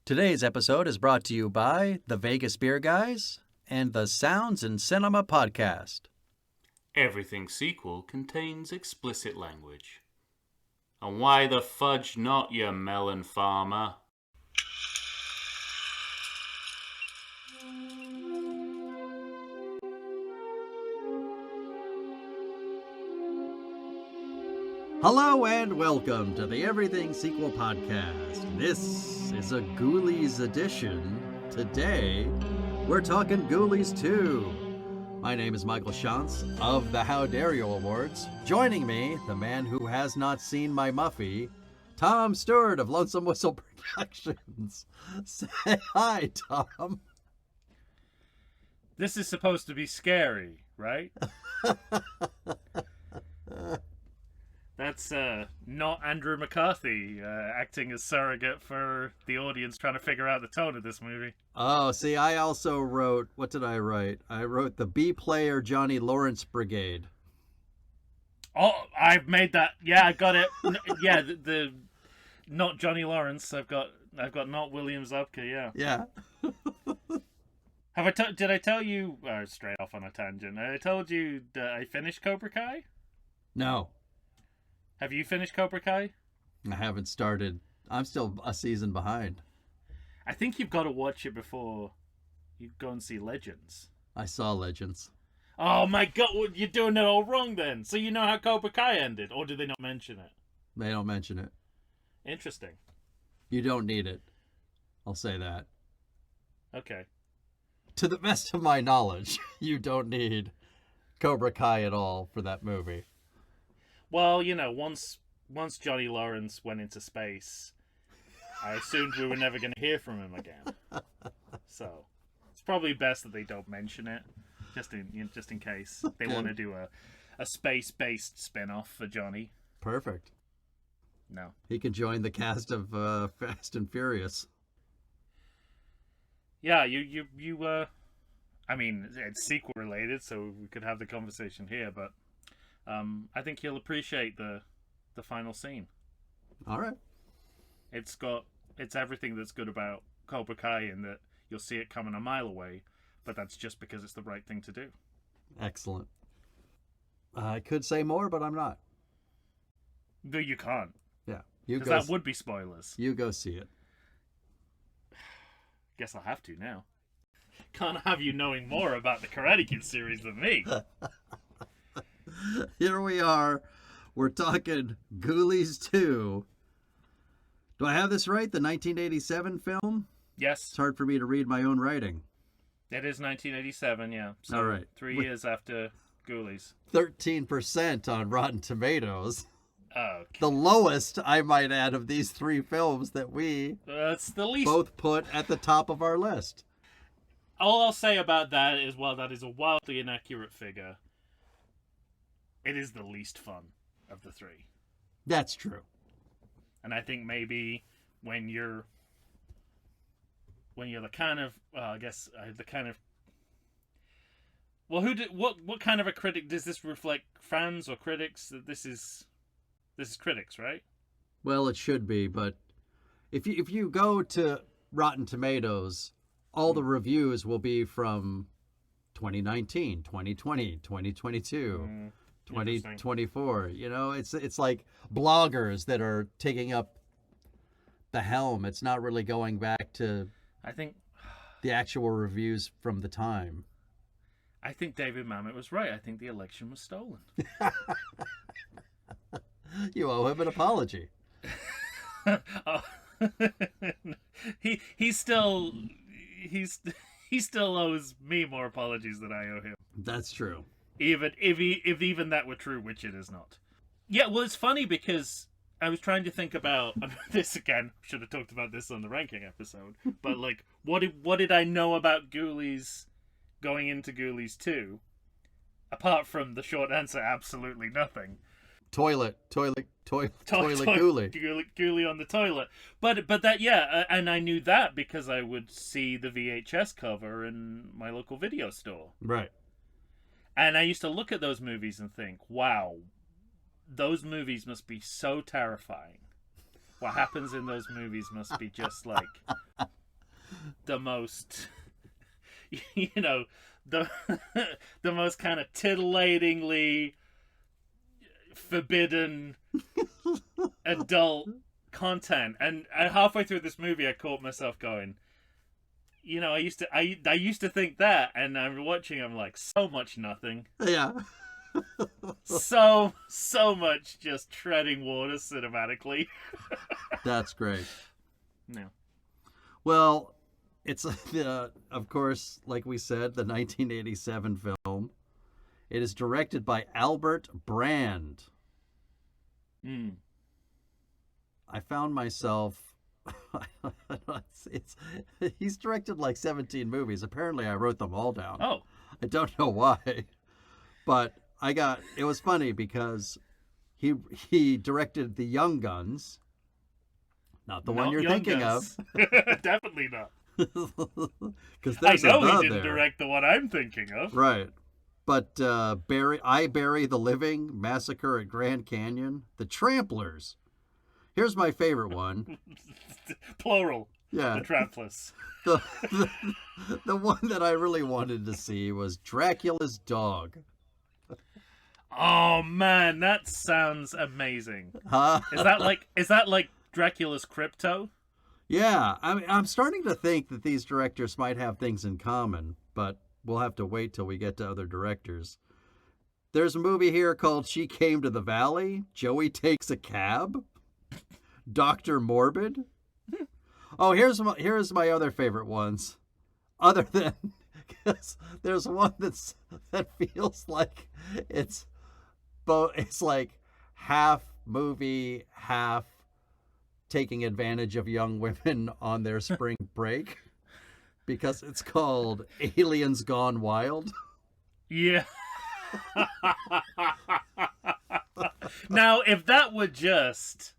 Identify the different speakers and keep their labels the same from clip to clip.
Speaker 1: Today's episode is brought to you by the Vegas Beer Guys and the Sounds in Cinema podcast.
Speaker 2: Everything sequel contains explicit language. And why the fudge not, you melon farmer?
Speaker 1: Hello and welcome to the Everything Sequel podcast. This is a Ghoulies edition. Today, we're talking Ghoulies 2. My name is Michael Shantz of the How Dare You Awards. Joining me, the man who has not seen my Muffy, Tom Stewart of Lonesome Whistle Productions. Say hi, Tom.
Speaker 3: This is supposed to be scary, right? That's not Andrew McCarthy acting as surrogate for the audience trying to figure out the tone of this movie.
Speaker 1: Oh, see, I also wrote, what did I write? I wrote the B-player Johnny Lawrence Brigade.
Speaker 3: Oh, I've made that. Yeah, I got it. Yeah, the not Johnny Lawrence. I've got not William Zabka. Yeah.
Speaker 1: Yeah.
Speaker 3: Did I tell you? Straight off on a tangent. I told you that I finished Cobra Kai.
Speaker 1: No.
Speaker 3: Have you finished Cobra Kai?
Speaker 1: I haven't started. I'm still a season behind.
Speaker 3: I think you've got to watch it before you go and see Legends.
Speaker 1: I saw Legends.
Speaker 3: Oh my god, you're doing it all wrong then. So you know how Cobra Kai ended, or did they not mention it?
Speaker 1: They don't mention it.
Speaker 3: Interesting.
Speaker 1: You don't need it. I'll say that.
Speaker 3: Okay.
Speaker 1: To the best of my knowledge, you don't need Cobra Kai at all for that movie.
Speaker 3: Well, you know, once Johnny Lawrence went into space, I assumed we were never going to hear from him again. So it's probably best that they don't mention it, just in case they want to do a space-based spin-off for Johnny.
Speaker 1: Perfect.
Speaker 3: No,
Speaker 1: he can join the cast of Fast and Furious.
Speaker 3: Yeah, you. I mean, it's sequel related, so we could have the conversation here, but. I think you'll appreciate the final scene.
Speaker 1: All right.
Speaker 3: It's everything that's good about Cobra Kai in that you'll see it coming a mile away, but that's just because it's the right thing to do.
Speaker 1: Excellent. I could say more, but I'm not.
Speaker 3: No, you can't.
Speaker 1: Yeah.
Speaker 3: Because that would be spoilers.
Speaker 1: You go see it.
Speaker 3: Guess I'll have to now. Can't have you knowing more about the Karate Kid series than me.
Speaker 1: Here we are. We're talking Ghoulies 2. Do I have this right? The 1987 film?
Speaker 3: Yes.
Speaker 1: It's hard for me to read my own writing.
Speaker 3: It is 1987, yeah. So
Speaker 1: all right.
Speaker 3: 3 years after Ghoulies.
Speaker 1: 13% on Rotten Tomatoes.
Speaker 3: Okay.
Speaker 1: The lowest, I might add, of these three films that we
Speaker 3: That's the least...
Speaker 1: both put at the top of our list.
Speaker 3: All I'll say about that is, while that is a wildly inaccurate figure, it is the least fun of the three.
Speaker 1: That's true. And
Speaker 3: I think maybe when you're the kind of what kind of a critic does this reflect? Fans or critics? This is critics, right?
Speaker 1: Well, it should be, but if you go to Rotten Tomatoes, all the reviews will be from 2019, 2020, 2022. 2024. You know, it's like bloggers that are taking up the helm. It's not really going back to,
Speaker 3: I think,
Speaker 1: the actual reviews from the time.
Speaker 3: I think David Mamet was right. I think the election was stolen.
Speaker 1: You owe him an apology.
Speaker 3: He still owes me more apologies than I owe him.
Speaker 1: That's true.
Speaker 3: Even if even that were true, which it is not. Yeah, well, it's funny because I was trying to think about this again. Should have talked about this on the ranking episode. But like, what did I know about Ghoulies going into Ghoulies 2? Apart from the short answer, absolutely nothing.
Speaker 1: Toilet Ghoulie.
Speaker 3: Ghoulie on the toilet. But that, yeah, and I knew that because I would see the VHS cover in my local video store.
Speaker 1: Right.
Speaker 3: And I used to look at those movies and think, wow, those movies must be so terrifying. what happens in those movies must be just like the most, you know, the the most kind of titillatingly forbidden adult content. And halfway through this movie, I caught myself going, you know, I used to think that, and I'm watching, I'm like, so much nothing.
Speaker 1: Yeah.
Speaker 3: so much just treading water cinematically.
Speaker 1: That's great.
Speaker 3: No.
Speaker 1: Well, it's of course, like we said, the 1987 film. It is directed by Albert Brand. I found myself he's directed like 17 movies. Apparently I wrote them all down.
Speaker 3: Oh.
Speaker 1: I don't know why. But it was funny because he directed The Young Guns. Not the one you're thinking of.
Speaker 3: Definitely not.
Speaker 1: Because
Speaker 3: I know he didn't direct the one I'm thinking of.
Speaker 1: Right. But I Bury the Living, Massacre at Grand Canyon, The Tramplers. Here's my favorite one.
Speaker 3: Plural.
Speaker 1: Yeah.
Speaker 3: The Tramplers.
Speaker 1: The one that I really wanted to see was Dracula's Dog.
Speaker 3: Oh man, that sounds amazing.
Speaker 1: Huh?
Speaker 3: Is that like Dracula's Crypto?
Speaker 1: Yeah, I mean, I'm starting to think that these directors might have things in common, but we'll have to wait till we get to other directors. There's a movie here called She Came to the Valley, Joey Takes a Cab, Dr. Morbid. Oh, here's my other favorite ones. Other than, because there's one that feels like it's like half movie, half taking advantage of young women on their spring break, because it's called Aliens Gone Wild.
Speaker 3: Yeah. Now, if that were just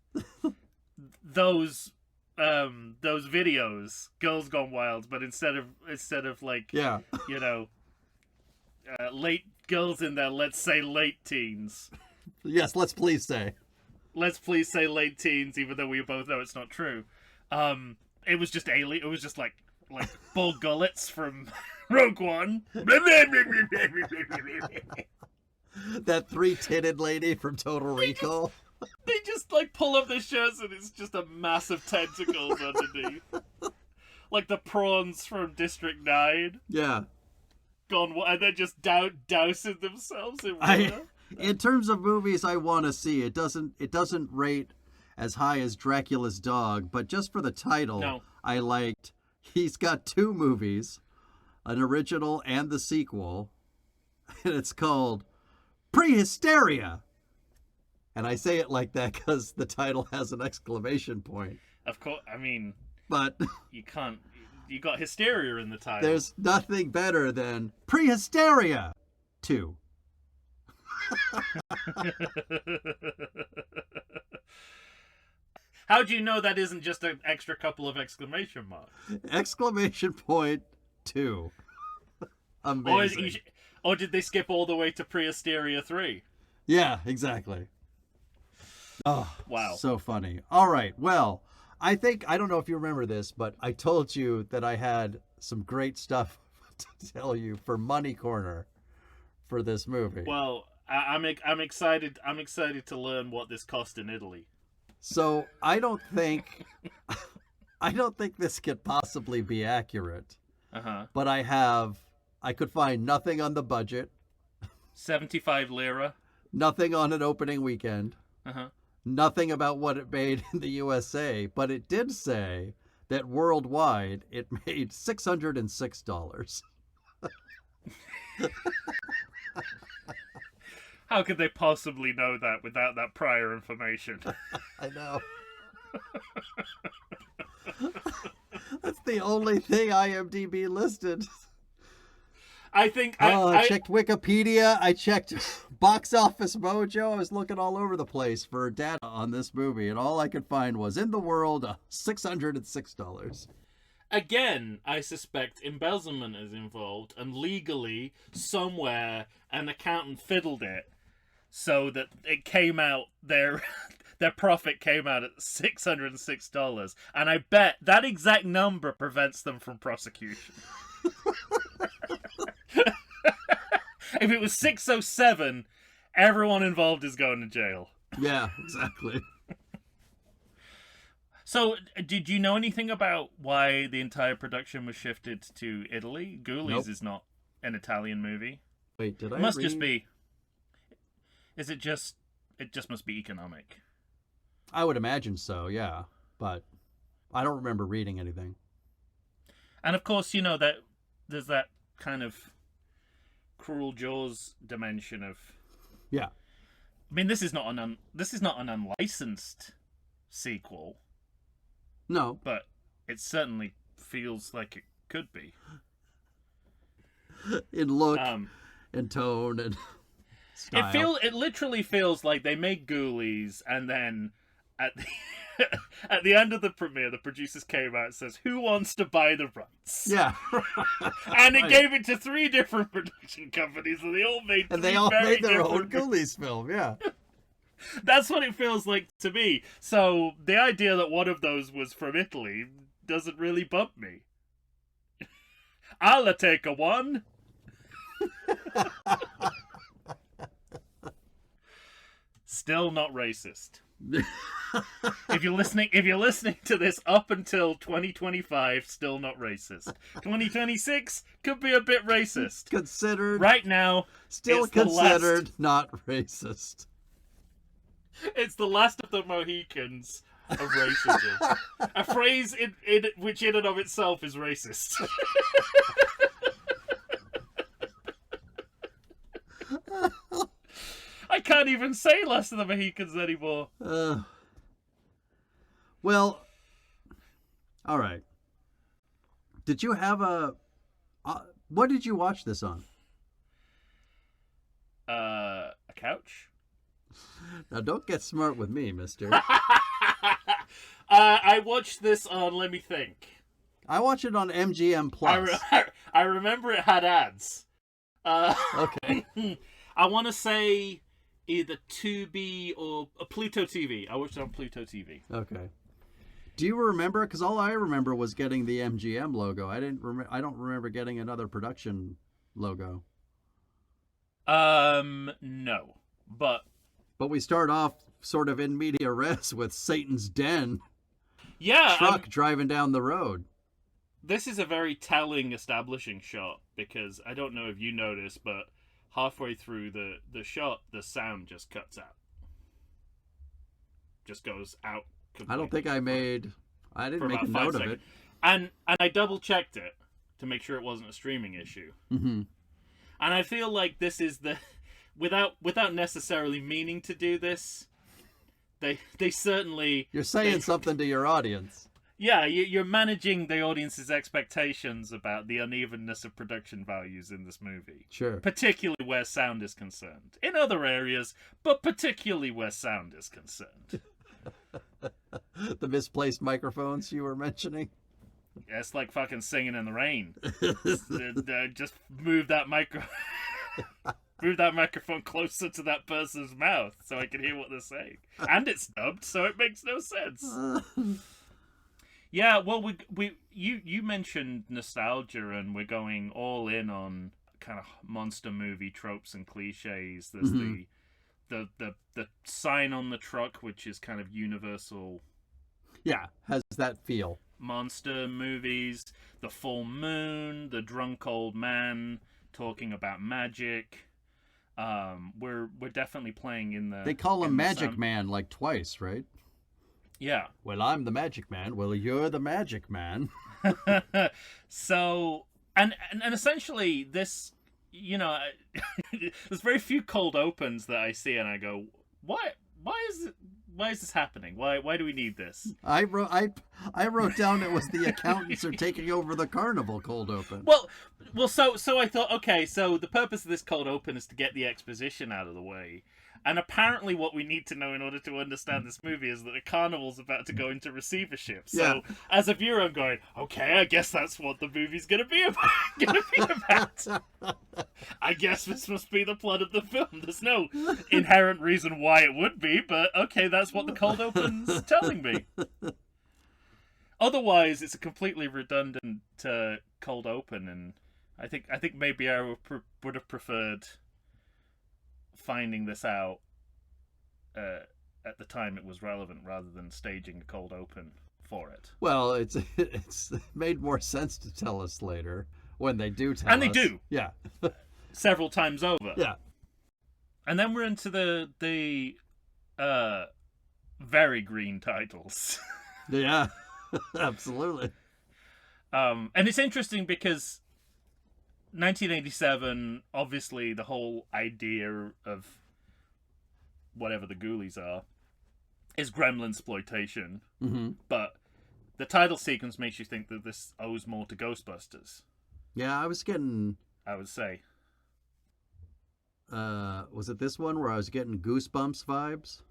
Speaker 3: those videos, Girls Gone Wild, but instead of like,
Speaker 1: yeah,
Speaker 3: you know, late girls in their, let's say, late teens.
Speaker 1: Yes, let's please say
Speaker 3: late teens, even though we both know it's not true. It was just alien. It was just like Bull Gullets from Rogue One.
Speaker 1: That three-titted lady from Total Recall.
Speaker 3: They just like pull up their shirts and it's just a massive tentacles underneath, like the prawns from District 9.
Speaker 1: Yeah.
Speaker 3: And they're just dousing themselves in water.
Speaker 1: In terms of movies I want to see, it doesn't rate as high as Dracula's Dog, but just for the title, no. I liked. He's got two movies, an original and the sequel, and it's called Prehysteria. And I say it like that because the title has an exclamation point.
Speaker 3: Of course, I mean,
Speaker 1: but
Speaker 3: you can't. You got hysteria in the title.
Speaker 1: There's nothing better than Prehysteria 2.
Speaker 3: How do you know that isn't just an extra couple of exclamation marks?
Speaker 1: Exclamation point 2. Amazing.
Speaker 3: Or did they skip all the way to Prehysteria 3?
Speaker 1: Yeah, exactly. Oh,
Speaker 3: wow.
Speaker 1: So funny. All right. Well, I don't know if you remember this, but I told you that I had some great stuff to tell you for Money Corner for this movie.
Speaker 3: Well, I'm excited. I'm excited to learn what this cost in Italy.
Speaker 1: So I don't think this could possibly be accurate. But I could find nothing on the budget.
Speaker 3: 75 lira.
Speaker 1: Nothing on an opening weekend. Nothing about what it made in the USA, but it did say that worldwide it made $606.
Speaker 3: How could they possibly know that without that prior information?
Speaker 1: I know. That's the only thing IMDb listed.
Speaker 3: I think
Speaker 1: I checked Wikipedia. I checked Box Office Mojo. I was looking all over the place for data on this movie, and all I could find was in the world $606.
Speaker 3: Again, I suspect embezzlement is involved, and legally, somewhere, an accountant fiddled it so that it came out their profit came out at $606, and I bet that exact number prevents them from prosecution. If it was 607, everyone involved is going to jail.
Speaker 1: Yeah, exactly.
Speaker 3: So, did you know anything about why the entire production was shifted to Italy? Ghoulies
Speaker 1: Nope.
Speaker 3: is not an Italian movie.
Speaker 1: Wait, did I
Speaker 3: It must
Speaker 1: read...
Speaker 3: just be. Is it just? It just must be economic.
Speaker 1: I would imagine so, yeah. But I don't remember reading anything.
Speaker 3: And of course, you know that there's that kind of Cruel Jaws dimension of.
Speaker 1: Yeah.
Speaker 3: I mean, this is not an unlicensed sequel,
Speaker 1: No.
Speaker 3: but it certainly feels like it could be.
Speaker 1: In look and tone and style.
Speaker 3: It literally feels like they made Ghoulies, and then at the at the end of the premiere, the producers came out and says, "Who wants to buy the rights?"
Speaker 1: Yeah.
Speaker 3: And it
Speaker 1: Right.
Speaker 3: gave it to 3 different production companies, and they all made
Speaker 1: And they
Speaker 3: three
Speaker 1: all
Speaker 3: very
Speaker 1: made their own
Speaker 3: different-
Speaker 1: Ghoulies film, yeah.
Speaker 3: That's what it feels like to me. So the idea that one of those was from Italy doesn't really bump me. I'll take a one. Still not racist. If you're listening to this up until 2025, still not racist. 2026 could be a bit racist.
Speaker 1: Considered.
Speaker 3: Right now,
Speaker 1: Still
Speaker 3: it's the
Speaker 1: considered not racist.
Speaker 3: it's the last of the Mohicans of racism. A phrase which in and of itself is racist. I can't even say last of the Mohicans anymore.
Speaker 1: Well, all right. Did you have a... what did you watch this on?
Speaker 3: A couch?
Speaker 1: Now, don't get smart with me, mister.
Speaker 3: I watched this on, let me think.
Speaker 1: I watched it on MGM Plus.
Speaker 3: I remember it had ads.
Speaker 1: Okay.
Speaker 3: I want to say either Tubi or Pluto TV. I watched it on Pluto TV.
Speaker 1: Okay. Do you remember? Because all I remember was getting the MGM logo. I don't remember getting another production logo.
Speaker 3: No, but
Speaker 1: we start off sort of in media res with Satan's Den
Speaker 3: yeah,
Speaker 1: truck driving down the road.
Speaker 3: this is a very telling establishing shot because I don't know if you noticed, but halfway through the shot, the sound just cuts out, just goes out. Completely.
Speaker 1: I don't think I didn't make a note of it.
Speaker 3: And I double checked it to make sure it wasn't a streaming issue.
Speaker 1: Mm-hmm.
Speaker 3: And I feel like this is without necessarily meaning to do this, they certainly...
Speaker 1: You're saying something to your audience.
Speaker 3: Yeah, you're managing the audience's expectations about the unevenness of production values in this movie.
Speaker 1: Sure.
Speaker 3: Particularly where sound is concerned. In other areas, but particularly where sound is concerned.
Speaker 1: The misplaced microphones you were mentioning.
Speaker 3: Yeah, it's like fucking singing in the rain. Just move that move that microphone closer to that person's mouth so I can hear what they're saying. And it's dubbed, so it makes no sense. Yeah, well, you mentioned nostalgia, and we're going all in on kind of monster movie tropes and cliches. There's the sign on the truck, which is kind of universal. Yeah,
Speaker 1: has that feel.
Speaker 3: Monster movies, the full moon, the drunk old man talking about magic. We're definitely playing in the.
Speaker 1: They call him Magic Man like twice, right?
Speaker 3: Yeah.
Speaker 1: Well, I'm the Magic Man. Well, you're the Magic Man.
Speaker 3: So, and essentially this, you know, there's very few cold opens that I see, and I go, why is this happening? Why do we need this?
Speaker 1: I wrote down it was the accountants are taking over the carnival cold open.
Speaker 3: Well, so I thought, okay, so the purpose of this cold open is to get the exposition out of the way, And apparently what we need to know in order to understand this movie is that the carnival's about to go into receivership. So, as a viewer, I'm going, okay, I guess that's what the movie's going to be about. I guess this must be the plot of the film. There's no inherent reason why it would be, but okay, that's what the cold open's telling me. Otherwise, it's a completely redundant cold open, and I think maybe I would have preferred finding this out at the time it was relevant, rather than staging a cold open for it.
Speaker 1: Well, it's made more sense to tell us later when they do tell us.
Speaker 3: And they do.
Speaker 1: Yeah.
Speaker 3: Several times over.
Speaker 1: Yeah.
Speaker 3: And then we're into the very green titles.
Speaker 1: Yeah. Absolutely.
Speaker 3: And it's interesting because 1987, obviously the whole idea of whatever the Ghoulies are is gremlinsploitation, but the title sequence makes you think that this owes more to Ghostbusters.
Speaker 1: Yeah, I was getting...
Speaker 3: I would say.
Speaker 1: Was it this one where I was getting Goosebumps vibes?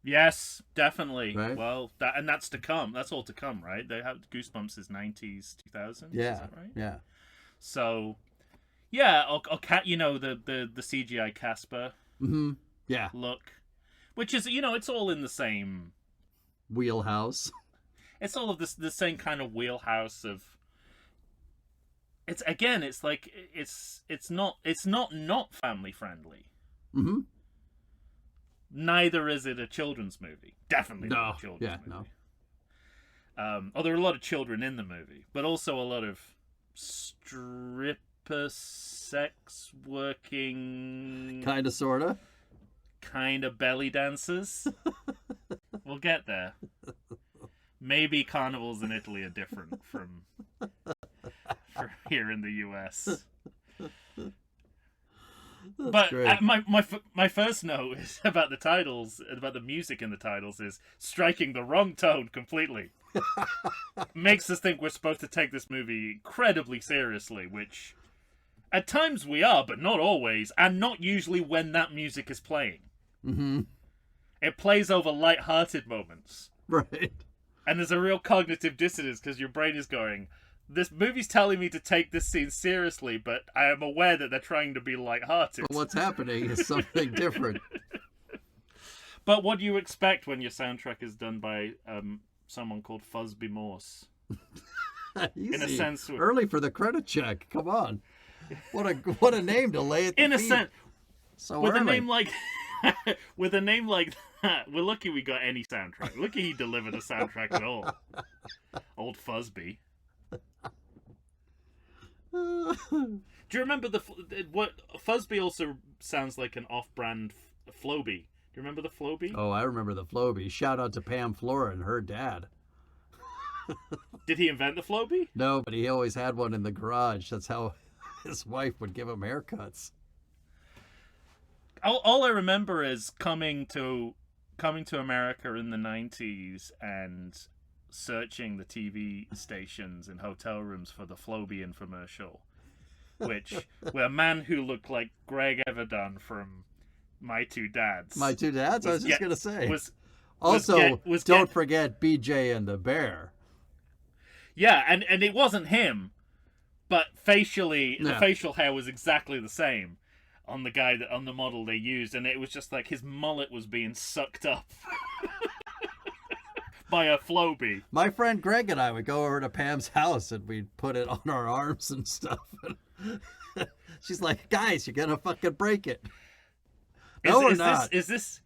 Speaker 3: Yes, definitely.
Speaker 1: Right?
Speaker 3: Well, that's to come. That's all to come, right? They have Goosebumps is 90s, 2000s.
Speaker 1: Yeah.
Speaker 3: Is that right?
Speaker 1: Yeah.
Speaker 3: So, yeah, or the CGI Casper
Speaker 1: Yeah.
Speaker 3: look, which is, it's all in the same
Speaker 1: Wheelhouse.
Speaker 3: It's all of the same kind of wheelhouse of. It's like it's not family friendly.
Speaker 1: Mm-hmm.
Speaker 3: Neither is it a children's movie. Definitely not a children's movie. No. There are a lot of children in the movie, but also a lot of stripper sex working,
Speaker 1: Kind of, sort of.
Speaker 3: kind of belly dancers. We'll get there. Maybe carnivals in Italy are different from here in the US. But my first note is about the titles, about the music in the titles, is striking the wrong tone completely. Makes us think we're supposed to take this movie incredibly seriously, which at times we are, but not always, and not usually when that music is playing.
Speaker 1: Mm-hmm.
Speaker 3: It plays over light-hearted moments.
Speaker 1: Right.
Speaker 3: And there's a real cognitive dissonance because your brain is going, this movie's telling me to take this scene seriously, but I am aware that they're trying to be light-hearted.
Speaker 1: But what's happening is something different.
Speaker 3: But what do you expect when your soundtrack is done by someone called Fuzby Morse?
Speaker 1: Easy.
Speaker 3: In a sense,
Speaker 1: early for the credit check. Come on, what a name to lay at the
Speaker 3: in a
Speaker 1: feet.
Speaker 3: sense,
Speaker 1: So
Speaker 3: with
Speaker 1: early.
Speaker 3: a name like with a name like that, we're lucky we got any soundtrack. Lucky he delivered a soundtrack at all. Old Fuzby. Do you remember what Fuzby also sounds like an off-brand Floby? Do you remember the Floby?
Speaker 1: Oh, I remember the Floby. Shout out to Pam Flora and her dad.
Speaker 3: Did he invent the Floby?
Speaker 1: No, but he always had one in the garage. That's how his wife would give him haircuts.
Speaker 3: All I remember is coming to America in the 90s and searching the TV stations in hotel rooms for the Floby infomercial, where a man who looked like Greg Everdon from My Two Dads.
Speaker 1: My Two Dads? I was just going to say.
Speaker 3: Was
Speaker 1: don't forget BJ and the Bear.
Speaker 3: Yeah, and it wasn't him, but facially, the facial hair was exactly the same on the guy on the model they used, and it was just like his mullet was being sucked up by a Floby.
Speaker 1: My friend Greg and I would go over to Pam's house and we'd put it on our arms and stuff. She's like, "Guys, you're gonna fucking break it." No, we're not.
Speaker 3: Is this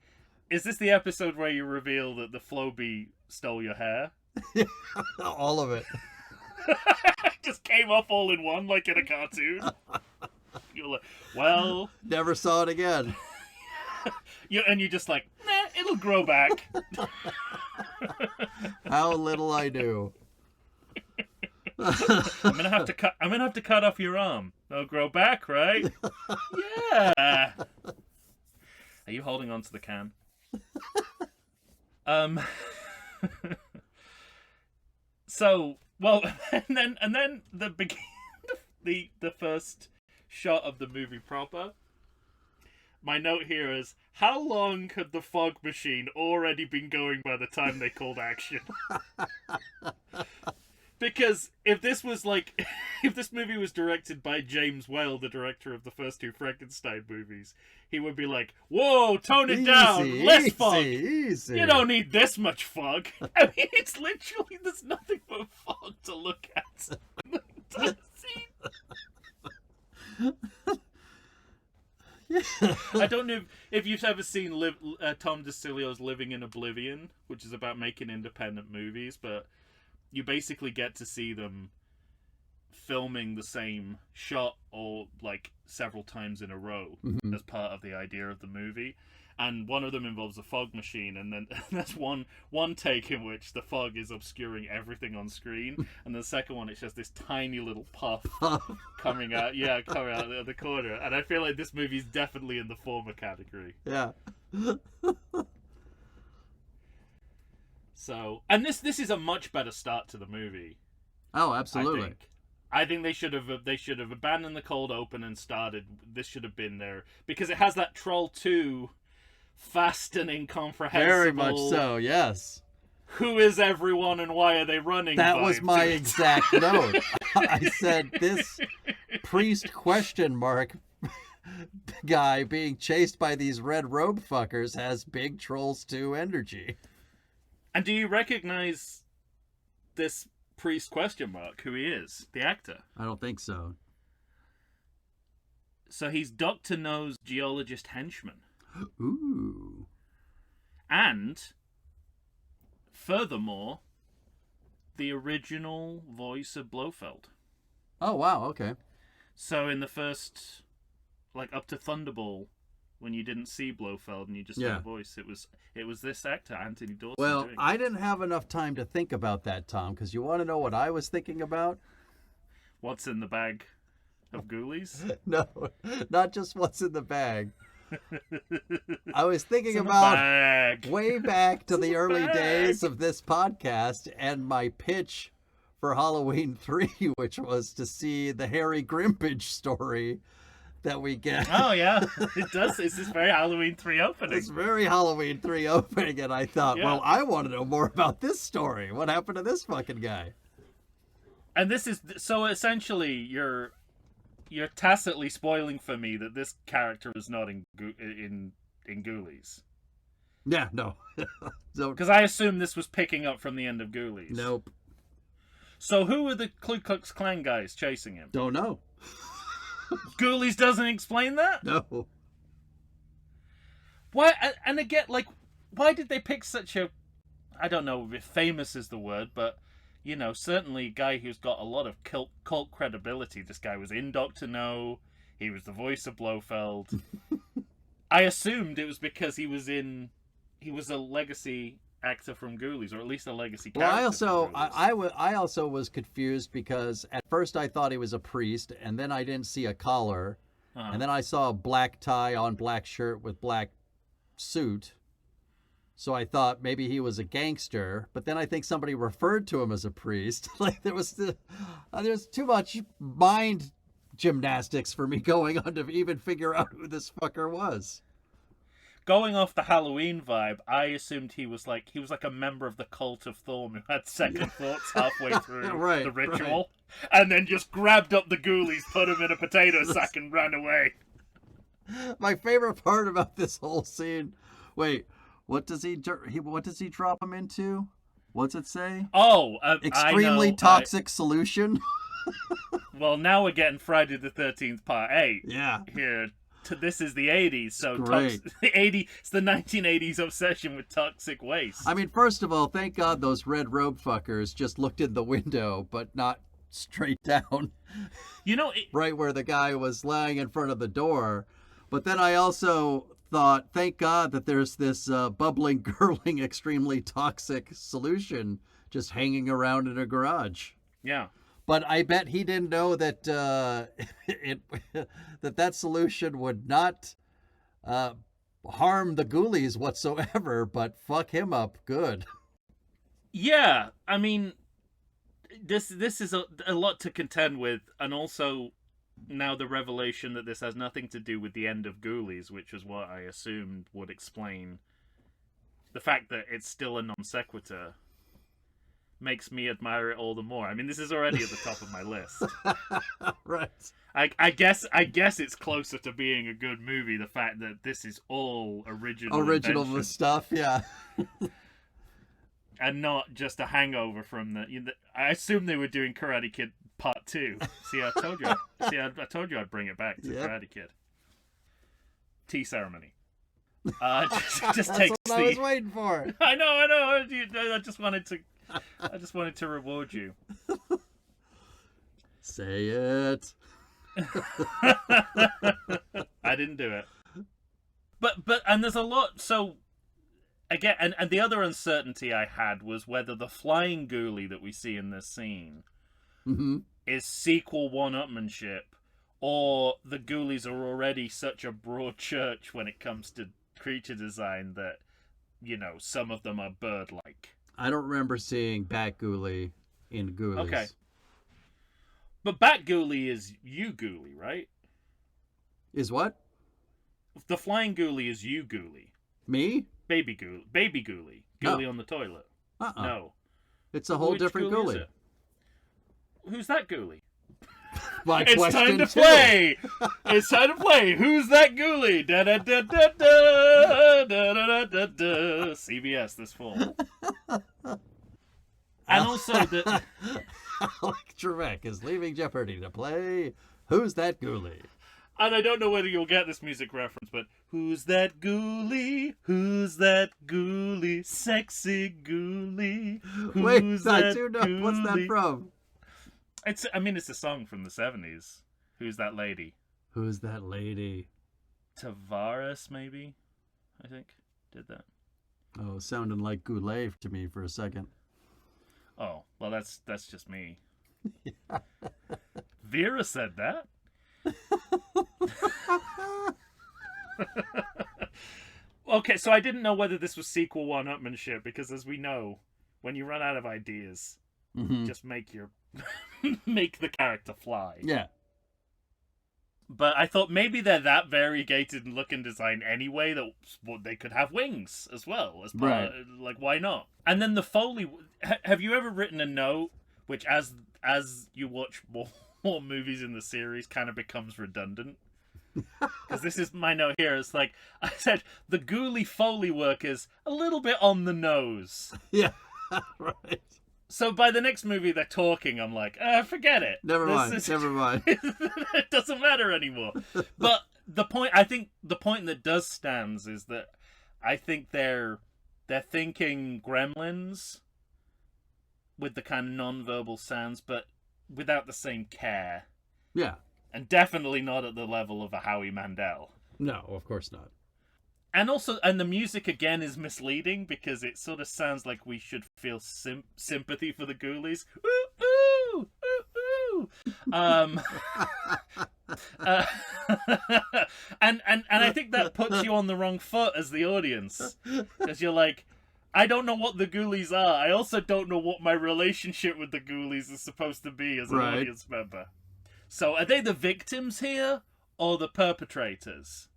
Speaker 3: the episode where you reveal that the Floby stole your hair?
Speaker 1: All of it.
Speaker 3: Just came off all in one, like in a cartoon. You're like, well,
Speaker 1: never saw it again.
Speaker 3: You're just like, nah, it'll grow back.
Speaker 1: How little I knew.
Speaker 3: I'm gonna have to cut off your arm. It'll grow back, right? Yeah. Are you holding on to the can? So, well, and then the first shot of the movie proper. My note here is, how long had the fog machine already been going by the time they called action? Because if this was like, if this movie was directed by James Whale, the director of the first two Frankenstein movies, he would be like, whoa, tone it down, less fog.
Speaker 1: Easy.
Speaker 3: You don't need this much fog. I mean, it's literally, there's nothing but fog to look at. I don't know if you've ever seen Tom DeCilio's Living in Oblivion, which is about making independent movies, but you basically get to see them filming the same shot or like several times in a row as part of the idea of the movie. And one of them involves a fog machine, and then that's one take in which the fog is obscuring everything on screen, and the second one it's just this tiny little puff coming out the corner. And I feel like this movie's definitely in the former category.
Speaker 1: Yeah.
Speaker 3: So, and this is a much better start to the movie.
Speaker 1: Oh, absolutely.
Speaker 3: I think they should have abandoned the cold open and started. This should have been there because it has that Troll 2 fast and incomprehensible.
Speaker 1: Very much so, yes.
Speaker 3: Who is everyone and why are they running?
Speaker 1: That was my exact note. I said this priest question mark guy being chased by these red robe fuckers has big Trolls 2 energy.
Speaker 3: And do you recognize this priest question mark, who he is, the actor?
Speaker 1: I don't think so.
Speaker 3: So he's Dr. No's geologist henchman.
Speaker 1: Ooh.
Speaker 3: And, furthermore, the original voice of Blofeld.
Speaker 1: Oh, wow, okay.
Speaker 3: So in the first, like, up to Thunderball, when you didn't see Blofeld and you just heard a voice, it was this actor, Anthony Dawson.
Speaker 1: Well, I didn't have enough time to think about that, Tom, because you want to know what I was thinking about?
Speaker 3: What's in the bag of Ghoulies?
Speaker 1: No, not just what's in the bag. I was thinking about way back to the early days of this podcast and my pitch for Halloween 3, which was to see the Harry Grimpage story that we get.
Speaker 3: Oh, yeah. It does. It's this very Halloween 3 opening.
Speaker 1: It's very Halloween 3 opening, and I thought, well, I want to know more about this story. What happened to this fucking guy?
Speaker 3: And this is... So, essentially, you're tacitly spoiling for me that this character is not in Ghoulies.
Speaker 1: Yeah, no.
Speaker 3: Because I assume this was picking up from the end of Ghoulies.
Speaker 1: Nope.
Speaker 3: So who are the Ku Klux Klan guys chasing him?
Speaker 1: Don't know.
Speaker 3: Ghoulies doesn't explain that?
Speaker 1: No.
Speaker 3: Why? And again, like, why did they pick such a... I don't know if famous is the word, but... You know, certainly a guy who's got a lot of cult credibility. This guy was in Dr. No. He was the voice of Blofeld. I assumed it was because he was a legacy actor from Ghoulies, or at least a legacy character.
Speaker 1: Well, I also was confused because at first I thought he was a priest, and then I didn't see a collar, and then I saw a black tie on black shirt with black suit. So I thought maybe he was a gangster, but then I think somebody referred to him as a priest. Like there's too much mind gymnastics for me going on to even figure out who this fucker was.
Speaker 3: Going off the Halloween vibe, I assumed he was like a member of the cult of Thorm who had second thoughts halfway through the ritual, and then just grabbed up the Ghoulies, put them in a potato sack, and ran away.
Speaker 1: My favorite part about this whole scene. Wait. What does he drop him into? What's it say?
Speaker 3: Oh,
Speaker 1: extremely toxic solution.
Speaker 3: Well, now we're getting Friday the 13th Part 8.
Speaker 1: Yeah.
Speaker 3: Here, this is the 80s, so
Speaker 1: great.
Speaker 3: It's the 1980s obsession with toxic waste.
Speaker 1: I mean, first of all, thank God those red robe fuckers just looked in the window, but not straight down.
Speaker 3: You know,
Speaker 1: right where the guy was lying in front of the door. But then I also thought, thank God that there's this bubbling, gurgling, extremely toxic solution just hanging around in a garage.
Speaker 3: Yeah.
Speaker 1: But I bet he didn't know that that solution would not harm the Ghoulies whatsoever, but fuck him up good.
Speaker 3: Yeah, I mean, this is a lot to contend with, and also now the revelation that this has nothing to do with the end of Ghoulies, which was what I assumed would explain the fact that it's still a non sequitur, makes me admire it all the more. I mean, this is already at the top of my list.
Speaker 1: Right.
Speaker 3: I guess it's closer to being a good movie, the fact that this is all original invention,
Speaker 1: stuff, yeah.
Speaker 3: and not just a hangover from I assume they were doing Karate Kid Part 2. See, I told you. I told you I'd bring it back to Karate Kid. Tea ceremony. Just
Speaker 1: That's
Speaker 3: takes
Speaker 1: what I was waiting for.
Speaker 3: I know. I just wanted to reward you.
Speaker 1: Say it.
Speaker 3: I didn't do it. But and there's a lot. So again, and the other uncertainty I had was whether the flying ghoulie that we see in this scene is sequel one-upmanship, or the ghoulies are already such a broad church when it comes to creature design that, some of them are bird-like.
Speaker 1: I don't remember seeing Bat Ghoulie in Ghoulies.
Speaker 3: Okay. But Bat Ghoulie is you Ghoulie, right?
Speaker 1: Is what?
Speaker 3: The flying ghoulie is you Ghoulie.
Speaker 1: Me?
Speaker 3: Baby Ghoulie. Ghoulie on the toilet. No.
Speaker 1: It's a whole different Ghoulie.
Speaker 3: Who's that Ghoulie?
Speaker 1: It's
Speaker 3: time to play! It's time to play! Who's that Ghoulie? Da da da da da da da da da. CBS this fall. And also the
Speaker 1: Alec Trebek is leaving Jeopardy to play Who's That Ghoulie?
Speaker 3: And I don't know whether you'll get this music reference, but who's that Ghoulie? Who's that Ghoulie? Sexy Ghoulie. Who's
Speaker 1: I do know. Ghoulie? What's that from?
Speaker 3: It's a song from the 70s. Who's that lady?
Speaker 1: Who's that lady?
Speaker 3: Tavares, maybe? I think did that.
Speaker 1: Oh, sounding like Goulet to me for a second.
Speaker 3: Oh, well, that's just me. Vera said that. Okay, so I didn't know whether this was sequel one-upmanship, because as we know, when you run out of ideas, just make make the character fly.
Speaker 1: Yeah.
Speaker 3: But I thought maybe they're that variegated in look and design anyway that they could have wings as well. As part,
Speaker 1: right.
Speaker 3: Like, why not? And then the Foley... Have you ever written a note which, as you watch more movies in the series, kind of becomes redundant? Because this is my note here. It's like, I said, the Ghoulie Foley work is a little bit on the nose.
Speaker 1: Yeah, right.
Speaker 3: So by the next movie they're talking, I'm like, forget it.
Speaker 1: Never mind.
Speaker 3: It doesn't matter anymore. But I think the point that does stands is that I think they're thinking Gremlins with the kind of non-verbal sounds, but without the same care.
Speaker 1: Yeah.
Speaker 3: And definitely not at the level of a Howie Mandel.
Speaker 1: No, of course not.
Speaker 3: And the music again is misleading because it sort of sounds like we should feel sympathy for the Ghoulies. Ooh, ooh, ooh, ooh. And I think that puts you on the wrong foot as the audience, because you're like, I don't know what the Ghoulies are. I also don't know what my relationship with the Ghoulies is supposed to be as an audience member. So are they the victims here or the perpetrators?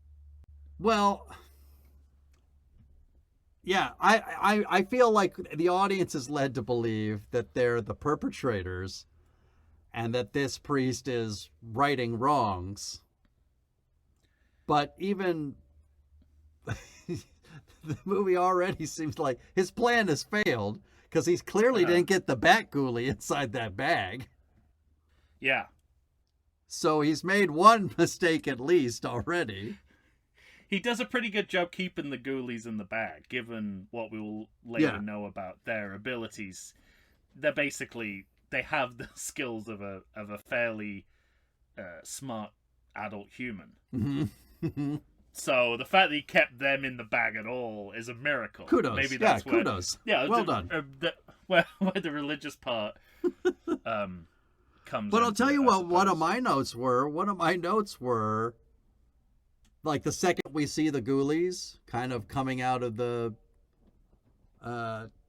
Speaker 1: Well, yeah, I feel like the audience is led to believe that they're the perpetrators and that this priest is righting wrongs. But even the movie already seems like his plan has failed because he clearly didn't get the Bat Ghoulie inside that bag.
Speaker 3: Yeah.
Speaker 1: So he's made one mistake at least already.
Speaker 3: He does a pretty good job keeping the Ghoulies in the bag, given what we will later know about their abilities. They have the skills of a fairly smart adult human.
Speaker 1: Mm-hmm.
Speaker 3: So the fact that he kept them in the bag at all is a miracle.
Speaker 1: Kudos.
Speaker 3: Maybe that's
Speaker 1: kudos.
Speaker 3: Well
Speaker 1: done.
Speaker 3: Where the religious part comes.
Speaker 1: But I'll tell you what. One of my notes were. Like the second we see the Ghoulies kind of coming out of the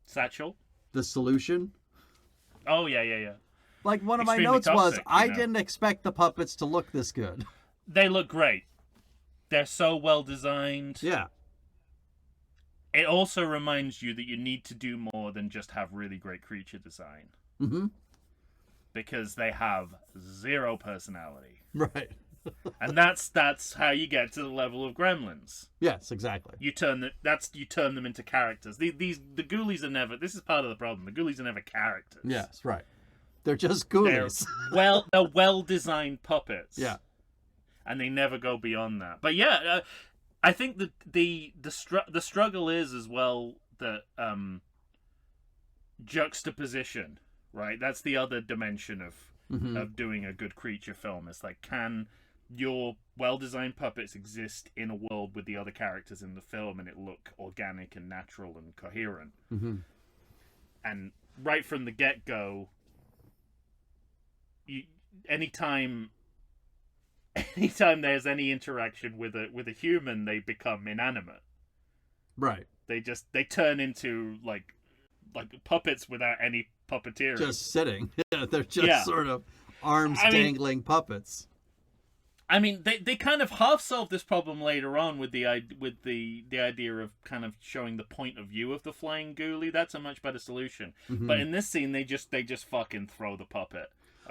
Speaker 3: satchel,
Speaker 1: the solution.
Speaker 3: Oh yeah.
Speaker 1: Like, one of my
Speaker 3: extremely
Speaker 1: notes was,
Speaker 3: toxic,
Speaker 1: I
Speaker 3: you know?
Speaker 1: didn't expect the puppets to look this good.
Speaker 3: They look great. They're so well designed.
Speaker 1: Yeah.
Speaker 3: It also reminds you that you need to do more than just have really great creature design.
Speaker 1: Mm-hmm.
Speaker 3: Because they have zero personality.
Speaker 1: Right.
Speaker 3: And that's how you get to the level of gremlins.
Speaker 1: Yes, exactly.
Speaker 3: You turn them into characters. The Ghoulies are never. This is part of the problem. The Ghoulies are never characters.
Speaker 1: Yes, right. They're just Ghoulies.
Speaker 3: They're well designed puppets.
Speaker 1: Yeah.
Speaker 3: And they never go beyond that. But yeah, I think that the struggle is as well that juxtaposition, right? That's the other dimension of doing a good creature film. It's like, can your well-designed puppets exist in a world with the other characters in the film and it look organic and natural and coherent?
Speaker 1: Mm-hmm.
Speaker 3: And right from the get-go, anytime there's any interaction with a human, they become inanimate.
Speaker 1: Right.
Speaker 3: They turn into like puppets without any puppeteering.
Speaker 1: Just sitting. Yeah, they're just sort of arms dangling puppets.
Speaker 3: I mean, they kind of half solve this problem later on with the idea of kind of showing the point of view of the flying ghoulie. That's a much better solution. Mm-hmm. But in this scene, they just fucking throw the puppet.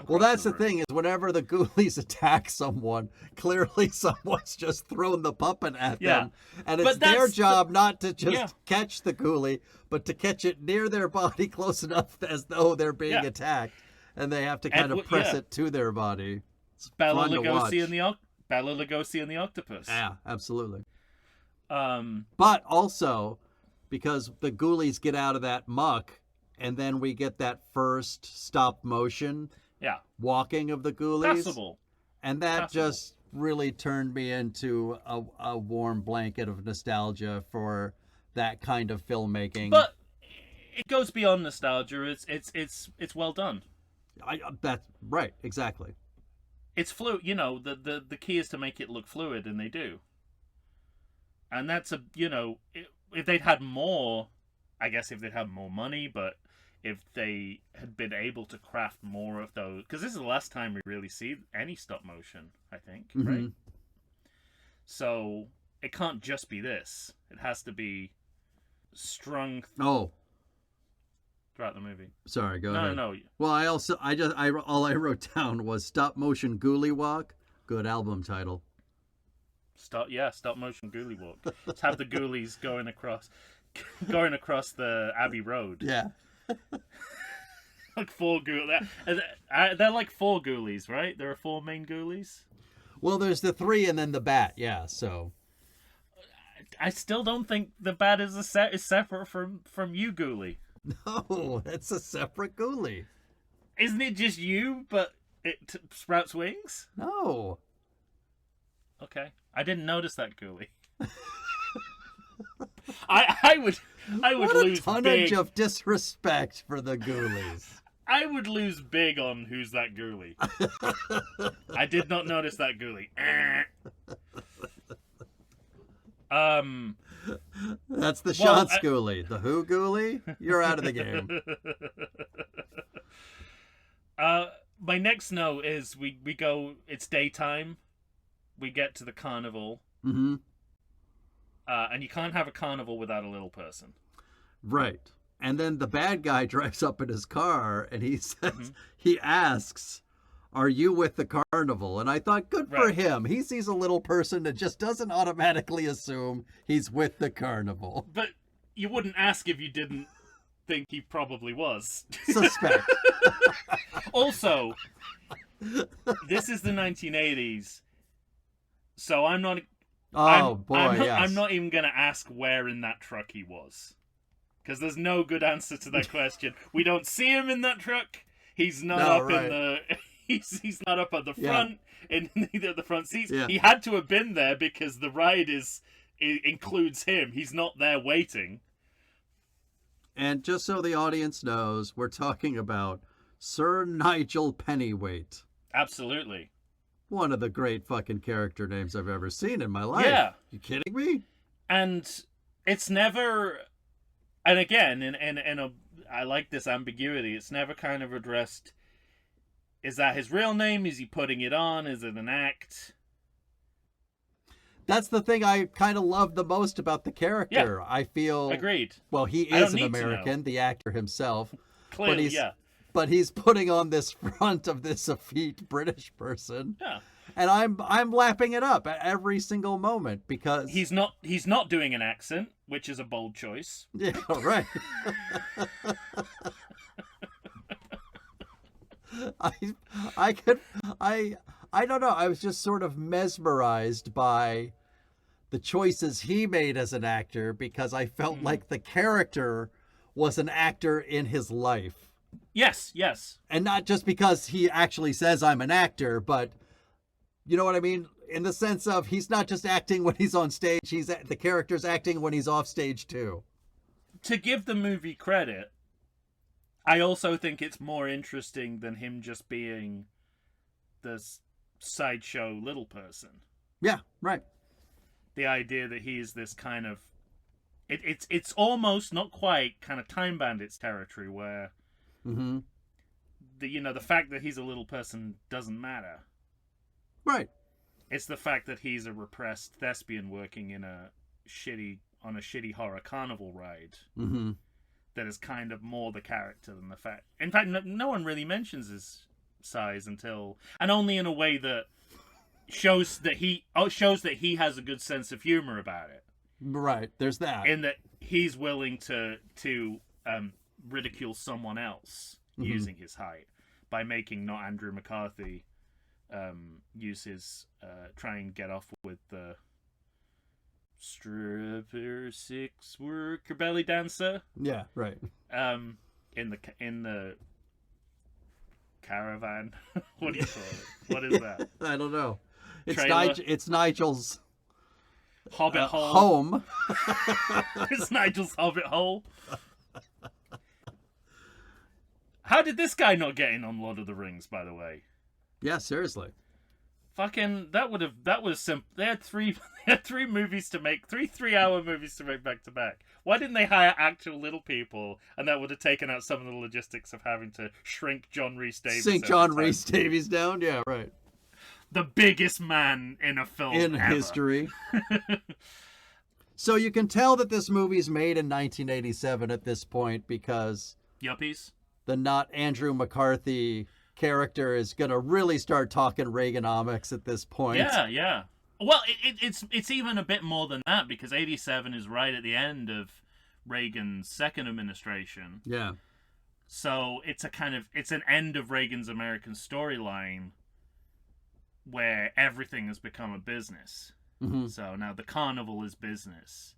Speaker 1: Well, that's the thing, is whenever the ghoulies attack someone, clearly someone's just thrown the puppet at them. And it's their job not to just catch the ghoulie, but to catch it near their body close enough as though they're being attacked. And they have to kind of press it to their body. It's
Speaker 3: Bela
Speaker 1: fun to watch.
Speaker 3: Bela Lugosi and the octopus.
Speaker 1: Yeah, absolutely. But also, because the ghoulies get out of that muck, and then we get that first stop motion walking of the ghoulies.
Speaker 3: Passable.
Speaker 1: And that just really turned me into a warm blanket of nostalgia for that kind of filmmaking.
Speaker 3: But it goes beyond nostalgia. It's well done.
Speaker 1: That's right, exactly.
Speaker 3: It's fluid. You know, the key is to make it look fluid, and they do. And that's if they'd had more, I guess if they'd had more money, but if they had been able to craft more of those, because this is the last time we really see any stop motion, I think, right? So it can't just be this. It has to be strung throughout the movie.
Speaker 1: Sorry, go ahead.
Speaker 3: No.
Speaker 1: Well, all I wrote down was stop motion ghoulie walk. Good album title.
Speaker 3: Stop motion ghoulie walk. Let's have the ghoulies going across the Abbey Road.
Speaker 1: Yeah.
Speaker 3: Like 4 ghoulies. They're like 4 ghoulies, right? There are 4 main ghoulies.
Speaker 1: Well, there's the 3 and then the bat. Yeah, so
Speaker 3: I still don't think the bat is separate from you, Ghoulie.
Speaker 1: No, it's a separate ghoulie.
Speaker 3: Isn't it just you, but it sprouts wings?
Speaker 1: No.
Speaker 3: Okay, I didn't notice that, Ghoulie. I would
Speaker 1: what
Speaker 3: lose
Speaker 1: a tonnage
Speaker 3: big
Speaker 1: of disrespect for the ghoulies.
Speaker 3: I would lose big on who's that Ghoulie. I did not notice that Ghoulie.
Speaker 1: That's the Shots Ghoulie. The Who Ghoulie? You're out of the game.
Speaker 3: My next note is we go, it's daytime. We get to the carnival.
Speaker 1: Mm-hmm.
Speaker 3: And you can't have a carnival without a little person.
Speaker 1: Right. And then the bad guy drives up in his car and he says, he asks, "Are you with the carnival?" And I thought, good for him. He sees a little person and just doesn't automatically assume he's with the carnival.
Speaker 3: But you wouldn't ask if you didn't think he probably was.
Speaker 1: Suspect.
Speaker 3: Also, this is the 1980s, so I'm not... I'm not even going to ask where in that truck he was. Because there's no good answer to that question. We don't see him in that truck. He's not in the... He's not up at the front, in either of the front seats. Yeah. He had to have been there because the ride includes him. He's not there waiting.
Speaker 1: And just so the audience knows, we're talking about Sir Nigel Pennyweight.
Speaker 3: Absolutely.
Speaker 1: One of the great fucking character names I've ever seen in my life.
Speaker 3: Yeah.
Speaker 1: You kidding me?
Speaker 3: And it's never... And again, I like this ambiguity. It's never kind of addressed Is that his real name? Is he putting it on? Is it an act?
Speaker 1: That's the thing I kind of love the most about the character.
Speaker 3: Yeah.
Speaker 1: I feel...
Speaker 3: Agreed.
Speaker 1: Well, he is an American, the actor himself.
Speaker 3: Clearly,
Speaker 1: but he's putting on this front of this effete British person.
Speaker 3: Yeah.
Speaker 1: And I'm lapping it up at every single moment because
Speaker 3: he's not doing an accent, which is a bold choice.
Speaker 1: Yeah, right. I don't know. I was just sort of mesmerized by the choices he made as an actor because I felt like the character was an actor in his life.
Speaker 3: Yes.
Speaker 1: And not just because he actually says I'm an actor, but you know what I mean? In the sense of he's not just acting when he's on stage, the character's acting when he's off stage too.
Speaker 3: To give the movie credit, I also think it's more interesting than him just being the sideshow little person.
Speaker 1: Yeah, right.
Speaker 3: The idea that he's this kind of... It's almost, not quite, kind of Time Bandits territory where the fact that he's a little person doesn't matter.
Speaker 1: Right.
Speaker 3: It's the fact that he's a repressed thespian working on a shitty horror carnival ride that is kind of more the character than the fact. In fact, no one really mentions his size and only in a way that shows that he has a good sense of humor about it.
Speaker 1: Right. There's that.
Speaker 3: In that he's willing to ridicule someone else using his height by making not Andrew McCarthy use his try and get off with the stripper, six worker, belly dancer.
Speaker 1: Yeah, right.
Speaker 3: In the caravan. What do you call it? What is that?
Speaker 1: I don't know. It's Nigel's
Speaker 3: Hobbit hole.
Speaker 1: Home.
Speaker 3: It's Nigel's Hobbit hole. How did this guy not get in on Lord of the Rings, by the way?
Speaker 1: Yeah, seriously.
Speaker 3: Fucking that was simple. They had three movies to make, 3-hour movies to make back to back. Why didn't they hire actual little people? And that would have taken out some of the logistics of having to shrink John Rhys Davies.
Speaker 1: Sink John Rhys Davies down? Yeah, right.
Speaker 3: The biggest man in a film
Speaker 1: in
Speaker 3: ever.
Speaker 1: History. So you can tell that this movie's made in 1987 at this point because
Speaker 3: Yuppies.
Speaker 1: The not Andrew McCarthy character is going to really start talking Reaganomics at this point.
Speaker 3: Yeah. Well, it's even a bit more than that because 87 is right at the end of Reagan's second administration.
Speaker 1: Yeah.
Speaker 3: So it's an end of Reagan's American storyline where everything has become a business. So now the carnival is business.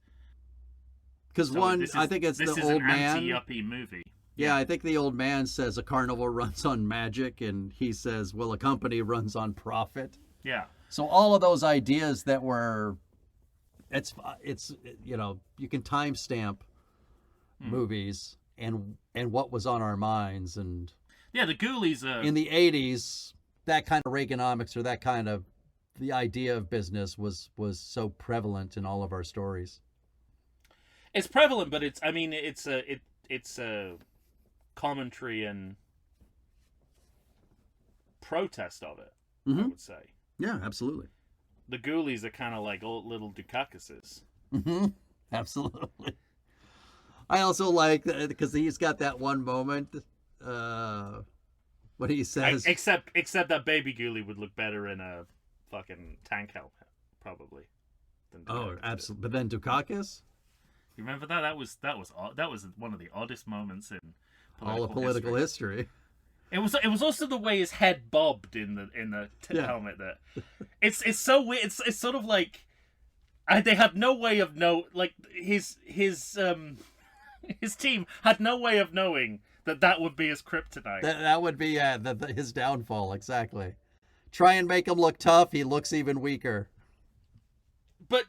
Speaker 1: Because I think it's the old man. This is an
Speaker 3: anti-yuppie movie.
Speaker 1: Yeah, I think the old man says a carnival runs on magic, and he says, well, a company runs on profit.
Speaker 3: Yeah.
Speaker 1: So all of those ideas that were, it's you can timestamp movies and what was on our minds, and
Speaker 3: yeah, the Ghoulies
Speaker 1: in the 80s, that kind of Reaganomics or that kind of the idea of business was so prevalent in all of our stories.
Speaker 3: It's prevalent, but it's a commentary and protest of it, I would say.
Speaker 1: Yeah, absolutely.
Speaker 3: The Ghoulies are kind of like old little Dukakases.
Speaker 1: Absolutely. I also like, because he's got that one moment, what he says.
Speaker 3: Except that baby Ghoulie would look better in a fucking tank helmet, probably.
Speaker 1: Oh, absolutely. But then Dukakis?
Speaker 3: You remember that? That was one of the oddest moments in
Speaker 1: all of political history.
Speaker 3: It was also the way his head bobbed in the helmet. That it's so weird. It's sort of like they had no way of his team had no way of knowing that would be his kryptonite.
Speaker 1: That would be his downfall, exactly. Try and make him look tough, he looks even weaker.
Speaker 3: But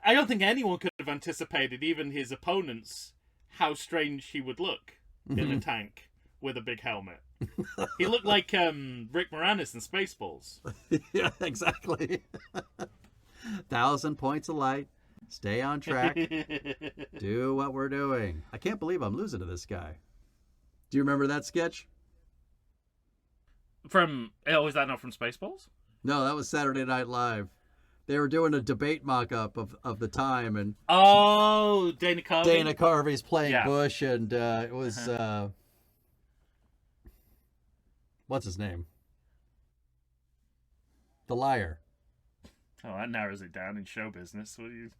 Speaker 3: I don't think anyone could have anticipated, even his opponents, how strange he would look in a tank with a big helmet. He looked like Rick Moranis in Spaceballs.
Speaker 1: Yeah, exactly. 1,000 points of light. Stay on track. Do what we're doing. I can't believe I'm losing to this guy. Do you remember that sketch?
Speaker 3: Is that not from Spaceballs?
Speaker 1: No, that was Saturday Night Live. They were doing a debate mock-up of the time, and
Speaker 3: Oh, Dana Carvey.
Speaker 1: Dana Carvey's playing
Speaker 3: Yeah.
Speaker 1: Bush, and it was what's his name? The liar.
Speaker 3: Oh, that narrows it down in show business. What do you?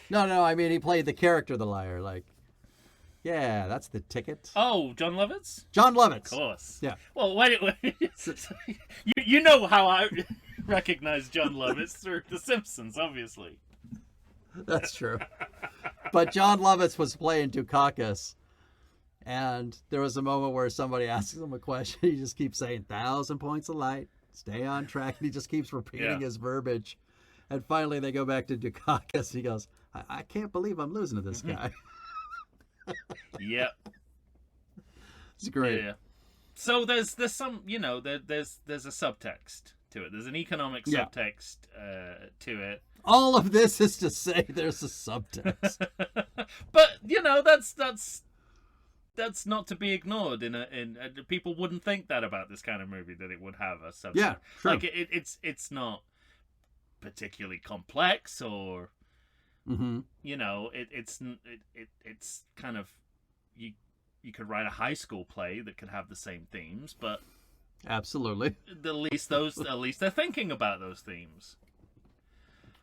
Speaker 1: No, I mean he played the character the liar. Like, yeah, that's the ticket.
Speaker 3: Oh, John Lovitz.
Speaker 1: John Lovitz.
Speaker 3: Of course.
Speaker 1: Yeah.
Speaker 3: Well, wait. you know how I recognize John Lovitz through The Simpsons, obviously.
Speaker 1: That's true. But John Lovitz was playing Dukakis, and there was a moment where somebody asks him a question. He just keeps saying 1,000 points of light, stay on track, and he just keeps repeating his verbiage. And finally they go back to Dukakis. He goes, I can't believe I'm losing to this guy.
Speaker 3: Yep.
Speaker 1: It's great.
Speaker 3: Yeah. So there's some, there's a subtext to it. There's an economic subtext to it.
Speaker 1: All of this is to say there's a subtext.
Speaker 3: But that's not to be ignored. People wouldn't think that about this kind of movie, that it would have a subtext.
Speaker 1: Yeah, true.
Speaker 3: Like it's not particularly complex, or it's kind of, you could write a high school play that could have the same themes, but
Speaker 1: Absolutely.
Speaker 3: at least they're thinking about those themes.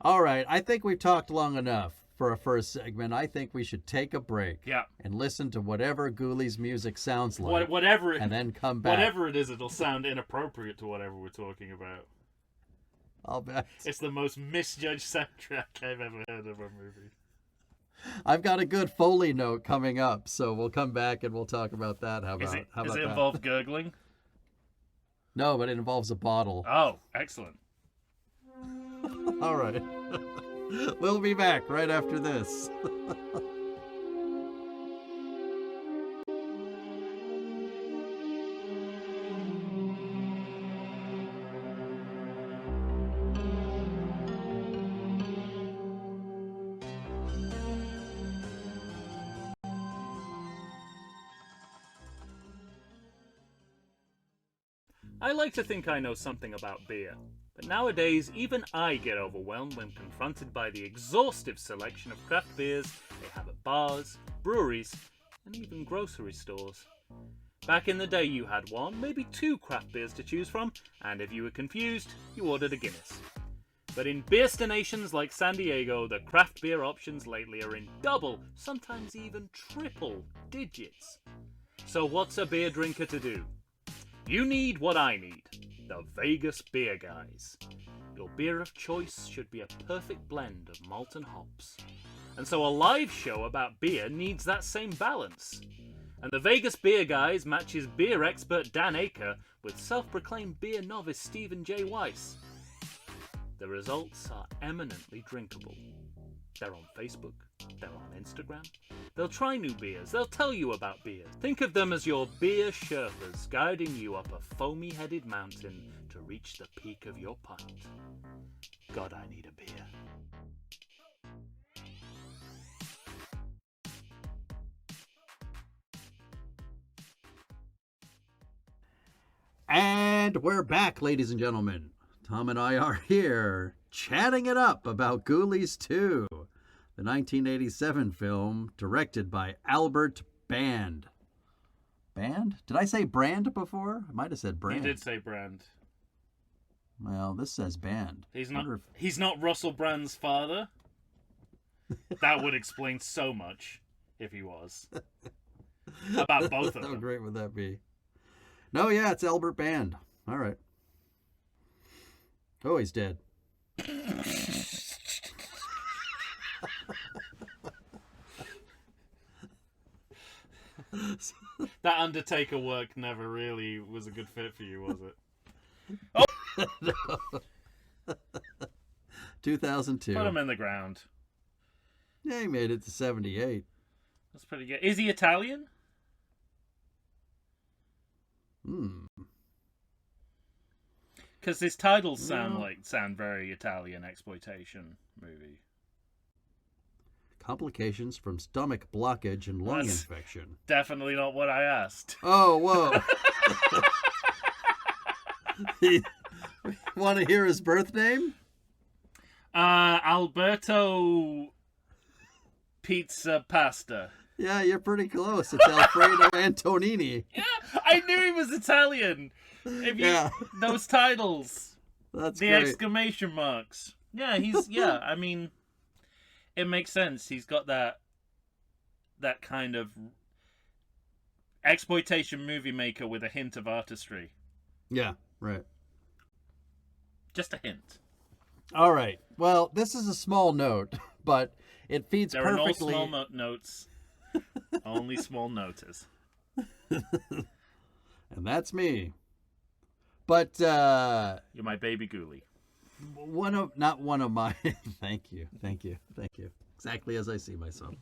Speaker 1: All right, I think we've talked long enough for a first segment. I think we should take a break.
Speaker 3: Yeah.
Speaker 1: And listen to whatever Ghoulies music sounds like.
Speaker 3: Whatever
Speaker 1: and then come back.
Speaker 3: Whatever it is, it'll sound inappropriate to whatever we're talking about.
Speaker 1: I'll bet.
Speaker 3: It's the most misjudged soundtrack I've ever heard of a movie.
Speaker 1: I've got a good Foley note coming up, so we'll come back and we'll talk about that. How about
Speaker 3: Does it
Speaker 1: that?
Speaker 3: involve gurgling?
Speaker 1: No, but it involves a bottle.
Speaker 3: Oh, excellent.
Speaker 1: All right. We'll be back right after this.
Speaker 3: I like to think I know something about beer, but nowadays even I get overwhelmed when confronted by the exhaustive selection of craft beers they have at bars, breweries, and even grocery stores. Back in the day you had one, maybe two craft beers to choose from, and if you were confused, you ordered a Guinness. But in beerstinations like San Diego, the craft beer options lately are in double, sometimes even triple digits. So what's a beer drinker to do? You need what I need, the Vegas Beer Guys. Your beer of choice should be a perfect blend of malt and hops. And so a live show about beer needs that same balance. And the Vegas Beer Guys matches beer expert Dan Aker with self-proclaimed beer novice Stephen J. Weiss. The results are eminently drinkable. They're on Facebook, they're on Instagram. They'll try new beers, they'll tell you about beers. Think of them as your beer Sherpas guiding you up a foamy-headed mountain to reach the peak of your pint. God, I need a beer.
Speaker 1: And we're back, ladies and gentlemen. Tom and I are here chatting it up about Ghoulies 2, the 1987 film directed by Albert Band. Band? Did I say Brand before? I might have said Brand.
Speaker 3: You did say Brand.
Speaker 1: Well, this says Band.
Speaker 3: He's not Russell Brand's father. That would explain so much if he was. About both of them.
Speaker 1: How great would that be? No, yeah, it's Albert Band. All right. Oh, he's dead.
Speaker 3: That Undertaker work never really was a good fit for you, was it? Oh!
Speaker 1: No. 2002.
Speaker 3: Put him in the ground.
Speaker 1: Yeah, he made it to 78.
Speaker 3: That's pretty good. Is he Italian? Because his titles sound very Italian exploitation movie.
Speaker 1: Complications from stomach blockage and lung infection.
Speaker 3: Definitely not what I asked.
Speaker 1: Oh, whoa. Want to hear his birth name?
Speaker 3: Alberto Pizza Pasta.
Speaker 1: Yeah, you're pretty close. It's Alfredo Antonini.
Speaker 3: Yeah, I knew he was Italian. Those titles.
Speaker 1: That's
Speaker 3: the
Speaker 1: great.
Speaker 3: exclamation marks. Yeah, yeah, I mean, it makes sense. He's got that kind of exploitation movie maker with a hint of artistry.
Speaker 1: Yeah, right.
Speaker 3: Just a hint.
Speaker 1: All right. Well, this is a small note, but it feeds
Speaker 3: there
Speaker 1: perfectly.
Speaker 3: There are no small notes. Only small notices.
Speaker 1: And that's me. But
Speaker 3: you're my baby Ghoulie.
Speaker 1: Not one of my. Thank you. Exactly as I see myself.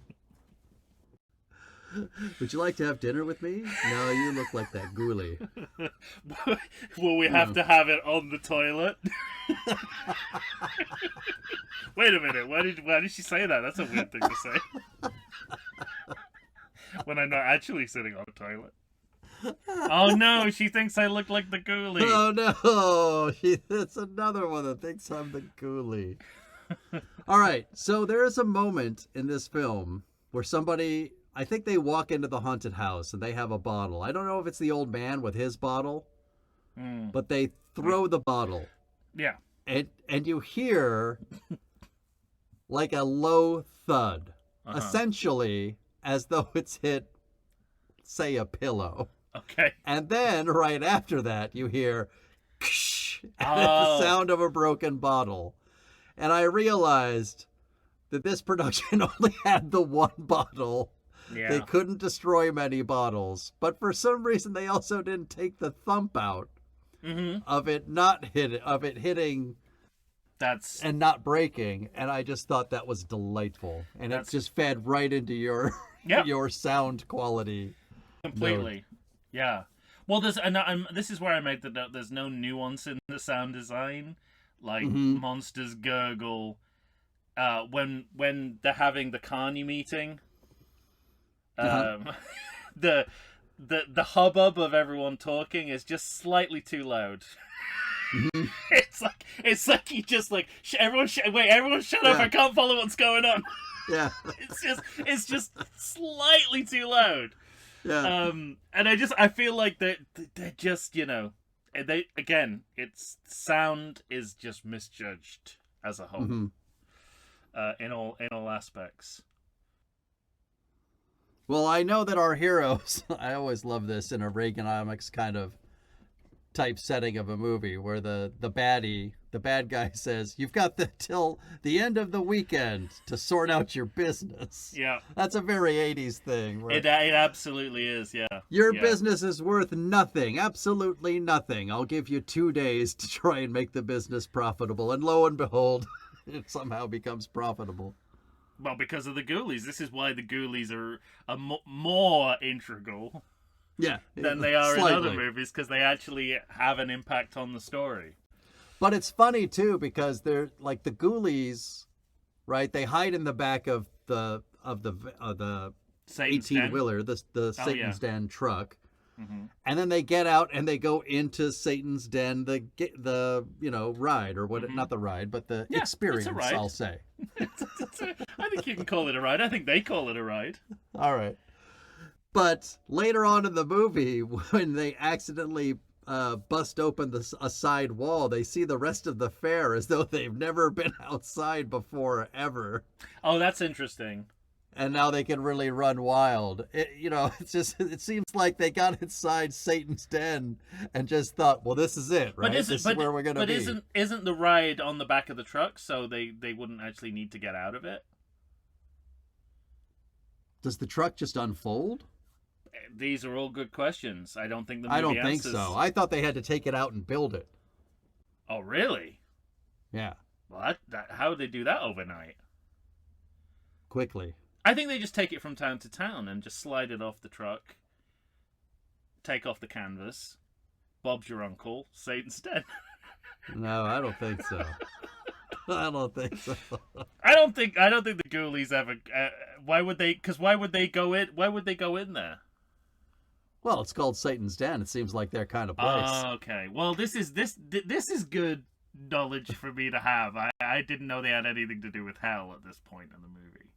Speaker 1: Would you like to have dinner with me? No, you look like that Ghoulie.
Speaker 3: Will we have to have it on the toilet? Wait a minute. Why did she say that? That's a weird thing to say. When I'm not actually sitting on the toilet. Oh no, she thinks I look like the Ghoulie.
Speaker 1: Oh no, it's another one that thinks I'm the Ghoulie. All right, so there is a moment in this film where somebody, I think they walk into the haunted house and they have a bottle. I don't know if it's the old man with his bottle, but they throw the bottle.
Speaker 3: Yeah.
Speaker 1: And you hear like a low thud, essentially as though it's hit, say, a pillow.
Speaker 3: Okay.
Speaker 1: And then right after that, you hear, and it's the sound of a broken bottle. And I realized that this production only had the one bottle.
Speaker 3: Yeah.
Speaker 1: They couldn't destroy many bottles, but for some reason they also didn't take the thump out of it hitting. And not breaking, and I just thought that was delightful, and it just fed right into your your sound quality.
Speaker 3: Completely,
Speaker 1: note.
Speaker 3: Yeah. Well, this is where I make the note. There's no nuance in the sound design, like monsters gurgle when they're having the Carney meeting. The hubbub of everyone talking is just slightly too loud. It's like you just like everyone shut up! I can't follow what's going on.
Speaker 1: Yeah,
Speaker 3: it's just slightly too loud.
Speaker 1: Yeah,
Speaker 3: and I feel like they're just its sound is just misjudged as a whole, in all aspects.
Speaker 1: Well, I know that our heroes. I always love this in a Reaganomics kind of type setting of a movie where the bad guy says, you've got till the end of the weekend to sort out your business.
Speaker 3: Yeah.
Speaker 1: That's a very 80s thing.
Speaker 3: It absolutely is, yeah.
Speaker 1: Your business is worth nothing, absolutely nothing. I'll give you 2 days to try and make the business profitable. And lo and behold, it somehow becomes profitable.
Speaker 3: Well, because of the Ghoulies. This is why the Ghoulies are more integral.
Speaker 1: Yeah,
Speaker 3: than they are in other movies, because they actually have an impact on the story.
Speaker 1: But it's funny too, because they're like the Ghoulies, right? They hide in the back of the 18-wheeler, the Satan's Den truck, and then they get out and they go into Satan's Den, the ride or what? Not the ride, but the experience. I'll say.
Speaker 3: I think you can call it a ride. I think they call it a ride.
Speaker 1: All right. But later on in the movie, when they accidentally bust open a side wall, they see the rest of the fair as though they've never been outside before, ever.
Speaker 3: Oh, that's interesting.
Speaker 1: And now they can really run wild. It seems like they got inside Satan's Den and just thought, well, this is it, right? This is where we're going to be.
Speaker 3: But isn't the ride on the back of the truck, so they wouldn't actually need to get out of it?
Speaker 1: Does the truck just unfold?
Speaker 3: These are all good questions. I don't think the movie
Speaker 1: I don't
Speaker 3: answers.
Speaker 1: think so. I thought they had to take it out and build it.
Speaker 3: Oh, really?
Speaker 1: Yeah.
Speaker 3: Well, how would they do that overnight?
Speaker 1: Quickly.
Speaker 3: I think they just take it from town to town and just slide it off the truck, take off the canvas. Bob's your uncle, Satan's Den.
Speaker 1: No, I don't think so. I don't think so.
Speaker 3: I don't think the Ghoulies ever. Why would they? Because why would they go in? Why would they go in there?
Speaker 1: Well, it's called Satan's Den. It seems like their kind of place.
Speaker 3: Okay. Well, this is good knowledge for me to have. I didn't know they had anything to do with hell at this point in the movie.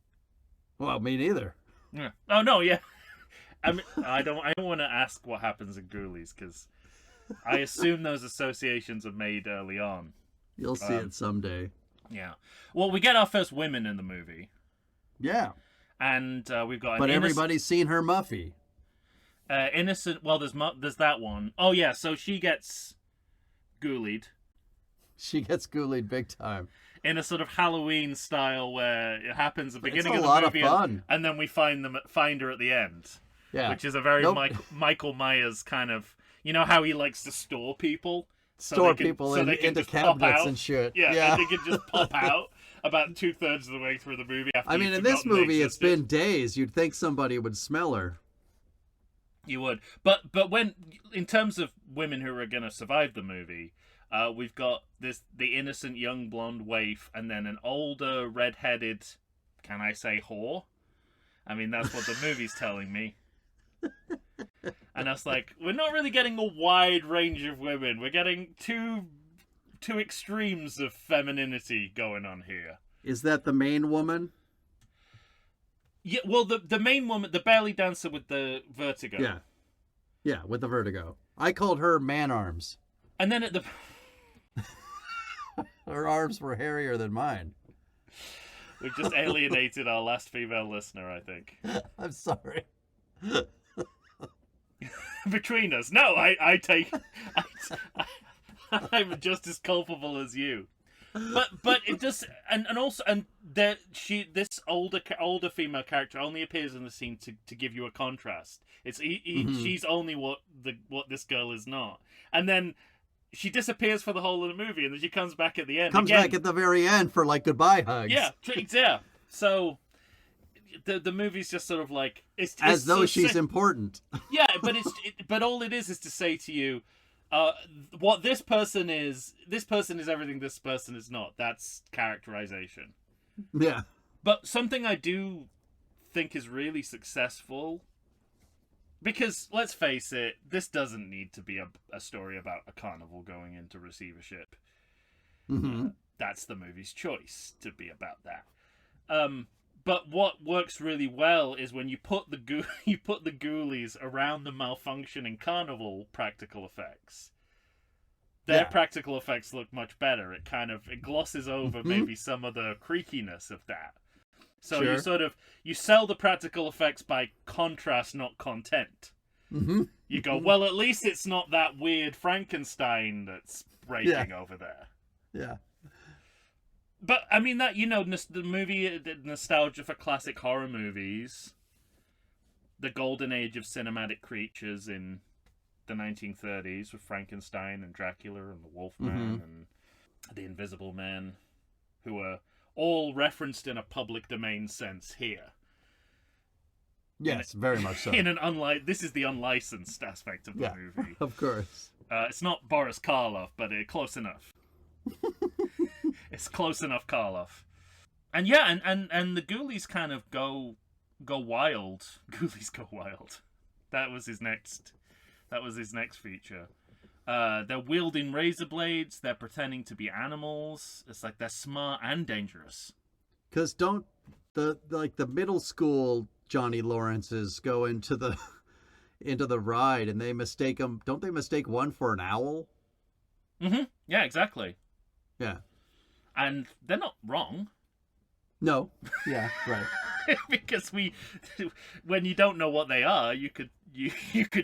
Speaker 1: Well, me neither.
Speaker 3: Yeah. Oh no, yeah. I mean, I don't want to ask what happens in Ghoulies because I assume those associations are made early on.
Speaker 1: You'll see it someday.
Speaker 3: Yeah. Well, we get our first women in the movie.
Speaker 1: Yeah.
Speaker 3: And we've got
Speaker 1: But everybody's seen her Muffy.
Speaker 3: Innocent. Well, there's that one. Oh yeah, so she gets ghoulied.
Speaker 1: She gets ghoulied big time.
Speaker 3: In a sort of Halloween style where it happens at the beginning of the
Speaker 1: lot
Speaker 3: movie
Speaker 1: of fun.
Speaker 3: and then we find her at the end.
Speaker 1: Yeah.
Speaker 3: Which is a very Michael Myers kind of, you know how he likes to store people?
Speaker 1: Into cabinets and shit.
Speaker 3: Yeah, and they can just pop out about 2/3 of the way through the movie after
Speaker 1: in this movie it's been days. You'd think somebody would smell her.
Speaker 3: You would. But when, in terms of women who are going to survive the movie, we've got the innocent young blonde waif and then an older red-headed, can I say whore? I mean, that's what the movie's telling me. And I was like, we're not really getting a wide range of women. We're getting two extremes of femininity going on here.
Speaker 1: Is that the main woman?
Speaker 3: Yeah, well, the main woman, the belly dancer with the vertigo.
Speaker 1: Yeah. Yeah, with the vertigo. I called her Man Arms.
Speaker 3: And then at the...
Speaker 1: Her arms were hairier than mine.
Speaker 3: We've just alienated our last female listener, I think.
Speaker 1: I'm sorry.
Speaker 3: Between us. No, I'm just as culpable as you. But it just this older female character only appears in the scene to give you a contrast. She's only what this girl is not, and then she disappears for the whole of the movie, and then she comes back at the end.
Speaker 1: Back at the very end for like goodbye hugs.
Speaker 3: Yeah. So the movie's just sort of like it's
Speaker 1: as though
Speaker 3: so
Speaker 1: she's important.
Speaker 3: Yeah, but all it is to say to you, what this person is everything this person is not. That's characterization.
Speaker 1: Yeah.
Speaker 3: But something I do think is really successful, because let's face it, this doesn't need to be a story about a carnival going into receivership.
Speaker 1: Mm-hmm.
Speaker 3: That's the movie's choice to be about that. But what works really well is when you put the Ghoulies around the malfunctioning carnival practical effects. Their practical effects look much better. It glosses over maybe some of the creakiness of that. So you sell the practical effects by contrast, not content.
Speaker 1: Mm-hmm.
Speaker 3: You go, well, at least it's not that weird Frankenstein that's breaking over there.
Speaker 1: Yeah.
Speaker 3: But, I mean, that, the movie, the nostalgia for classic horror movies, the golden age of cinematic creatures in the 1930s with Frankenstein and Dracula and the Wolfman and the Invisible Man, who are all referenced in a public domain sense here.
Speaker 1: Yes, very much so.
Speaker 3: This is the unlicensed aspect of the movie.
Speaker 1: Of course.
Speaker 3: It's not Boris Karloff, but close enough. It's close enough, Karloff. And and the Ghoulies kind of go wild. Ghoulies go wild. That was his next feature. They're wielding razor blades. They're pretending to be animals. It's like they're smart and dangerous.
Speaker 1: Because don't the middle school Johnny Lawrences go into the ride and they mistake them? Don't they mistake one for an owl?
Speaker 3: Mm-hmm. Yeah, exactly.
Speaker 1: Yeah.
Speaker 3: And they're not wrong.
Speaker 1: No. Yeah, right.
Speaker 3: Because when you don't know what they are, you could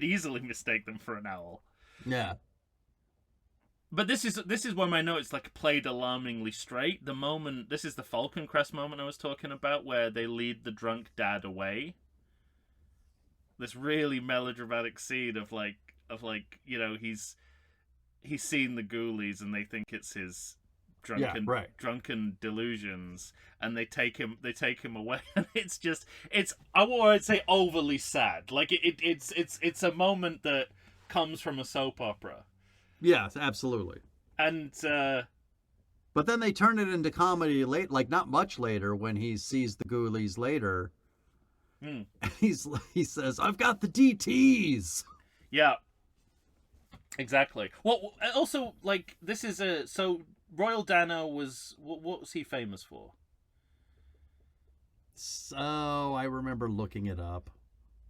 Speaker 3: easily mistake them for an owl.
Speaker 1: Yeah.
Speaker 3: But this is where my notes played alarmingly straight. This is the Falcon Crest moment I was talking about, where they lead the drunk dad away. This really melodramatic scene of he's seen the Ghoulies and they think it's his drunken delusions, and they take him away, and I'd say overly sad. It's a moment that comes from a soap opera.
Speaker 1: Yes, absolutely.
Speaker 3: And
Speaker 1: but then they turn it into comedy late, not much later, when he sees the Ghoulies later. He says, "I've got the DTs."
Speaker 3: Yeah. Exactly. Well, also, like, this is a... So, Royal Dano was... What was he famous for?
Speaker 1: So, I remember looking it up.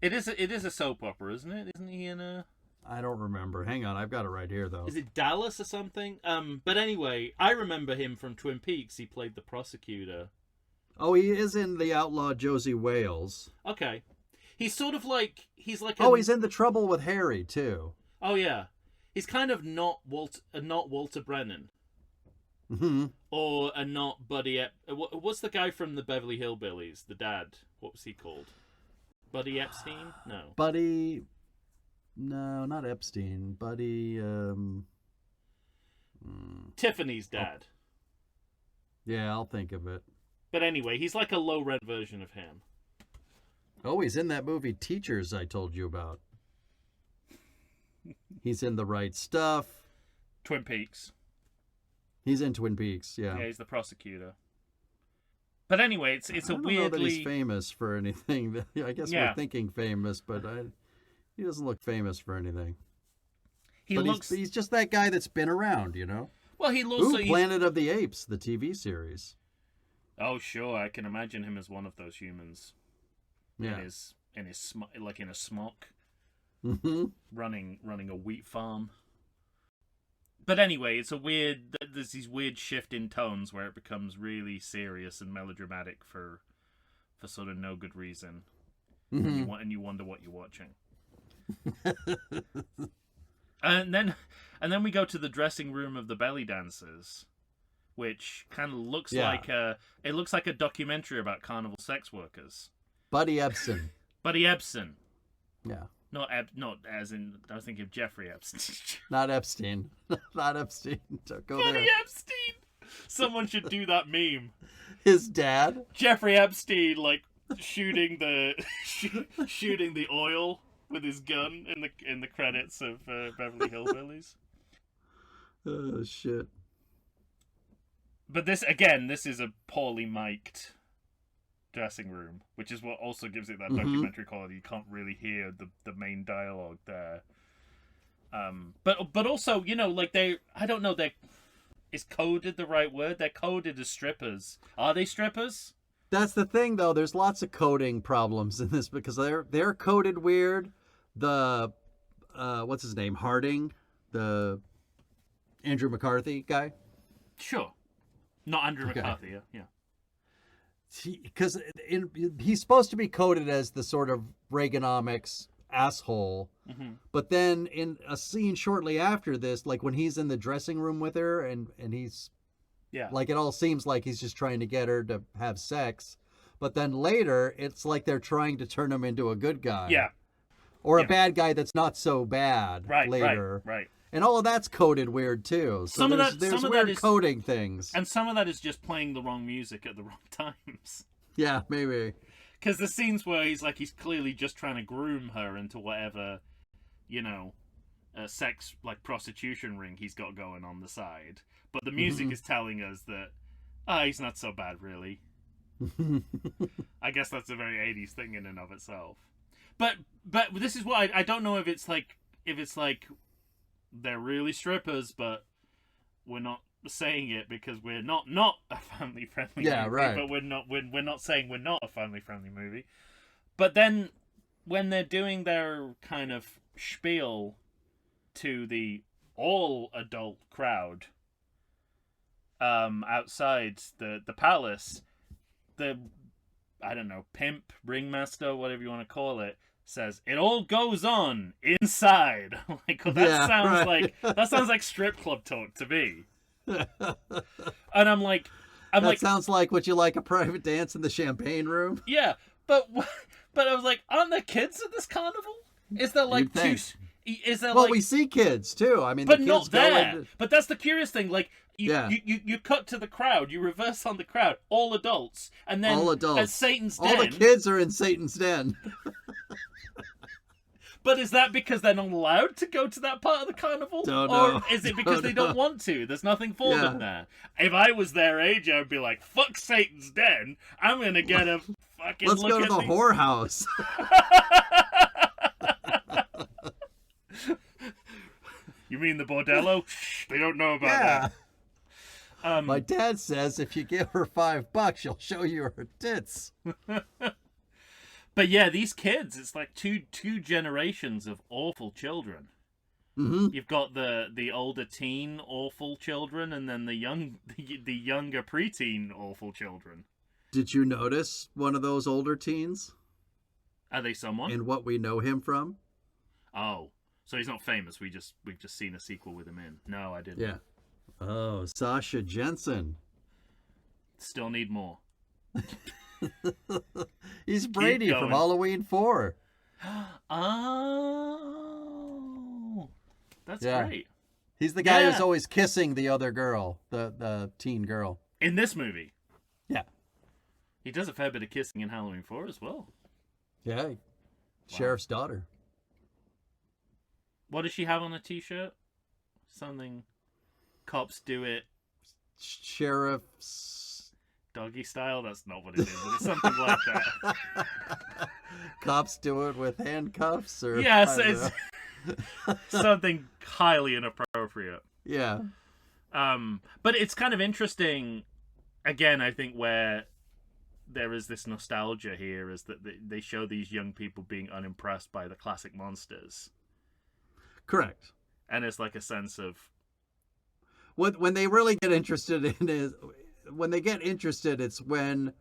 Speaker 3: It is a soap opera, isn't it? Isn't he in a...
Speaker 1: I don't remember. Hang on, I've got it right here, though.
Speaker 3: Is it Dallas or something? But anyway, I remember him from Twin Peaks. He played the prosecutor.
Speaker 1: Oh, he is in The Outlaw Josie Wales.
Speaker 3: Okay. He's sort of like... He's like
Speaker 1: Oh, he's in The Trouble with Harry, too.
Speaker 3: Oh, yeah. He's kind of not Walter Brennan.
Speaker 1: Mm-hmm.
Speaker 3: Or a not Buddy... What's the guy from the Beverly Hillbillies? The dad. What was he called? Buddy Epstein? No.
Speaker 1: Buddy... No, not Epstein. Buddy...
Speaker 3: Tiffany's dad.
Speaker 1: Yeah, I'll think of it.
Speaker 3: But anyway, he's like a low-rent version of him.
Speaker 1: Oh, he's in that movie Teachers I told you about. He's in The Right Stuff.
Speaker 3: Twin Peaks.
Speaker 1: He's in Twin Peaks, yeah.
Speaker 3: Yeah, he's the prosecutor. But anyway, it's a weirdly...
Speaker 1: I don't know that he's famous for anything. I guess
Speaker 3: Yeah.
Speaker 1: we're thinking famous, but he doesn't look famous for anything. He's just that guy that's been around, you know?
Speaker 3: Well,
Speaker 1: Planet of the Apes, the TV series.
Speaker 3: Oh, sure, I can imagine him as one of those humans.
Speaker 1: Yeah.
Speaker 3: In a smock.
Speaker 1: Mm-hmm.
Speaker 3: running a wheat farm. But anyway, there's these weird shift in tones where it becomes really serious and melodramatic for sort of no good reason.
Speaker 1: Mm-hmm.
Speaker 3: And you wonder what you're watching. and then we go to the dressing room of the belly dancers, which kind of looks like a documentary about carnival sex workers.
Speaker 1: Buddy Epson.
Speaker 3: Buddy Epson.
Speaker 1: Yeah.
Speaker 3: Not as in, I was thinking of Jeffrey Epstein.
Speaker 1: Not Epstein. Not Epstein. Don't go
Speaker 3: Buddy
Speaker 1: there.
Speaker 3: Epstein! Someone should do that meme.
Speaker 1: His dad?
Speaker 3: Jeffrey Epstein, like, shooting the oil with his gun in the credits of Beverly Hillbillies.
Speaker 1: Oh, shit.
Speaker 3: But this is a poorly mic'd dressing room, which is what also gives it that documentary quality. You can't really hear the main dialogue there. But also, you know, like I don't know, is coded the right word? They're coded as strippers. Are they strippers?
Speaker 1: That's the thing, though. There's lots of coding problems in this because they're coded weird. The what's his name? Harding, the Andrew McCarthy guy.
Speaker 3: Sure, not Andrew McCarthy. Yeah.
Speaker 1: Because he's supposed to be coded as the sort of Reaganomics asshole, but then in a scene shortly after this, like when he's in the dressing room with her and he's like, it all seems like he's just trying to get her to have sex, but then later it's like they're trying to turn him into a good guy, or a bad guy that's not so bad later,
Speaker 3: right.
Speaker 1: And all of that's coded weird too. So there's weird coding things.
Speaker 3: And some of that is just playing the wrong music at the wrong times.
Speaker 1: Yeah, maybe.
Speaker 3: Because the scenes where he's clearly just trying to groom her into whatever, you know, sex, like prostitution ring he's got going on the side. But the music is telling us that, he's not so bad, really. I guess that's a very 80s thing in and of itself. But this is what I don't know if it's like they're really strippers, but we're not saying it because we're not a family friendly movie.
Speaker 1: Right.
Speaker 3: But we're not saying we're not a family friendly movie. But then when they're doing their kind of spiel to the all adult crowd outside the palace, the pimp, ringmaster, whatever you want to call it, says it all goes on inside. Like, well, that sounds like strip club talk to me. And I'm like,
Speaker 1: sounds like would you like a private dance in the champagne room?
Speaker 3: Yeah, but I was like, aren't there kids at this carnival? Is there like two? Is there
Speaker 1: we see kids too. I mean,
Speaker 3: but
Speaker 1: the
Speaker 3: not
Speaker 1: kids
Speaker 3: there. But that's the curious thing. Like, you cut to the crowd, you reverse on the crowd, all adults, and then
Speaker 1: all adults.
Speaker 3: At Satan's Den,
Speaker 1: all the kids are in Satan's Den.
Speaker 3: But is that because they're not allowed to go to that part of the carnival?
Speaker 1: Don't know.
Speaker 3: Or is it because they don't want to? There's nothing for them there. If I was their age, I'd be like, fuck Satan's Den. I'm going to get a fucking
Speaker 1: Let's go to the whorehouse.
Speaker 3: You mean the bordello? Shh, they don't know about
Speaker 1: Yeah.
Speaker 3: that.
Speaker 1: My dad says if you give her $5, she'll show you her tits.
Speaker 3: But yeah, these kids, it's like two generations of awful children.
Speaker 1: Mm-hmm.
Speaker 3: You've got the older teen awful children, and then the younger preteen awful children.
Speaker 1: Did you notice one of those older teens?
Speaker 3: Are they someone?
Speaker 1: And what we know him from?
Speaker 3: Oh, so he's not famous. We've just seen a sequel with him in. No, I didn't.
Speaker 1: Yeah. Oh, Sasha Jensen.
Speaker 3: Still need more.
Speaker 1: He's Brady from Halloween 4.
Speaker 3: Oh, that's great.
Speaker 1: He's the guy who's always kissing the other girl, the teen girl.
Speaker 3: In this movie.
Speaker 1: Yeah.
Speaker 3: He does a fair bit of kissing in Halloween 4 as well.
Speaker 1: Yeah. Wow. Sheriff's daughter.
Speaker 3: What does she have on a t-shirt? Something. Cops do it.
Speaker 1: Sheriff's.
Speaker 3: Doggy style? That's not what it is, but it's something like that.
Speaker 1: Cops do it with handcuffs? Or
Speaker 3: yes, it's something highly inappropriate.
Speaker 1: Yeah.
Speaker 3: But it's kind of interesting, again, I think, where there is this nostalgia here, is that they show these young people being unimpressed by the classic monsters.
Speaker 1: Correct.
Speaker 3: And it's like a sense of...
Speaker 1: When they really get interested in it, when they get interested, it's when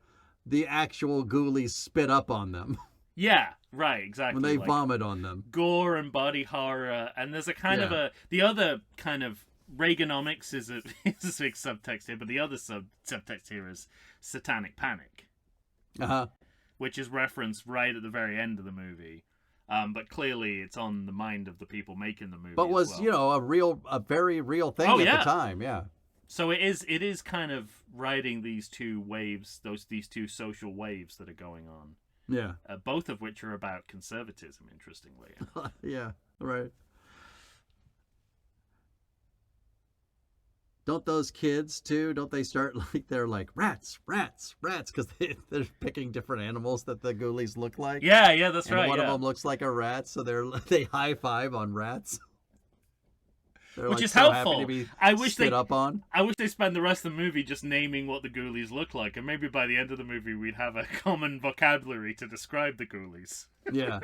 Speaker 1: the actual ghoulies spit up on them.
Speaker 3: Yeah, right, exactly.
Speaker 1: When they vomit on them.
Speaker 3: Gore and body horror, and there's a kind of the other kind of Reaganomics is a big subtext here, but the other subtext here is satanic panic.
Speaker 1: Uh-huh.
Speaker 3: Which is referenced right at the very end of the movie. But clearly it's on the mind of the people making the movie.
Speaker 1: But was, a very real thing at the time, yeah.
Speaker 3: So it is kind of riding these two waves, these two social waves that are going on.
Speaker 1: Yeah.
Speaker 3: Both of which are about conservatism, interestingly.
Speaker 1: Yeah, right. Don't those kids, too, don't they start they're like, rats, because they're picking different animals that the ghoulies look like?
Speaker 3: Yeah, that's
Speaker 1: and
Speaker 3: right.
Speaker 1: One of them looks like a rat, so they high five on rats. They're
Speaker 3: Which
Speaker 1: like
Speaker 3: is
Speaker 1: so
Speaker 3: helpful.
Speaker 1: Happy to be
Speaker 3: I wish
Speaker 1: stood up on.
Speaker 3: I wish they spend the rest of the movie just naming what the ghoulies look like, and maybe by the end of the movie we'd have a common vocabulary to describe the ghoulies.
Speaker 1: Yeah.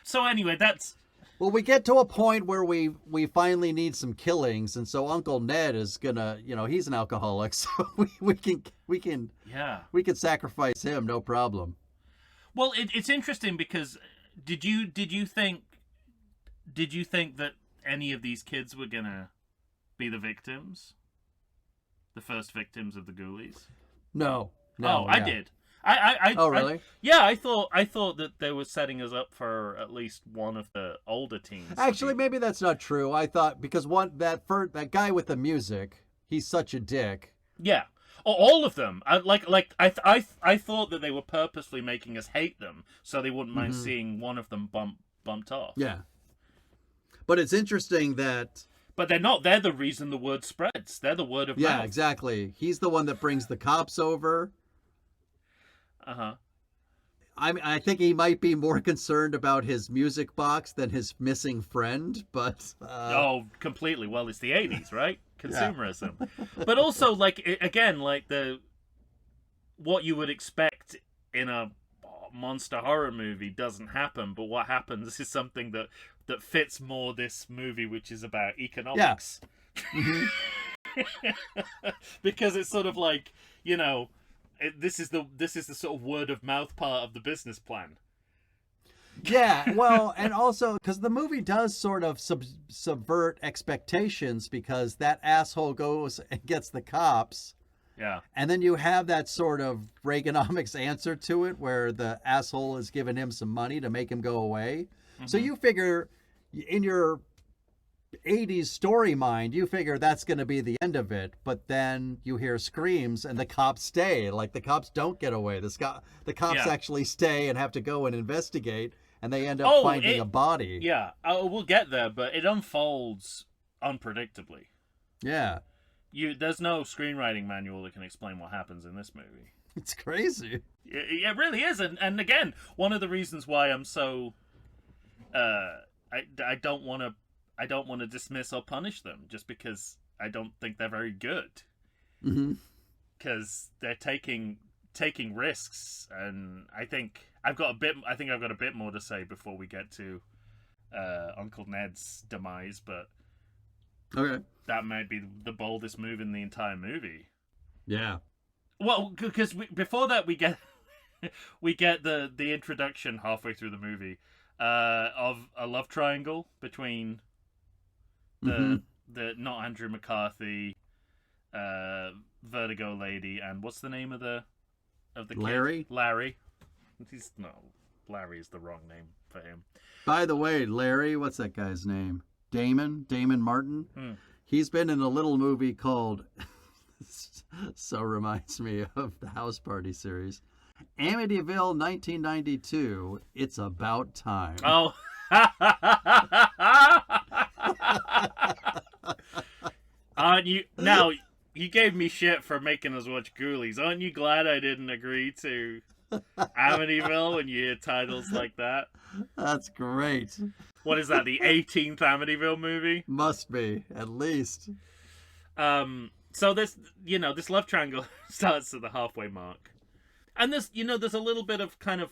Speaker 3: So anyway, that's...
Speaker 1: Well, we get to a point where we finally need some killings, and so Uncle Ned is gonna, he's an alcoholic, so we can sacrifice him, no problem.
Speaker 3: Well, it's interesting because did you think that any of these kids were gonna be the victims, the first victims of the Ghoulies?
Speaker 1: No.
Speaker 3: I did.
Speaker 1: Oh, really?
Speaker 3: I thought that they were setting us up for at least one of the older teens.
Speaker 1: Actually, maybe that's not true. I thought because that guy with the music, he's such a dick.
Speaker 3: Yeah, all of them. I thought that they were purposely making us hate them so they wouldn't mind seeing one of them bumped off.
Speaker 1: Yeah. But it's interesting that.
Speaker 3: But they're not. They're the reason the word spreads. They're the word of mouth.
Speaker 1: Yeah, exactly. He's the one that brings the cops over.
Speaker 3: Uh-huh.
Speaker 1: I think he might be more concerned about his music box than his missing friend, but...
Speaker 3: Oh, completely. Well, it's the 80s, right? Consumerism. But also, again, what you would expect in a monster horror movie doesn't happen, but what happens is something that fits more this movie, which is about economics.
Speaker 1: Yeah.
Speaker 3: Because it's sort of like, this is the sort of word of mouth part of the business plan.
Speaker 1: Yeah, well, and also because the movie does sort of subvert expectations, because that asshole goes and gets the cops.
Speaker 3: Yeah. And
Speaker 1: then you have that sort of Reaganomics answer to it, where the asshole is giving him some money to make him go away. Mm-hmm. So you figure in your 80s story mind, you figure that's going to be the end of it, but then you hear screams and the cops stay. The cops don't get away. The cops actually stay and have to go and investigate, and they end up finding a body.
Speaker 3: Yeah, we'll get there, but it unfolds unpredictably.
Speaker 1: Yeah.
Speaker 3: There's no screenwriting manual that can explain what happens in this movie.
Speaker 1: It's crazy.
Speaker 3: It really is, and again, one of the reasons why I'm so I don't want to I don't want to dismiss or punish them just because I don't think they're very good.
Speaker 1: Mm-hmm.
Speaker 3: Because they're taking risks, and I think I've got a bit more to say before we get to Uncle Ned's demise, but
Speaker 1: Okay.
Speaker 3: that might be the boldest move in the entire movie.
Speaker 1: Yeah.
Speaker 3: Well, because before that we get the introduction halfway through the movie of a love triangle between the not Andrew McCarthy, Vertigo lady, and what's the name of the
Speaker 1: Larry?
Speaker 3: kid? Larry. Larry is the wrong name for him.
Speaker 1: By the way, Larry, what's that guy's name? Damon Martin. He's been in a little movie called so reminds me of the House Party series, Amityville 1992, It's About Time.
Speaker 3: Oh. Aren't you now? You gave me shit for making us watch Ghoulies. Aren't you glad I didn't agree to Amityville when you hear titles like that?
Speaker 1: That's great.
Speaker 3: What is that? The 18th Amityville movie?
Speaker 1: Must be, at least.
Speaker 3: So this love triangle starts at the halfway mark, and there's a little bit of kind of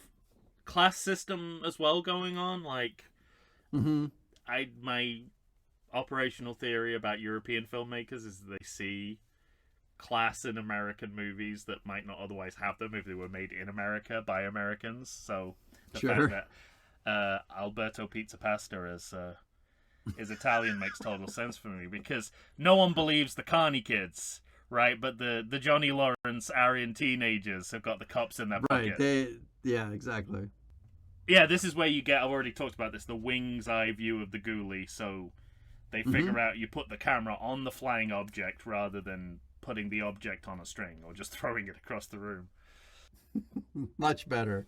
Speaker 3: class system as well going on. Like, my operational theory about European filmmakers is they see class in American movies that might not otherwise have them if they were made in America by Americans. So the fact that Alberto Pizza Pasta is Italian makes total sense for me, because no one believes the Carney kids, right? But the Johnny Lawrence Aryan teenagers have got the cops in their pocket.
Speaker 1: Right, yeah, exactly.
Speaker 3: Yeah, this is where you get, I've already talked about this, the wing's eye view of the ghoulie. So they figure out you put the camera on the flying object rather than putting the object on a string or just throwing it across the room.
Speaker 1: Much better.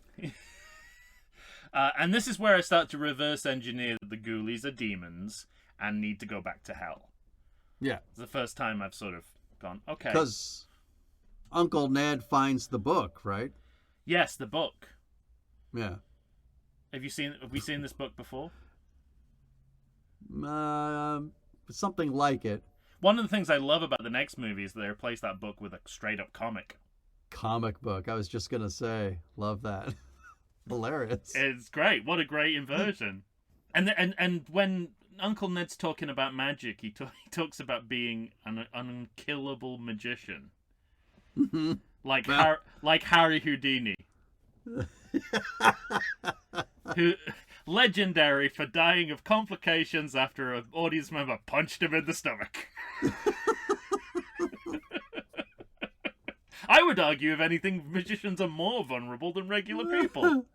Speaker 3: And this is where I start to reverse engineer that the ghoulies are demons and need to go back to hell.
Speaker 1: Yeah.
Speaker 3: It's the first time I've sort of gone, okay.
Speaker 1: Because Uncle Ned finds the book, right?
Speaker 3: Yes, the book.
Speaker 1: Yeah.
Speaker 3: Have we seen this book before?
Speaker 1: Something like it.
Speaker 3: One of the things I love about the next movie is that they replace that book with a straight-up comic.
Speaker 1: Comic book. I was just going to say, love that. Hilarious.
Speaker 3: It's great. What a great inversion. And when Uncle Ned's talking about magic, he talks about being an unkillable magician. Like Harry Houdini. Who legendary for dying of complications after an audience member punched him in the stomach. I would argue, if anything, magicians are more vulnerable than regular people.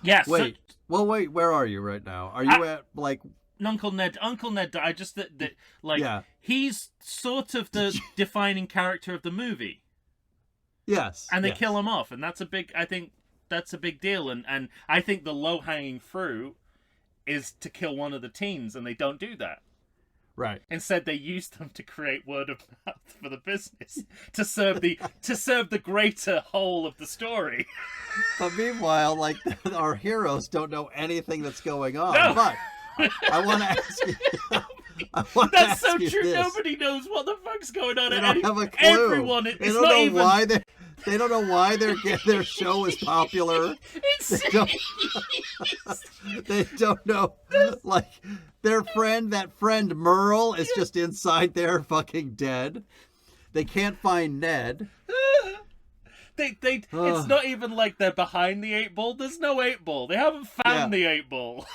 Speaker 3: Yes.
Speaker 1: Wait. Well, wait. Where are you right now? Are you at like
Speaker 3: Uncle Ned? Uncle Ned. I just he's sort of the defining character of the movie.
Speaker 1: Yes.
Speaker 3: And they kill him off, and that's a big. I think that's a big deal, and I think the low hanging fruit is to kill one of the teens, and they don't do that.
Speaker 1: Right.
Speaker 3: Instead, they use them to create word of mouth for the business to serve the greater whole of the story.
Speaker 1: But meanwhile, like, our heroes don't know anything that's going on.
Speaker 3: No.
Speaker 1: But I want to ask you.
Speaker 3: That's so true. This. Nobody knows what the fuck's going on.
Speaker 1: They don't have a clue.
Speaker 3: Everyone.
Speaker 1: They don't know why they don't know why their show is popular. They don't know, like, that friend Merle is just inside there fucking dead. They can't find Ned.
Speaker 3: It's not even like they're behind the 8-ball. There's no 8-ball. They haven't found the 8-ball.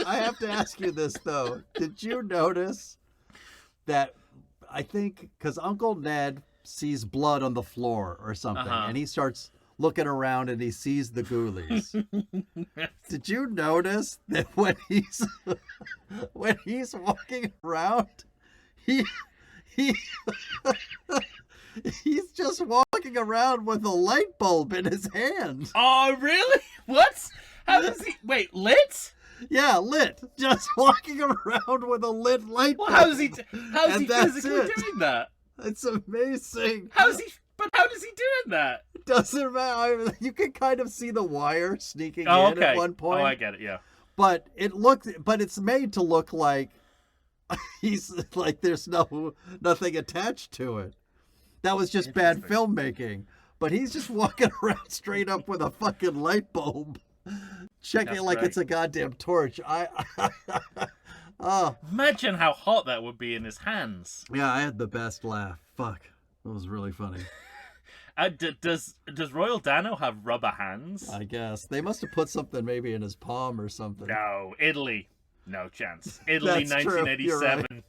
Speaker 1: I have to ask you this, though. Did you notice that, I think, because Uncle Ned sees blood on the floor or something, and he starts looking around and he sees the Ghoulies. Did you notice that when he's walking around, he's just walking around with a light bulb in his hand.
Speaker 3: Oh, really? What? How does he... Wait, lit?
Speaker 1: Yeah, lit. Just walking around with a lit light bulb.
Speaker 3: Well, how is he physically doing that?
Speaker 1: It's amazing.
Speaker 3: How is he doing that?
Speaker 1: It doesn't matter. You can kind of see the wire sneaking in at one point.
Speaker 3: Oh, I get it, yeah.
Speaker 1: but it's made to look like he's like there's nothing attached to it. That was just bad filmmaking. But he's just walking around straight up with a fucking light bulb, checking like it's a goddamn torch.
Speaker 3: Imagine how hot that would be in his hands.
Speaker 1: Yeah, I had the best laugh. Fuck, that was really funny.
Speaker 3: Does Royal Dano have rubber hands?
Speaker 1: I guess they must have put something maybe in his palm or something.
Speaker 3: No, Italy, no chance. Italy, 1987. Right.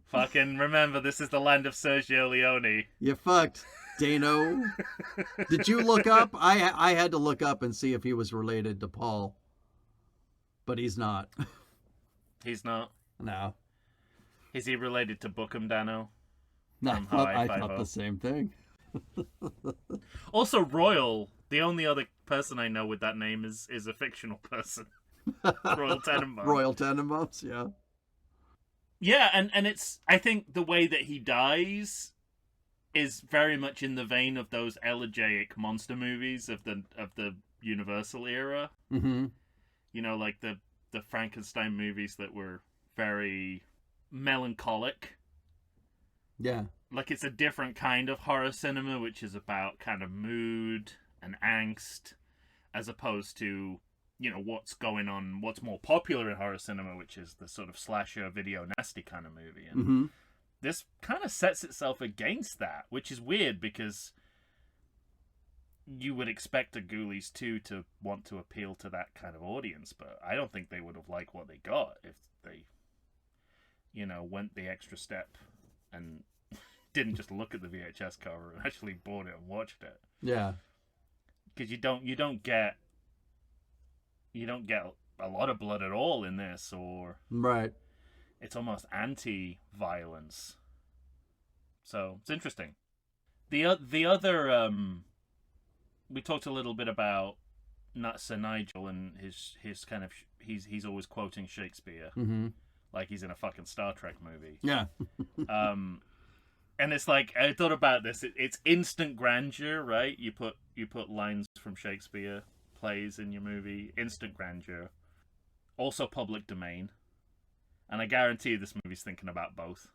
Speaker 3: Fucking remember, this is the land of Sergio Leone.
Speaker 1: You fucked, Dano. Did you look up? I had to look up and see if he was related to Paul, but he's not.
Speaker 3: He's not?
Speaker 1: No.
Speaker 3: Is he related to Bookham Dano?
Speaker 1: No, I thought the same thing.
Speaker 3: Also, Royal, the only other person I know with that name is a fictional person. Royal Tenenbaums.
Speaker 1: Royal Tenenbaums, yeah.
Speaker 3: Yeah, and it's, I think the way that he dies is very much in the vein of those elegiac monster movies of the Universal era.
Speaker 1: Mm-hmm.
Speaker 3: You know, like the Frankenstein movies that were very melancholic.
Speaker 1: Yeah.
Speaker 3: Like it's a different kind of horror cinema, which is about kind of mood and angst, as opposed to, you know, what's going on, what's more popular in horror cinema, which is the sort of slasher video nasty kind of movie. And this kind of sets itself against that, which is weird because you would expect a Ghoulies 2 to want to appeal to that kind of audience, but I don't think they would have liked what they got if they, you know, went the extra step and didn't just look at the VHS cover and actually bought it and watched it.
Speaker 1: Yeah.
Speaker 3: Because you don't get a lot of blood at all in this, or
Speaker 1: right.
Speaker 3: It's almost anti-violence. So it's interesting. The other we talked a little bit about Sir Nigel and his kind of he's always quoting Shakespeare, like he's in a fucking Star Trek movie.
Speaker 1: Yeah.
Speaker 3: And it's like I thought about this. It's instant grandeur, right? You put lines from Shakespeare plays in your movie, instant grandeur. Also public domain, and I guarantee this movie's thinking about both.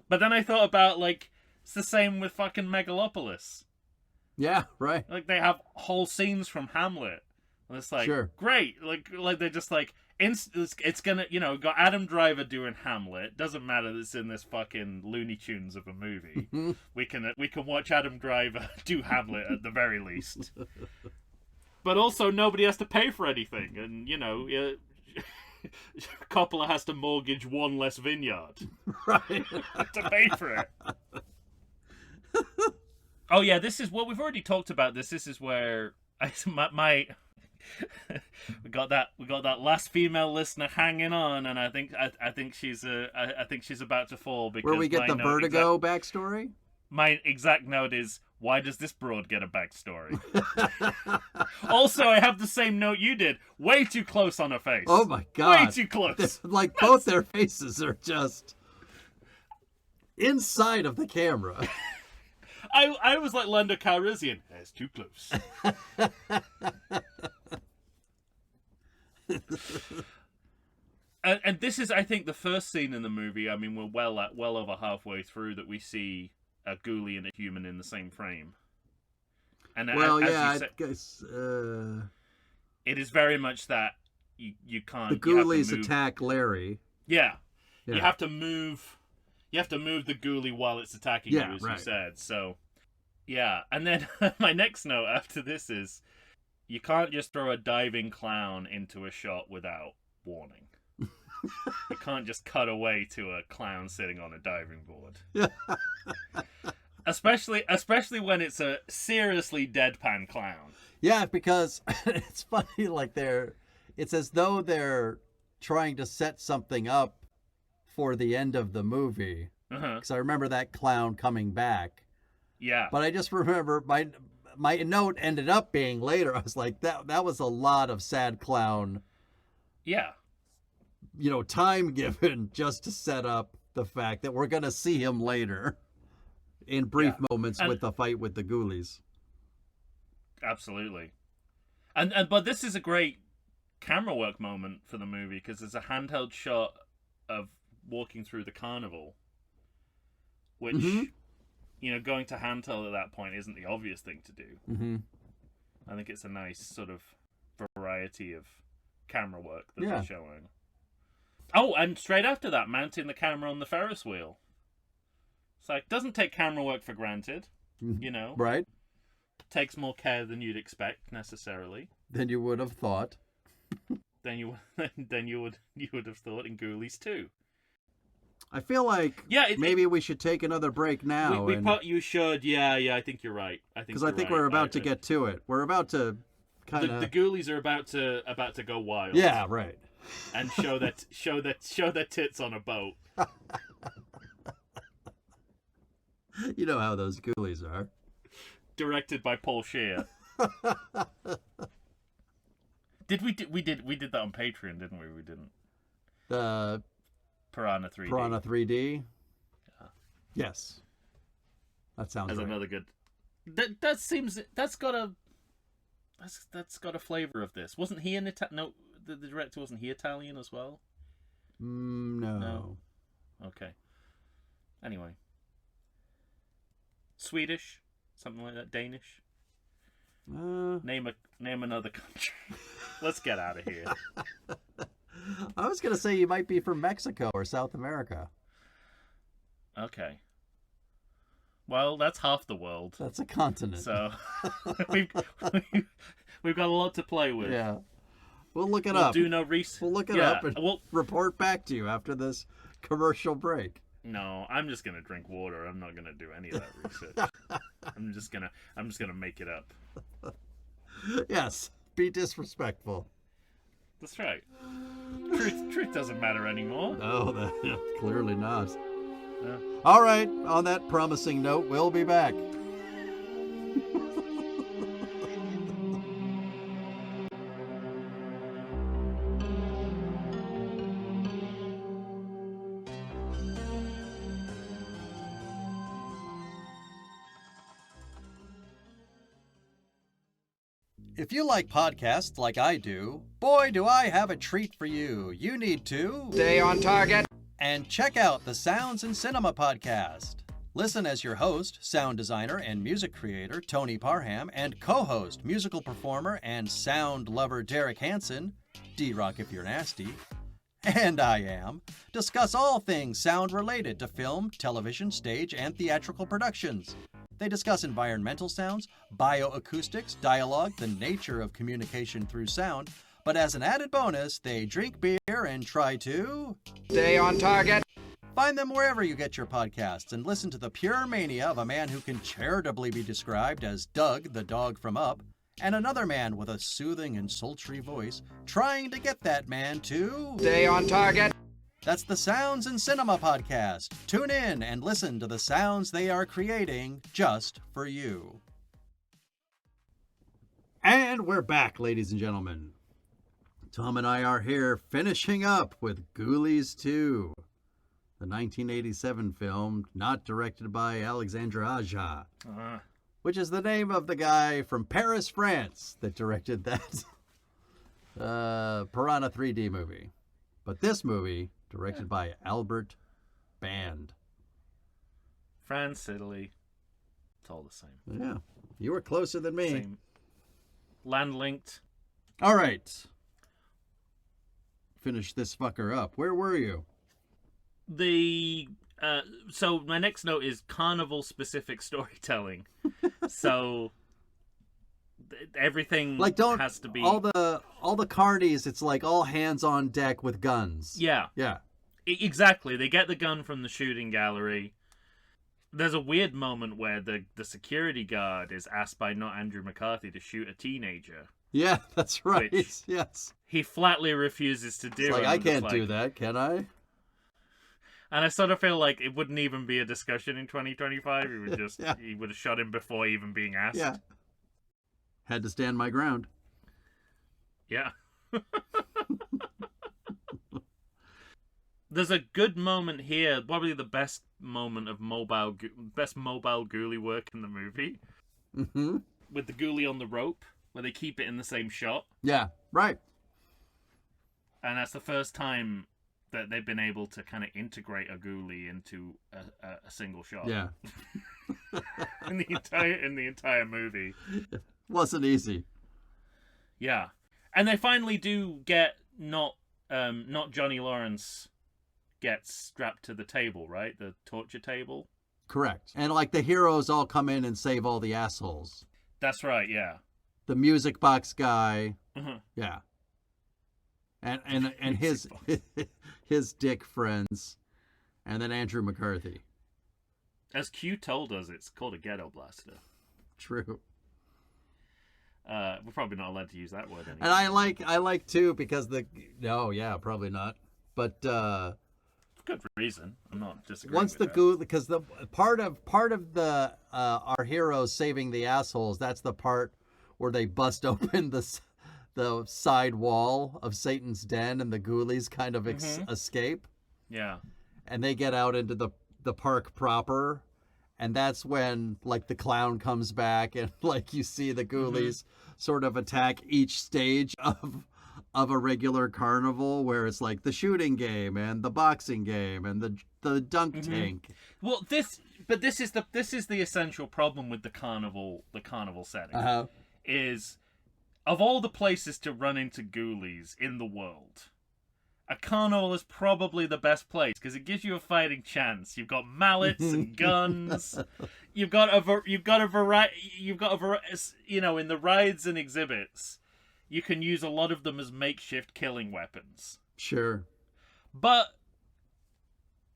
Speaker 3: But then I thought about like it's the same with fucking Megalopolis.
Speaker 1: Yeah, right.
Speaker 3: Like they have whole scenes from Hamlet, and it's like great. Like they're just like it's gonna, you know, got Adam Driver doing Hamlet. Doesn't matter that it's in this fucking Looney Tunes of a movie. we can watch Adam Driver do Hamlet at the very least. But also nobody has to pay for anything, and you know, Coppola has to mortgage one less vineyard,
Speaker 1: right,
Speaker 3: to pay for it. Oh yeah, this is what we've already talked about. This is where my we got that last female listener hanging on, and I think she's about to fall because
Speaker 1: where we get the Vertigo backstory.
Speaker 3: My exact note is, why does this broad get a backstory? Also, I have the same note you did. Way too close on her face.
Speaker 1: Oh my god.
Speaker 3: Way too close.
Speaker 1: Like both their faces are just inside of the camera.
Speaker 3: I was like Lando Calrissian. That's too close. And this is, I think, the first scene in the movie. I mean, we're well over halfway through that we see a Ghoulie and a human in the same frame. And
Speaker 1: I guess
Speaker 3: it is very much that you can't.
Speaker 1: The Ghoulies attack Larry.
Speaker 3: Yeah, you have to move. You have to move the Ghoulie while it's attacking you, as you said. So, yeah. And then my next note after this is, you can't just throw a diving clown into a shot without warning. You can't just cut away to a clown sitting on a diving board. Especially when it's a seriously deadpan clown.
Speaker 1: Yeah, because it's funny, like it's as though they're trying to set something up for the end of the movie. Because I remember that clown coming back.
Speaker 3: Yeah.
Speaker 1: But I just remember my note ended up being later. I was like, that was a lot of sad clown.
Speaker 3: Yeah.
Speaker 1: You know, time given just to set up the fact that we're going to see him later in brief moments with the fight with the Ghoulies.
Speaker 3: Absolutely. And but this is a great camera work moment for the movie, because there's a handheld shot of walking through the carnival, which, going to handheld at that point isn't the obvious thing to do.
Speaker 1: Mm-hmm.
Speaker 3: I think it's a nice sort of variety of camera work that they're showing. Oh, and straight after that, mounting the camera on the Ferris wheel. It's like, doesn't take camera work for granted,
Speaker 1: Right.
Speaker 3: Takes more care than you'd expect, necessarily.
Speaker 1: Than you would have thought.
Speaker 3: Than you would have thought in Ghoulies too.
Speaker 1: I feel like maybe we should take another break now.
Speaker 3: You should. Yeah, I think you're right.
Speaker 1: Because I think we're about to get to it. We're about to kind of...
Speaker 3: The Ghoulies are about to go wild.
Speaker 1: Yeah, right.
Speaker 3: And show their tits on a boat.
Speaker 1: You know how those Ghoulies are.
Speaker 3: Directed by Paul Scheer. We did that on Patreon, didn't we? We didn't.
Speaker 1: The
Speaker 3: Piranha 3D.
Speaker 1: Piranha 3D. Yeah. Yes. That sounds
Speaker 3: As
Speaker 1: right.
Speaker 3: another good. That's got a flavor of this. Wasn't he No, the director, wasn't he Italian as well?
Speaker 1: No.
Speaker 3: Okay. Anyway. Swedish, something like that. Danish. Name another country. Let's get out of here.
Speaker 1: I was gonna say you might be from Mexico or South America.
Speaker 3: Okay. Well, that's half the world.
Speaker 1: That's a continent.
Speaker 3: So we've got a lot to play with.
Speaker 1: Yeah. We'll look it up.
Speaker 3: Do no research.
Speaker 1: We'll look it up and report back to you after this commercial break.
Speaker 3: No, I'm just gonna drink water. I'm not gonna do any of that research. I'm just gonna make it up.
Speaker 1: Yes, be disrespectful.
Speaker 3: That's right. Truth doesn't matter anymore.
Speaker 1: No, clearly not. All right, on that promising note, we'll be back. If you like podcasts like I do, boy, do I have a treat for you. You need to
Speaker 4: stay on target
Speaker 1: and check out the Sounds and Cinema podcast. Listen as your host, sound designer and music creator Tony Parham, and co-host, musical performer and sound lover Derek Hansen, D-Rock if you're nasty, and I am, discuss all things sound related to film, television, stage, and theatrical productions. They discuss environmental sounds, bioacoustics, dialogue, the nature of communication through sound, but as an added bonus, they drink beer and try to
Speaker 4: stay on target.
Speaker 1: Find them wherever you get your podcasts and listen to the pure mania of a man who can charitably be described as Doug, the dog from Up, and another man with a soothing and sultry voice trying to get that man to
Speaker 4: stay on target.
Speaker 1: That's the Sounds and Cinema podcast. Tune in and listen to the sounds they are creating just for you. And we're back, ladies and gentlemen. Tom and I are here finishing up with Ghoulies 2, the 1987 film not directed by Alexandre Aja, which is the name of the guy from Paris, France that directed that Piranha 3D movie. But this movie, directed by Albert Band.
Speaker 3: France, Italy. It's all the same.
Speaker 1: Yeah. You were closer than me.
Speaker 3: Same. Land linked.
Speaker 1: All right. Finish this fucker up. Where were you?
Speaker 3: So my next note is carnival specific storytelling. So everything has to be
Speaker 1: all the carnies. It's like all hands on deck with guns.
Speaker 3: Yeah, exactly. They get the gun from the shooting gallery. There's a weird moment where the security guard is asked by not Andrew McCarthy to shoot a teenager.
Speaker 1: Yeah, that's right. Yes,
Speaker 3: he flatly refuses to do.
Speaker 1: It's like, I can't do that, can I?
Speaker 3: And I sort of feel like it wouldn't even be a discussion in 2025. He would just he would have shot him before even being asked.
Speaker 1: Yeah. Had to stand my ground.
Speaker 3: Yeah. There's a good moment here, probably the best moment of mobile Ghoulie work in the movie.
Speaker 1: Mm-hmm.
Speaker 3: With the Ghoulie on the rope, where they keep it in the same shot.
Speaker 1: Yeah, right.
Speaker 3: And that's the first time that they've been able to kind of integrate a ghoulie into a single shot.
Speaker 1: Yeah.
Speaker 3: in the entire movie.
Speaker 1: Wasn't easy.
Speaker 3: Yeah. And they finally do get not Johnny Lawrence gets strapped to the table, right? The torture table.
Speaker 1: Correct. And like the heroes all come in and save all the assholes.
Speaker 3: That's right, yeah.
Speaker 1: The music box guy.
Speaker 3: Uh-huh.
Speaker 1: Yeah. And his dick friends. And then Andrew McCarthy.
Speaker 3: As Q told us, it's called a ghetto blaster.
Speaker 1: True.
Speaker 3: We're probably not allowed to use that word anymore.
Speaker 1: And I like too because probably not. But
Speaker 3: good reason. I'm not disagreeing.
Speaker 1: Once
Speaker 3: with
Speaker 1: the
Speaker 3: that.
Speaker 1: goo, because the part of the our heroes saving the assholes, that's the part where they bust open the side wall of Satan's den and the ghoulies kind of escape.
Speaker 3: Yeah.
Speaker 1: And they get out into the park proper. And that's when, like, the clown comes back and, like, you see the ghoulies sort of attack each stage of a regular carnival, where it's like the shooting game and the boxing game and the dunk tank.
Speaker 3: Well, this is the essential problem with the carnival setting. Is, of all the places to run into ghoulies in the world, a carnival is probably the best place because it gives you a fighting chance. You've got mallets and guns. You've got a variety. In the rides and exhibits, you can use a lot of them as makeshift killing weapons.
Speaker 1: Sure.
Speaker 3: But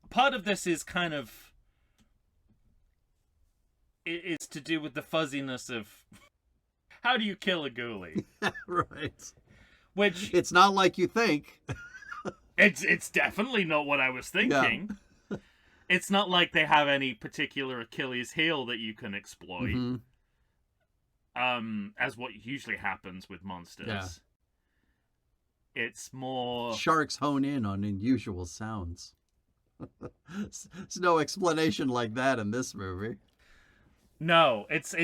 Speaker 3: part of this is kind of it's to do with the fuzziness of how do you kill a ghoulie?
Speaker 1: Right.
Speaker 3: Which
Speaker 1: it's not like you think.
Speaker 3: It's definitely not what I was thinking. Yeah. It's not like they have any particular Achilles heel that you can exploit. As what usually happens with monsters. Yeah. It's more
Speaker 1: sharks hone in on unusual sounds. There's no explanation like that in this movie.
Speaker 3: No, it's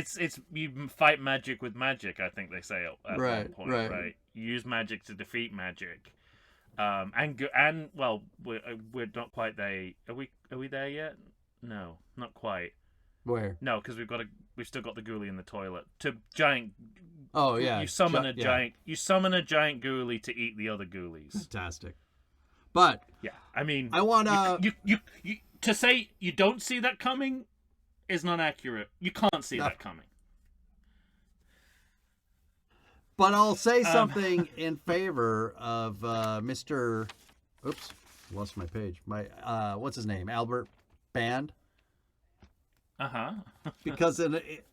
Speaker 3: you fight magic with magic, I think they say at one point, right? You use magic to defeat magic. Well, we're not quite there. Are we there yet? No, not quite.
Speaker 1: Where?
Speaker 3: No, because we've still got the ghoulie in the toilet. To giant.
Speaker 1: Oh yeah.
Speaker 3: You summon a giant ghoulie to eat the other ghoulies.
Speaker 1: Fantastic. But
Speaker 3: yeah, I mean,
Speaker 1: I wanna
Speaker 3: you to say you don't see that coming is not accurate. You can't see that coming.
Speaker 1: But I'll say something in favor of Mr. Oops, lost my page. My what's his name? Albert Band. Because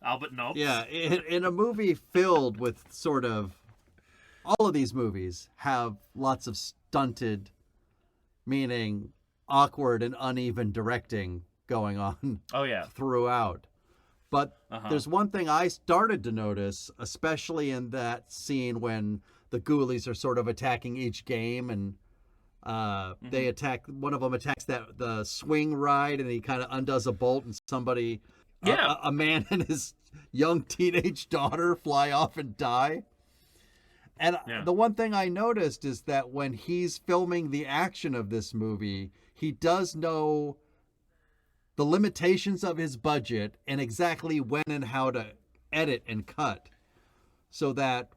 Speaker 3: Albert Nobbs.
Speaker 1: Yeah, in a movie filled with sort of all of these movies have lots of stunted, meaning awkward and uneven directing going on.
Speaker 3: Oh yeah,
Speaker 1: throughout. But there's one thing I started to notice, especially in that scene when the ghoulies are sort of attacking each game, and they attack. One of them attacks the swing ride, and he kind of undoes a bolt, and somebody, a man and his young teenage daughter, fly off and die. And the one thing I noticed is that when he's filming the action of this movie, he does know the limitations of his budget and exactly when and how to edit and cut so that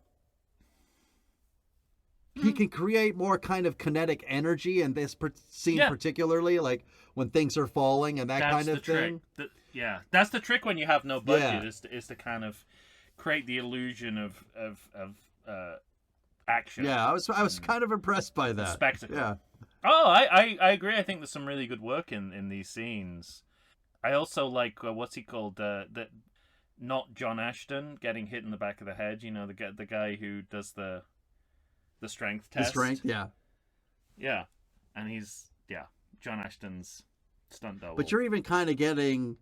Speaker 1: he can create more kind of kinetic energy in this scene, particularly like when things are falling and that kind of thing.
Speaker 3: That's the trick when you have no budget is to kind of create the illusion of action.
Speaker 1: Yeah, I was kind of impressed by that.
Speaker 3: Spectacle.
Speaker 1: Yeah.
Speaker 3: Oh, I agree. I think there's some really good work in these scenes. I also like what's he called? Not John Ashton getting hit in the back of the head. You know, the guy who does the strength test.
Speaker 1: The strength, yeah.
Speaker 3: Yeah, and he's John Ashton's stunt double.
Speaker 1: But you're even kind of getting.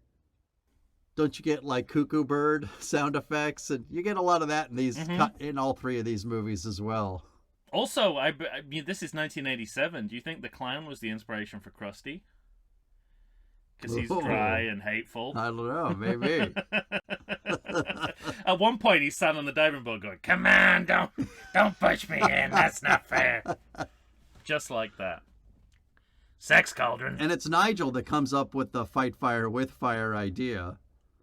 Speaker 1: Don't you get like cuckoo bird sound effects, and you get a lot of that in these in all three of these movies as well.
Speaker 3: Also, I mean, this is 1987. Do you think the clown was the inspiration for Krusty? Because he's dry and hateful.
Speaker 1: I don't know, maybe.
Speaker 3: At one point, he sat on the diving board going, "Come on, don't push me in. That's not fair." Just like that. Sex cauldron.
Speaker 1: And it's Nigel that comes up with the fight fire with fire idea.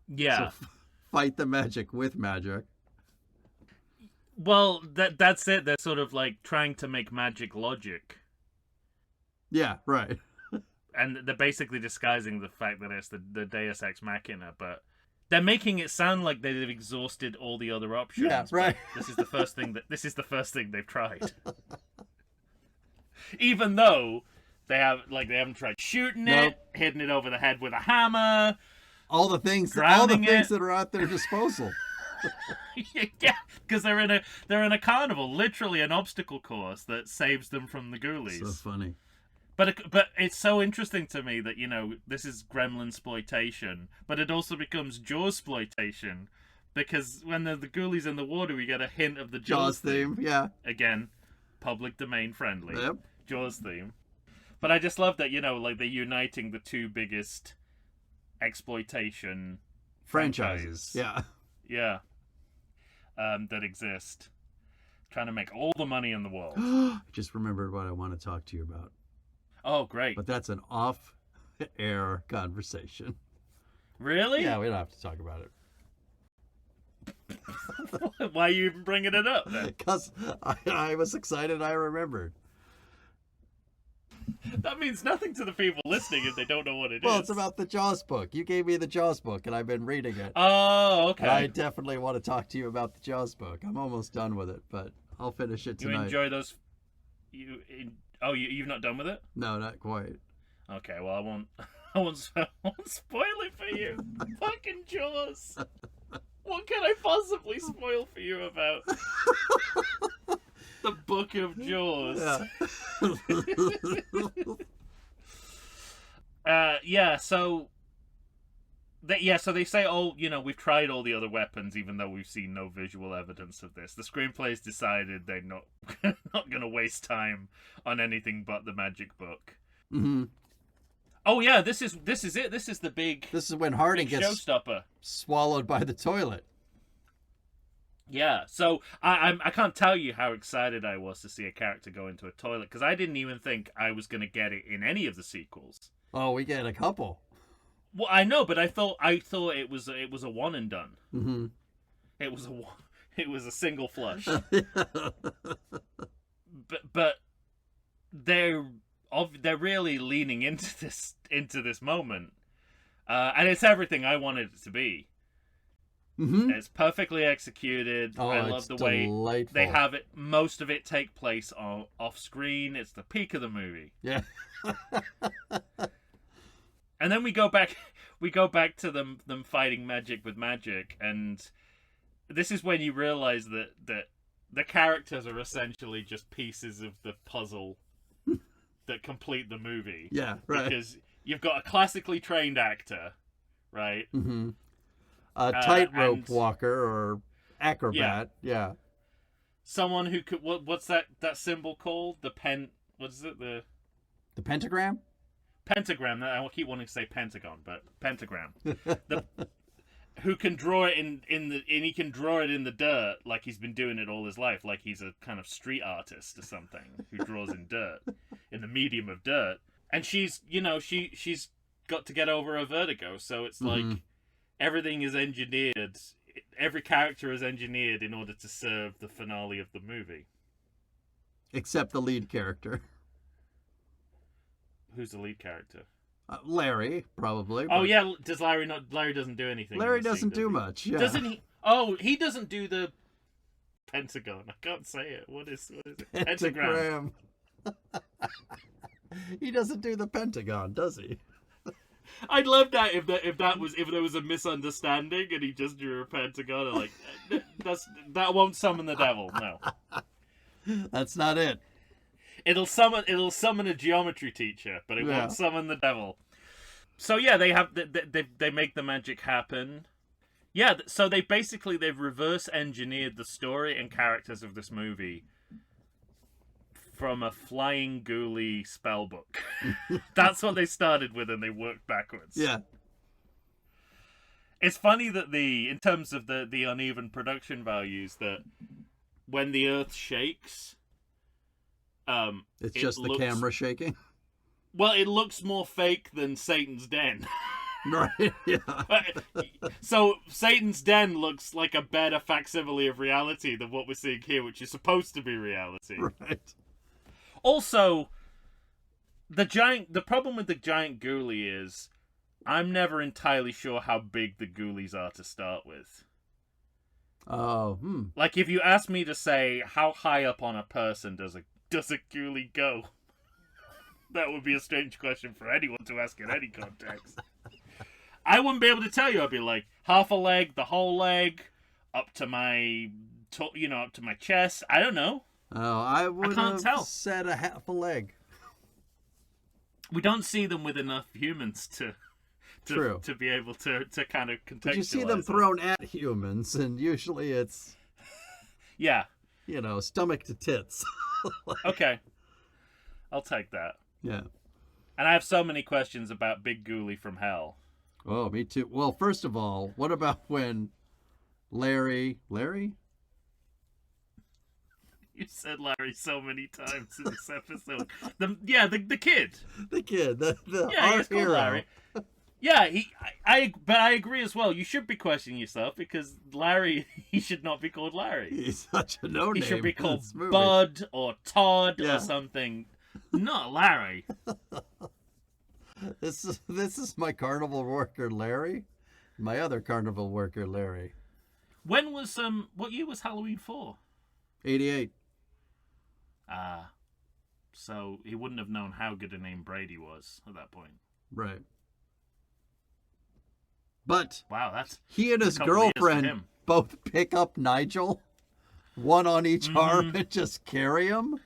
Speaker 3: Yeah.
Speaker 1: So fight the magic with magic.
Speaker 3: Well, that's it. They're sort of like trying to make magic logic.
Speaker 1: Yeah, right.
Speaker 3: And they're basically disguising the fact that it's the Deus Ex Machina, but they're making it sound like they've exhausted all the other options.
Speaker 1: Yeah, right.
Speaker 3: This is the first thing they've tried. Even though they haven't tried shooting it, hitting it over the head with a hammer,
Speaker 1: all the things that are at their disposal.
Speaker 3: Yeah, because they're in a carnival, literally an obstacle course that saves them from the Ghoulies.
Speaker 1: So funny.
Speaker 3: But it's so interesting to me that, this is Gremlin exploitation, but it also becomes Jaws exploitation, because when the Ghoulies in the water, we get a hint of the Jaws theme.
Speaker 1: Yeah.
Speaker 3: Again, public domain friendly.
Speaker 1: Yep.
Speaker 3: Jaws theme. But I just love that, like they're uniting the two biggest exploitation
Speaker 1: franchises. Yeah.
Speaker 3: Yeah. That exist. Trying to make all the money in the world.
Speaker 1: I just remembered what I want to talk to you about.
Speaker 3: Oh, great.
Speaker 1: But that's an off-air conversation.
Speaker 3: Really?
Speaker 1: Yeah, we don't have to talk about
Speaker 3: it. Why are you even bringing it up, then?
Speaker 1: Because I was excited I remembered.
Speaker 3: That means nothing to the people listening if they don't know what it is.
Speaker 1: Well, it's about the Jaws book. You gave me the Jaws book, and I've been reading it.
Speaker 3: Oh, okay.
Speaker 1: And I definitely want to talk to you about the Jaws book. I'm almost done with it, but I'll finish it tonight.
Speaker 3: You enjoy those... You've not done with it?
Speaker 1: No, not quite.
Speaker 3: Okay, well, I won't spoil it for you. Fucking Jaws. What can I possibly spoil for you about the Book of Jaws? Yeah. So they say, oh, we've tried all the other weapons, even though we've seen no visual evidence of this. The screenplay's decided they're not going to waste time on anything but the magic book.
Speaker 1: Mm-hmm.
Speaker 3: Oh yeah, this is it. This is the big.
Speaker 1: This is when Harding gets
Speaker 3: showstopper,
Speaker 1: swallowed by the toilet.
Speaker 3: Yeah, so I can't tell you how excited I was to see a character go into a toilet, because I didn't even think I was going to get it in any of the sequels.
Speaker 1: Oh, we get a couple.
Speaker 3: Well, I know, but I thought it was a one and done.
Speaker 1: Mm-hmm.
Speaker 3: It was a single flush. but they're really leaning into this moment, and it's everything I wanted it to be.
Speaker 1: Mm-hmm.
Speaker 3: It's perfectly executed.
Speaker 1: Oh,
Speaker 3: I love the way
Speaker 1: delightful.
Speaker 3: they have it. Most of it take place off screen. It's the peak of the movie.
Speaker 1: Yeah.
Speaker 3: And then we go back to them fighting magic with magic, and this is when you realize that the characters are essentially just pieces of the puzzle that complete the movie.
Speaker 1: Yeah, right.
Speaker 3: Because you've got a classically trained actor, right?
Speaker 1: Mm-hmm. A tightrope walker or acrobat. Yeah.
Speaker 3: Someone who could. What's that symbol called? What is it? The
Speaker 1: pentagram.
Speaker 3: Pentagram. I keep wanting to say pentagon, but pentagram. Who can draw it and he can draw it in the dirt like he's been doing it all his life, like he's a kind of street artist or something who draws in dirt, in the medium of dirt. And she's got to get over her vertigo, so it's like everything is engineered. Every character is engineered in order to serve the finale of the movie.
Speaker 1: Except the lead character.
Speaker 3: Who's the lead character?
Speaker 1: Larry, probably.
Speaker 3: Oh yeah, does Larry not? Larry doesn't do anything.
Speaker 1: Larry doesn't do much. Yeah.
Speaker 3: Doesn't he? Oh, he doesn't do the pentagon. I can't say it. What is it? Pentagram.
Speaker 1: He doesn't do the pentagon, does he?
Speaker 3: I'd love that if there was a misunderstanding and he just drew a pentagon. And that won't summon the devil. No,
Speaker 1: that's not it.
Speaker 3: It'll summon a geometry teacher, but it won't summon the devil. So yeah, they make the magic happen. Yeah, so they've reverse engineered the story and characters of this movie from a flying ghoulie spell book. That's what they started with, and they worked backwards.
Speaker 1: Yeah.
Speaker 3: It's funny that in terms of the uneven production values, that when the earth shakes,
Speaker 1: It's just the camera shaking.
Speaker 3: Well, it looks more fake than Satan's Den.
Speaker 1: Right, yeah.
Speaker 3: So Satan's Den looks like a better facsimile of reality than what we're seeing here, which is supposed to be reality.
Speaker 1: Right.
Speaker 3: Also, the problem with the giant ghoulie is I'm never entirely sure how big the ghoulies are to start with.
Speaker 1: Oh,
Speaker 3: Like, if you ask me to say how high up on a person does a ghoulie go, that would be a strange question for anyone to ask in any context. I wouldn't be able to tell you. I'd be like, half a leg, the whole leg, up to my, up to my chest. I don't know.
Speaker 1: Oh, I would
Speaker 3: can't tell.
Speaker 1: said a half a leg.
Speaker 3: We don't see them with enough humans to
Speaker 1: True.
Speaker 3: to be able to kind of contextualize.
Speaker 1: But you see them thrown at humans, and usually it's,
Speaker 3: Yeah.
Speaker 1: stomach to tits.
Speaker 3: Okay. I'll take that.
Speaker 1: Yeah.
Speaker 3: And I have so many questions about Big Ghoulie from Hell.
Speaker 1: Oh, me too. Well, first of all, what about when Larry?
Speaker 3: You said Larry so many times in this episode. The kid.
Speaker 1: The kid, the
Speaker 3: Yeah,
Speaker 1: our
Speaker 3: he's called
Speaker 1: hero.
Speaker 3: Larry. Yeah, but I agree as well. You should be questioning yourself because Larry, he should not be called Larry.
Speaker 1: He's such a no-name.
Speaker 3: He should be
Speaker 1: in
Speaker 3: called
Speaker 1: this movie.
Speaker 3: Bud or Todd
Speaker 1: Yeah.
Speaker 3: or something. Not Larry.
Speaker 1: This is my carnival worker Larry, my other carnival worker Larry.
Speaker 3: When was what year was Halloween 4?
Speaker 1: 88.
Speaker 3: So he wouldn't have known how good a name Brady was at that point.
Speaker 1: Right. But
Speaker 3: Wow, that's
Speaker 1: he and his
Speaker 3: a couple of years for
Speaker 1: girlfriend
Speaker 3: him.
Speaker 1: both pick up Nigel, one on each arm, and just carry him.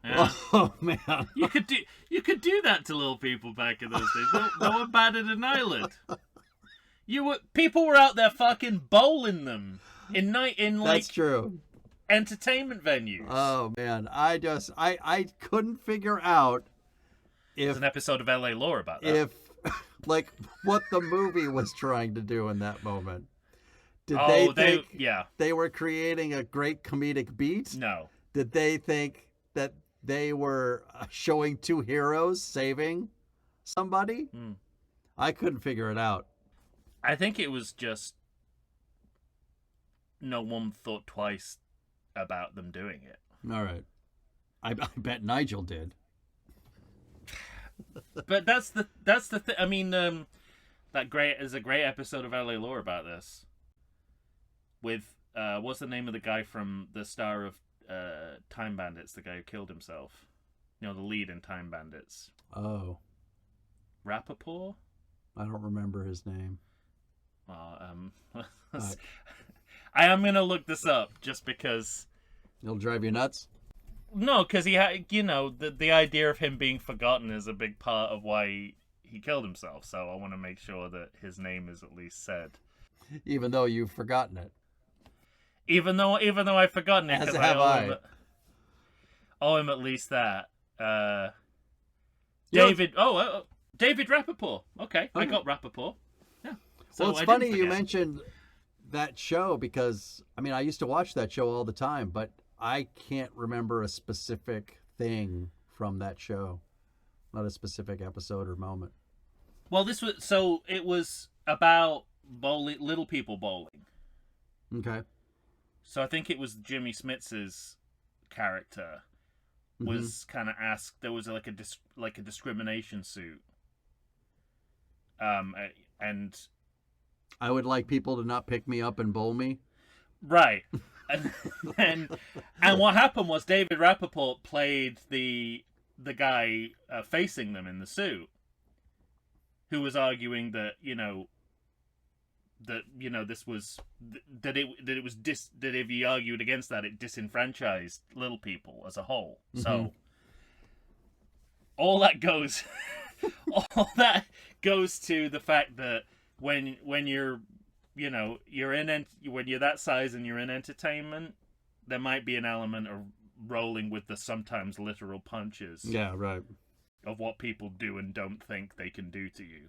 Speaker 3: Yeah.
Speaker 1: Oh man.
Speaker 3: You could do that to little people back in those days. No one batted an eyelid. People were out there fucking bowling them in like
Speaker 1: That's true.
Speaker 3: entertainment venues.
Speaker 1: Oh man, I couldn't figure out
Speaker 3: There's
Speaker 1: if
Speaker 3: an episode of LA Law about that.
Speaker 1: if like what the movie was trying to do in that moment. Did they think they were creating a great comedic beat?
Speaker 3: No.
Speaker 1: Did they think that they were showing two heroes saving somebody? I couldn't figure it out.
Speaker 3: I think it was just no one thought twice about them doing it.
Speaker 1: All right. I bet Nigel did.
Speaker 3: But that's the thing. I mean, there's a great episode of LA Law about this. With what's the name of the guy from the star of Time Bandits, the guy who killed himself? The lead in Time Bandits.
Speaker 1: Oh.
Speaker 3: Rappaport?
Speaker 1: I don't remember his name.
Speaker 3: I am gonna look this up just because.
Speaker 1: It'll drive you nuts?
Speaker 3: No, because he had, the idea of him being forgotten is a big part of why he killed himself. So I want to make sure that his name is at least said.
Speaker 1: Even though you've forgotten it.
Speaker 3: Even though I've forgotten it,
Speaker 1: As
Speaker 3: because
Speaker 1: have I.
Speaker 3: Owe him at least that. David. David Rappaport. Okay, I got Rappaport. Yeah. So
Speaker 1: Well, it's funny you mentioned that show because, I used to watch that show all the time, but I can't remember a specific thing from that show. Not a specific episode or moment.
Speaker 3: Well, it was about bowling, little people bowling.
Speaker 1: Okay.
Speaker 3: So I think it was Jimmy Smits's character was kind of asked. There was like a discrimination suit. And
Speaker 1: I would like people to not pick me up and bowl me.
Speaker 3: Right. and what happened was David Rappaport played the guy facing them in the suit, who was arguing that this was that if he argued against that, it disenfranchised little people as a whole. So all that goes to the fact that when you're when you're that size and you're in entertainment, there might be an element of rolling with the sometimes literal punches.
Speaker 1: Yeah, right.
Speaker 3: Of what people do and don't think they can do to you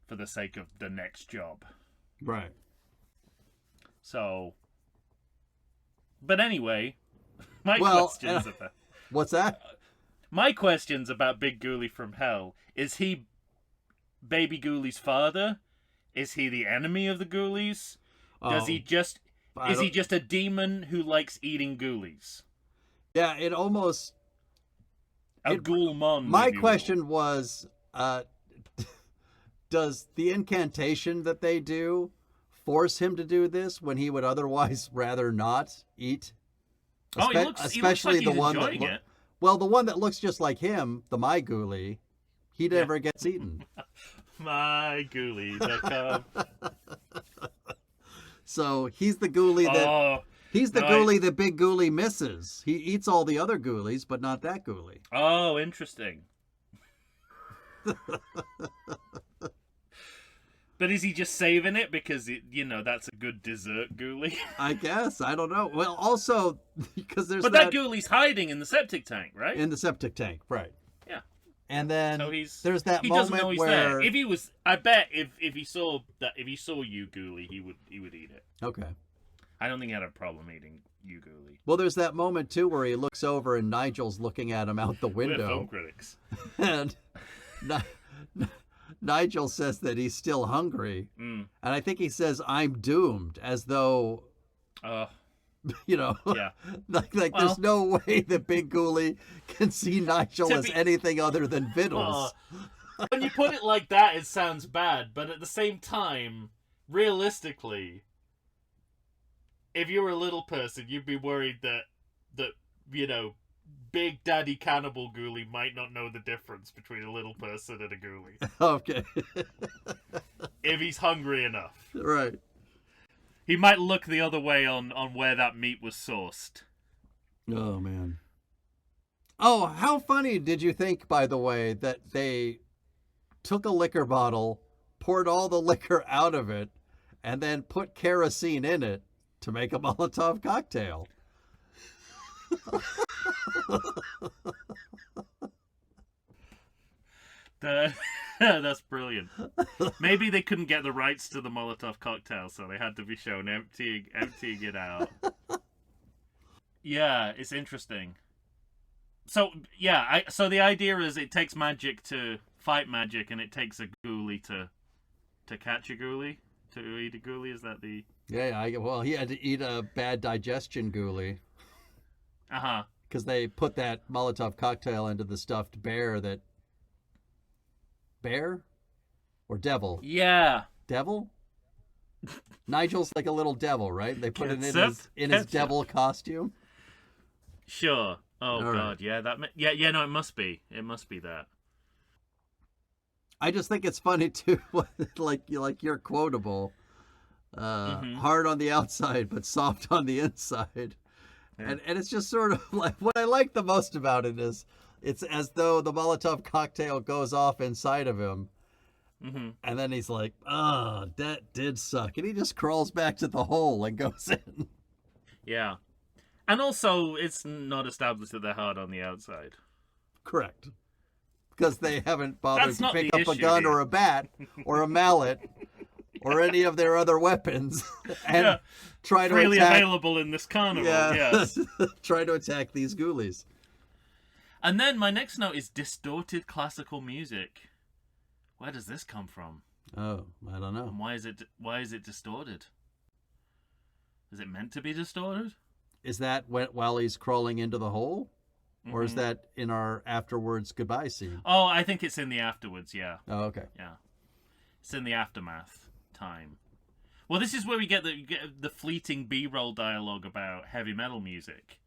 Speaker 3: for the sake of the next job.
Speaker 1: Right.
Speaker 3: So, but anyway, my questions about.
Speaker 1: What's that?
Speaker 3: My question's about Big Ghoulie from Hell. Is he Baby Ghoulie's father? Is he the enemy of the Ghoulies? Is he just a demon who likes eating Ghoulies?
Speaker 1: Yeah, it almost...
Speaker 3: Ghoulmon.
Speaker 1: My question was, does the incantation that they do force him to do this when he would otherwise rather not eat?
Speaker 3: He looks like he's enjoying it.
Speaker 1: Well, the one that looks just like him, the My Ghoulie, he never gets eaten.
Speaker 3: My Ghoulies are come.
Speaker 1: So he's the Ghoulie that Ghoulie that Big Ghoulie misses. He eats all the other Ghoulies, but not that Ghoulie.
Speaker 3: Oh, interesting. But is he just saving it because that's a good dessert Ghoulie?
Speaker 1: I guess. I don't know. Well, also because there's
Speaker 3: that Ghoulie's hiding in the septic tank, right?
Speaker 1: In the septic tank, right?
Speaker 3: Yeah.
Speaker 1: And then there's that
Speaker 3: he
Speaker 1: moment
Speaker 3: doesn't know he's
Speaker 1: where
Speaker 3: there. If he was, I bet if he saw you Ghoulie, he would eat it.
Speaker 1: Okay.
Speaker 3: I don't think he had a problem eating you Ghoulie.
Speaker 1: Well, there's that moment too where he looks over and Nigel's looking at him out the window.
Speaker 3: We're film critics.
Speaker 1: And Nigel says that he's still hungry. And I think he says, "I'm doomed," as though,
Speaker 3: yeah.
Speaker 1: like there's no way that Big Ghoulie can see Nigel as anything other than Vittles.
Speaker 3: When you put it like that, it sounds bad, but at the same time, realistically, if you were a little person, you'd be worried that Big Daddy Cannibal Ghoulie might not know the difference between a little person and a Ghoulie.
Speaker 1: Okay.
Speaker 3: If he's hungry enough.
Speaker 1: Right.
Speaker 3: He might look the other way on where that meat was sourced.
Speaker 1: Oh, man. Oh, how funny did you think, by the way, that they took a liquor bottle, poured all the liquor out of it, and then put kerosene in it to make a Molotov cocktail?
Speaker 3: That's brilliant. Maybe they couldn't get the rights to the Molotov cocktail, so they had to be shown emptying it out. Yeah, it's interesting. So so the idea is it takes magic to fight magic, and it takes a Ghoulie to catch a Ghoulie, to eat a Ghoulie. Is that the?
Speaker 1: Yeah. Well, he had to eat a bad digestion Ghoulie. Because they put that Molotov cocktail into the stuffed bear that... Bear? Or devil?
Speaker 3: Yeah.
Speaker 1: Devil? Nigel's like a little devil, right? They put it in his devil costume?
Speaker 3: Sure. Oh,
Speaker 1: all
Speaker 3: God,
Speaker 1: right.
Speaker 3: Yeah, no, it must be. It must be that.
Speaker 1: I just think it's funny, too, like you're quotable. Hard on the outside, but soft on the inside. Yeah. And it's just sort of like, what I like the most about it is it's as though the Molotov cocktail goes off inside of him. And then he's like, that did suck. And he just crawls back to the hole and goes in.
Speaker 3: Yeah. And also, it's not established that they're hard on the outside.
Speaker 1: Correct. Because they haven't bothered to pick up a gun
Speaker 3: here.
Speaker 1: Or a bat or a mallet or any of their other weapons and try to
Speaker 3: freely
Speaker 1: attack...
Speaker 3: available in this carnival. Yes.
Speaker 1: Try to attack these Ghoulies.
Speaker 3: And then my next note is distorted classical music. Where does this come from?
Speaker 1: Oh, I don't know.
Speaker 3: And why is it distorted? Is it meant to be distorted?
Speaker 1: Is that while he's crawling into the hole? Or is that in our afterwards goodbye scene?
Speaker 3: Oh, I think it's in the afterwards, yeah.
Speaker 1: Oh, okay.
Speaker 3: Yeah. It's in the aftermath time. Well, this is where we get the fleeting B-roll dialogue about heavy metal music.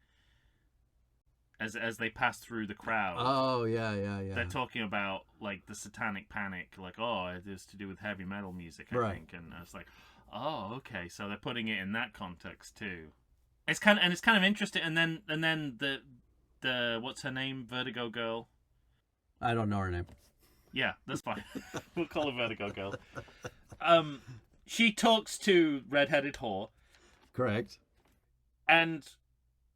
Speaker 3: As they pass through the crowd.
Speaker 1: Oh, yeah.
Speaker 3: They're talking about, like, the satanic panic. Like, it is to do with heavy metal music, I think. And it's like, oh, okay. So they're putting it in that context, too. It's kind of interesting. And then the what's her name? Vertigo girl?
Speaker 1: I don't know her name.
Speaker 3: Yeah, that's fine. We'll call her Vertigo girl. She talks to Redheaded Whore.
Speaker 1: Correct.
Speaker 3: And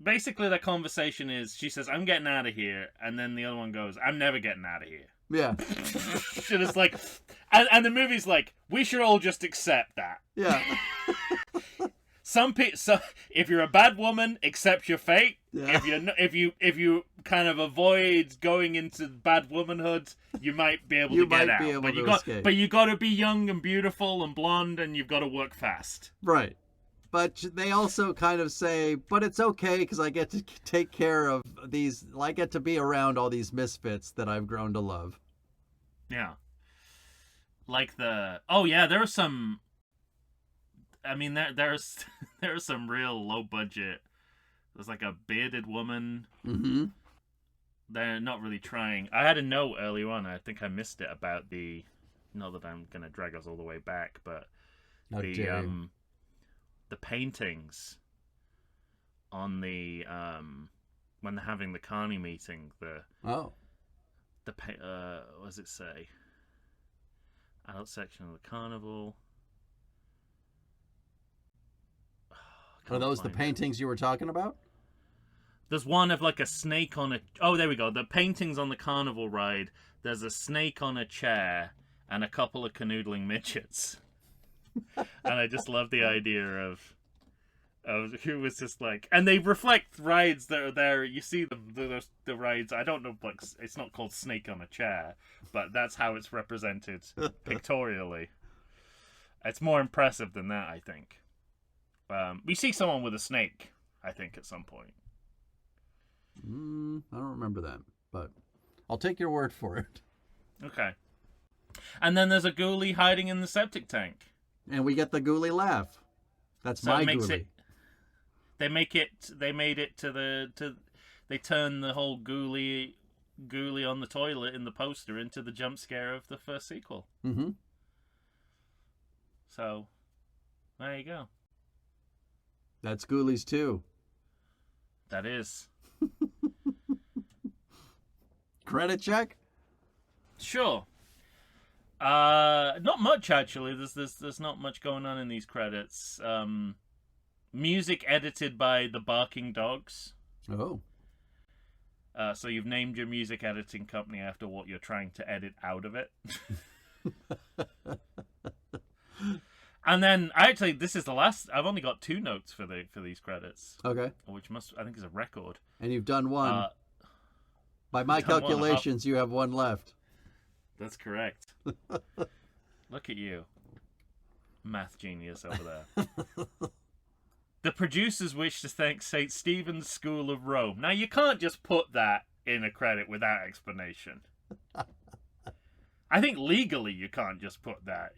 Speaker 3: basically the conversation is, she says, I'm getting out of here. And then the other one goes, I'm never getting out of here.
Speaker 1: Yeah.
Speaker 3: And it's like, and the movie's like, we should all just accept that.
Speaker 1: Yeah.
Speaker 3: if you're a bad woman, accept your fate.
Speaker 1: Yeah.
Speaker 3: If you kind of avoid going into bad womanhood, you might be able to get out. But you got to be young and beautiful and blonde, and you've got to work fast.
Speaker 1: Right. But they also kind of say, but it's okay because I get to take care of these. I get to be around all these misfits that I've grown to love.
Speaker 3: Yeah. Like there are some. I mean, there's some real low budget. There's like a bearded woman.
Speaker 1: Mm-hmm.
Speaker 3: They're not really trying. I had a note earlier on. I think I missed it about the. Not that I'm gonna drag us all the way back, but the paintings on the when they're having the Carney meeting. What does it say? Adult section of the carnival.
Speaker 1: Are those the paintings you were talking about?
Speaker 3: There's one of like a snake on a... Oh, there we go. The paintings on the carnival ride. There's a snake on a chair and a couple of canoodling midgets. And I just love the idea of who was just like... And they reflect rides that are there. You see the rides. I don't know, like, it's not called Snake on a Chair, but that's how it's represented pictorially. It's more impressive than that, I think. We see someone with a snake, I think, at some point.
Speaker 1: I don't remember that, but I'll take your word for it.
Speaker 3: Okay. And then there's a ghoulie hiding in the septic tank.
Speaker 1: And we get the ghoulie laugh. That's so my ghoulie.
Speaker 3: They turn the whole ghoulie on the toilet in the poster into the jump scare of the first sequel.
Speaker 1: Mm-hmm.
Speaker 3: So, there you go.
Speaker 1: That's Ghoulies 2.
Speaker 3: That is.
Speaker 1: Credit check?
Speaker 3: Sure. Not much actually. There's not much going on in these credits. Music edited by the Barking Dogs.
Speaker 1: Oh.
Speaker 3: So you've named your music editing company after what you're trying to edit out of it. And then this is the last. I've only got 2 notes for these credits.
Speaker 1: Okay.
Speaker 3: Which I think is a record.
Speaker 1: And you've done one. By my calculations, you have one left.
Speaker 3: That's correct. Look at you, math genius over there. The producers wish to thank St. Stephen's School of Rome. Now you can't just put that in a credit without explanation. I think legally you can't just put that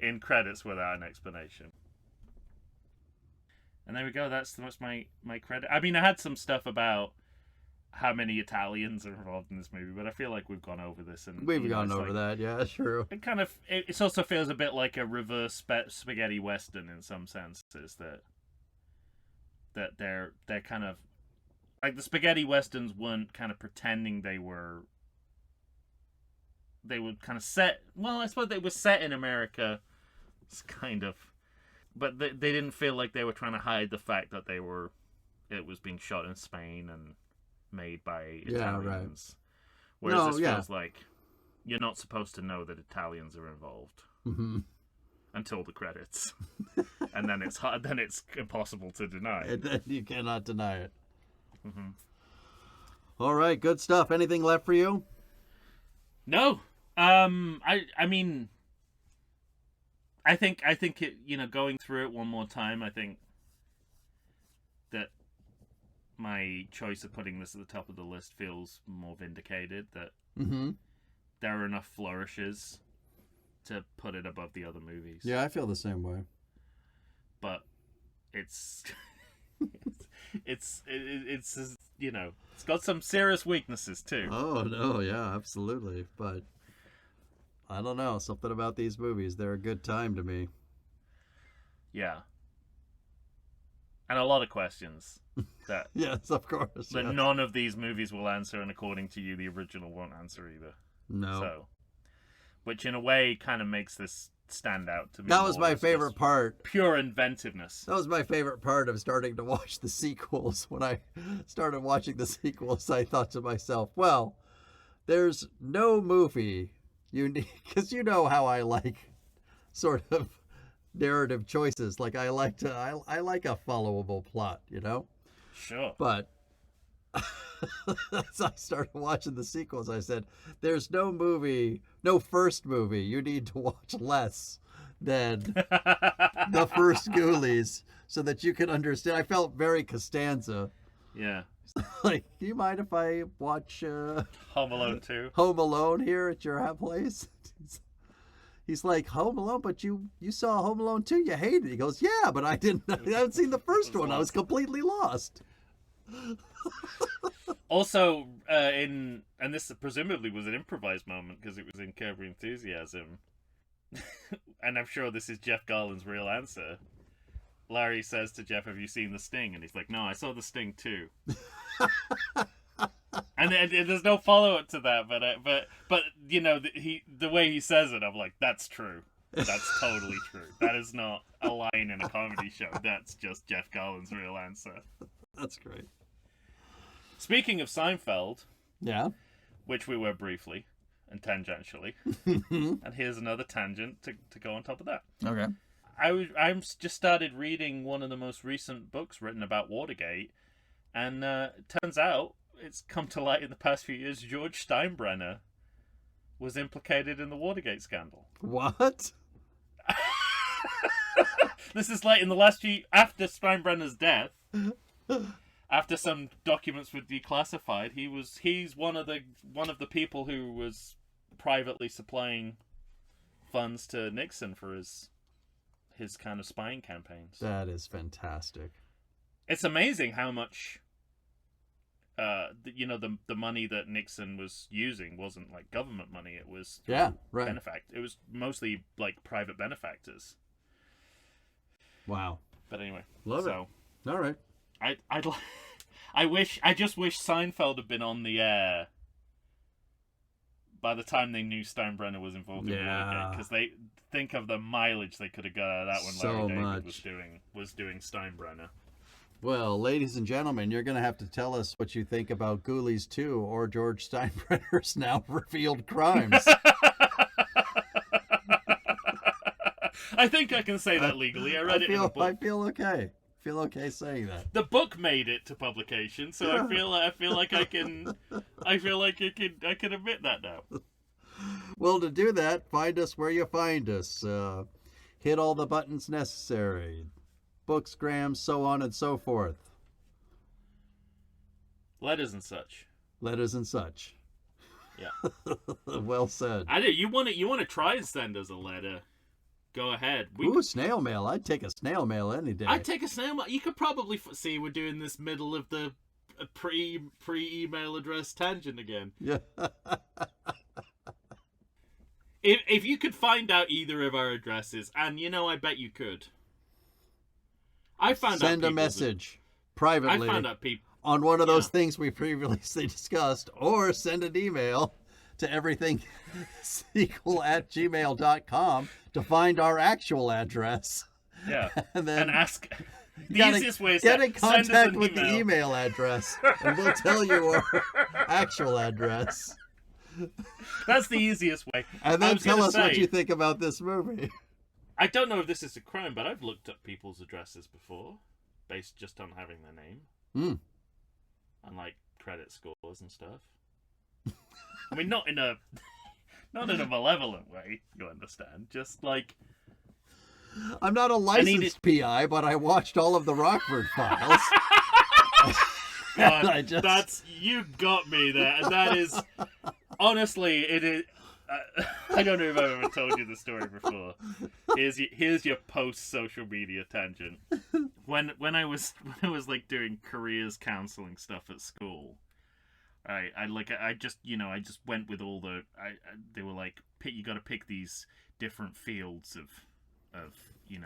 Speaker 3: in credits without an explanation. And there we go. That's my credit. I mean, I had some stuff about how many Italians are involved in this movie, but I feel like we've gone over this. And
Speaker 1: we've gone over that, yeah, true.
Speaker 3: It kind of, it also feels a bit like a reverse spaghetti western in some senses, that they're kind of, like the spaghetti westerns weren't kind of pretending they were kind of set, well, I suppose they were set in America, it's kind of, but they didn't feel like they were trying to hide the fact that it was being shot in Spain and made by Italians. Yeah, right. Whereas this feels like you're not supposed to know that Italians are involved until the credits, and then it's hard. Then it's impossible to deny.
Speaker 1: And then you cannot deny it. Mm-hmm. All right, good stuff. Anything left for you?
Speaker 3: No. I mean, I think it. Going through it one more time, I think that my choice of putting this at the top of the list feels more vindicated, that there are enough flourishes to put it above the other movies.
Speaker 1: Yeah, I feel the same way.
Speaker 3: But it's it's got some serious weaknesses too.
Speaker 1: Oh no, yeah, absolutely. But I don't know, something about these movies, they're a good time to me.
Speaker 3: Yeah. And a lot of questions that
Speaker 1: yes, of course.
Speaker 3: That none of these movies will answer, and according to you, the original won't answer either.
Speaker 1: No.
Speaker 3: So, which in a way kind of makes this stand out to me.
Speaker 1: That was my favorite part.
Speaker 3: Pure inventiveness.
Speaker 1: That was my favorite part of starting to watch the sequels. When I started watching the sequels, I thought to myself, well, there's no movie you need, because you know how I like sort of narrative choices. Like I like a followable plot, you know?
Speaker 3: Sure.
Speaker 1: But as I started watching the sequels, I said, there's no first movie you need to watch less than the first Ghoulies so that you can understand. I felt very Costanza.
Speaker 3: Yeah.
Speaker 1: Like, do you mind if I watch
Speaker 3: Home Alone 2?
Speaker 1: Home Alone here at your place? He's like, Home Alone, but you saw Home Alone 2, you hated it. He goes, yeah, but I haven't seen the first one. I was completely lost.
Speaker 3: Also, and this presumably was an improvised moment because it was in Curb Your Enthusiasm, and I'm sure this is Jeff Garland's real answer. Larry says to Jeff, "Have you seen The Sting?" And he's like, "No, I saw The Sting too." And there's no follow up to that, but you know, the way he says it, I'm like, that's true. That's totally true. That is not a line in a comedy show. That's just Jeff Garland's real answer.
Speaker 1: That's great.
Speaker 3: Speaking of Seinfeld,
Speaker 1: yeah,
Speaker 3: which we were briefly and tangentially, and here's another tangent to go on top of that.
Speaker 1: Okay.
Speaker 3: I just started reading one of the most recent books written about Watergate, and turns out it's come to light in the past few years George Steinbrenner was implicated in the Watergate scandal.
Speaker 1: What?
Speaker 3: This is like in the last few, after Steinbrenner's death, after some documents were declassified, he's one of the people who was privately supplying funds to Nixon for his kind of spying campaigns.
Speaker 1: That is fantastic.
Speaker 3: It's amazing how much the money that Nixon was using wasn't like government money. It was
Speaker 1: right.
Speaker 3: It was mostly like private benefactors.
Speaker 1: Wow.
Speaker 3: But anyway,
Speaker 1: love it. All right.
Speaker 3: I just wish Seinfeld had been on the air by the time they knew Steinbrenner was involved in Watergate, because they think of the mileage they could have got out of that when
Speaker 1: so
Speaker 3: Larry David
Speaker 1: much.
Speaker 3: was doing Steinbrenner.
Speaker 1: Well, ladies and gentlemen, you're going to have to tell us what you think about Ghoulies 2 or George Steinbrenner's now revealed crimes.
Speaker 3: I think I can say that legally. I read it in the book.
Speaker 1: I feel okay. Feel okay saying that.
Speaker 3: The book made it to publication, so I feel like I can admit that now.
Speaker 1: Well, to do that, find us where you find us. Hit all the buttons necessary. Books, grams, so on and so forth.
Speaker 3: Letters and such. Yeah.
Speaker 1: Well said.
Speaker 3: I do. You want to try and send us a letter? Go ahead.
Speaker 1: Ooh, snail mail. I'd take a snail mail any day.
Speaker 3: I'd take a snail mail. You could probably see we're doing this middle of the pre-email address tangent again.
Speaker 1: Yeah.
Speaker 3: If you could find out either of our addresses, and I bet you could.
Speaker 1: Send a message privately.
Speaker 3: I found out people
Speaker 1: on one of those things we previously discussed, or send an email to everythingsequel@gmail.com to find our actual address.
Speaker 3: Yeah.
Speaker 1: And then
Speaker 3: ask. The easiest way is
Speaker 1: get in
Speaker 3: send us
Speaker 1: contact
Speaker 3: an
Speaker 1: with
Speaker 3: email.
Speaker 1: the email address, and we'll tell you our actual address.
Speaker 3: That's the easiest way.
Speaker 1: And then tell us what you think about this movie.
Speaker 3: I don't know if this is a crime, but I've looked up people's addresses before, based just on having their name. And like credit scores and stuff. I mean, not in a malevolent way, you understand. Just like,
Speaker 1: I'm not a licensed PI, but I watched all of the Rockford Files.
Speaker 3: God, you got me there. And that is, honestly, it is. I don't know if I've ever told you the story before. Here's your post social media tangent. When I was like doing careers counseling stuff at school, I just went with all they were like, you got to pick these different fields of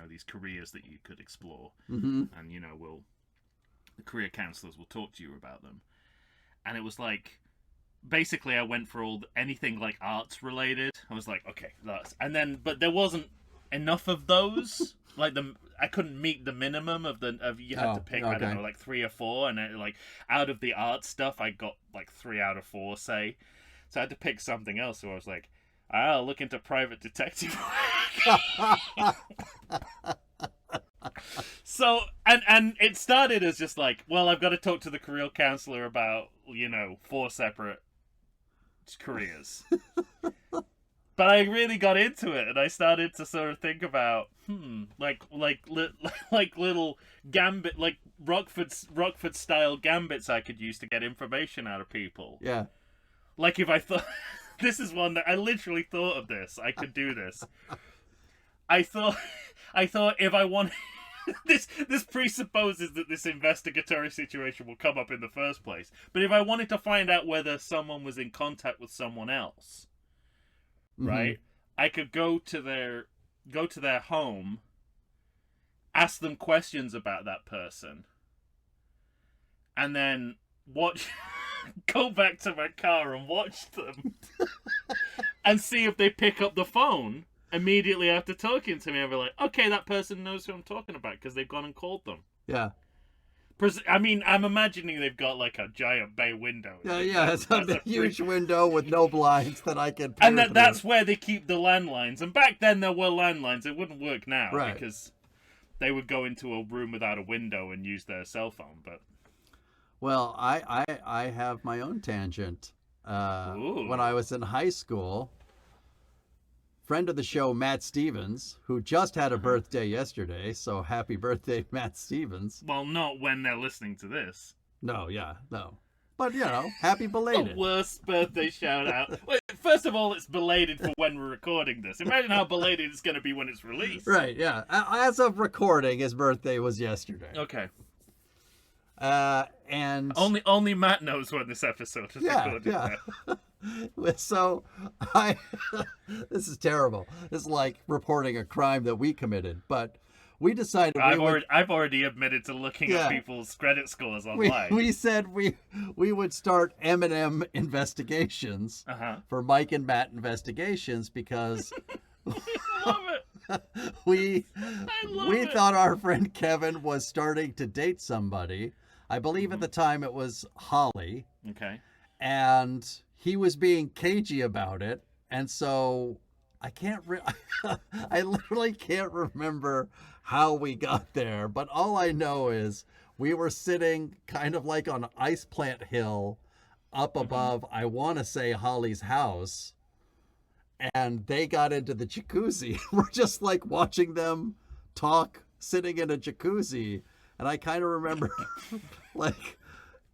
Speaker 3: these careers that you could explore, and the career counselors will talk to you about them, and it was like, basically I went for anything like arts related. I was like, okay, but there wasn't enough of those. Like I couldn't meet the minimum of you had to pick, okay. I don't know, like 3 or 4, and like out of the art stuff I got like 3 out of 4, say. So I had to pick something else. So I was like, I'll look into private detective So, and it started as just like, well, I've got to talk to the career counselor about, 4 separate careers. But I really got into it, and I started to sort of think about, like little gambit, like Rockford style gambits I could use to get information out of people.
Speaker 1: Yeah.
Speaker 3: Like if I thought, this is one that I literally thought of this, I could do this. I thought if I want, this presupposes that this investigatory situation will come up in the first place. But if I wanted to find out whether someone was in contact with someone else, right? I could go to their home, ask them questions about that person, and then go back to my car and watch them, and see if they pick up the phone immediately after talking to me. I'll be like, okay, that person knows who I'm talking about because they've gone and called them.
Speaker 1: Yeah.
Speaker 3: I mean, I'm imagining they've got like a giant bay window.
Speaker 1: Yeah, it's a huge window with no blinds that I can.
Speaker 3: And that's where they keep the landlines. And back then there were landlines. It wouldn't work now,
Speaker 1: right?
Speaker 3: Because they would go into a room without a window and use their cell phone. But
Speaker 1: well, I have my own tangent. When I was in high school, friend of the show, Matt Stevens, who just had a birthday yesterday, so happy birthday, Matt Stevens.
Speaker 3: Well, not when they're listening to this.
Speaker 1: No. But, happy belated.
Speaker 3: The worst birthday shout-out. Wait, first of all, it's belated for when we're recording this. Imagine how belated it's going to be when it's released.
Speaker 1: Right, yeah. As of recording, his birthday was yesterday.
Speaker 3: Okay.
Speaker 1: And...
Speaker 3: Only Matt knows when this episode is recorded. Yeah.
Speaker 1: So this is terrible. This is like reporting a crime that we committed, but we decided
Speaker 3: I've already admitted to looking at people's credit scores online.
Speaker 1: We said we would start M&M investigations for Mike and Matt investigations because
Speaker 3: love it.
Speaker 1: we
Speaker 3: it.
Speaker 1: thought our friend Kevin was starting to date somebody. I believe at the time it was Holly.
Speaker 3: Okay.
Speaker 1: And he was being cagey about it, and so I I literally can't remember how we got there, but all I know is we were sitting kind of like on Ice Plant Hill up above, I want to say, Holly's house, and they got into the jacuzzi. We're just like watching them talk, sitting in a jacuzzi, and I kind of remember like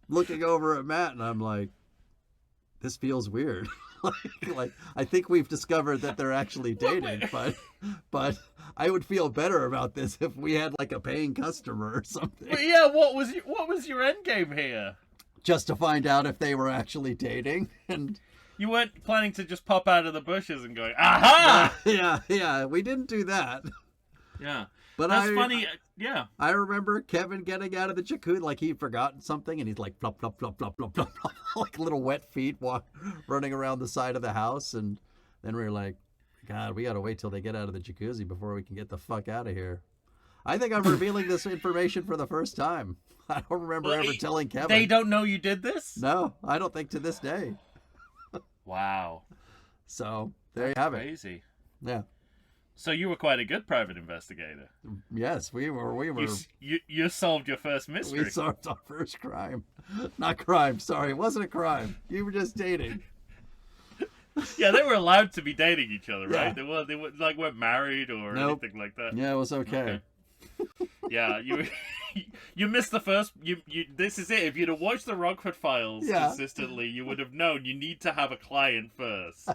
Speaker 1: looking over at Matt, and I'm like, this feels weird. like I think we've discovered that they're actually dating, but I would feel better about this if we had like a paying customer or something.
Speaker 3: But yeah, what was your end game here?
Speaker 1: Just to find out if they were actually dating, and
Speaker 3: you weren't planning to just pop out of the bushes and go, aha!
Speaker 1: Yeah, we didn't do that.
Speaker 3: Yeah.
Speaker 1: But
Speaker 3: that's funny. Yeah.
Speaker 1: I remember Kevin getting out of the jacuzzi like he'd forgotten something, and he's like flop, flop, flop, flop, flop, flop, flop, like little wet feet running around the side of the house. And then we were like, God, we got to wait till they get out of the jacuzzi before we can get the fuck out of here. I think I'm revealing this information for the first time. I don't remember ever telling Kevin.
Speaker 3: They don't know you did this?
Speaker 1: No, I don't think to this day.
Speaker 3: Wow.
Speaker 1: So there you have it.
Speaker 3: Crazy.
Speaker 1: Yeah.
Speaker 3: So you were quite a good private investigator.
Speaker 1: Yes, we were.
Speaker 3: You solved your first mystery.
Speaker 1: We solved our first crime. Not crime, sorry. It wasn't a crime. You were just dating.
Speaker 3: Yeah, they were allowed to be dating each other, right?
Speaker 1: Yeah.
Speaker 3: They weren't married or anything like that.
Speaker 1: Yeah, it was okay.
Speaker 3: Yeah, you missed the first. You this is it. If you'd have watched the Rockford Files consistently, you would have known you need to have a client first.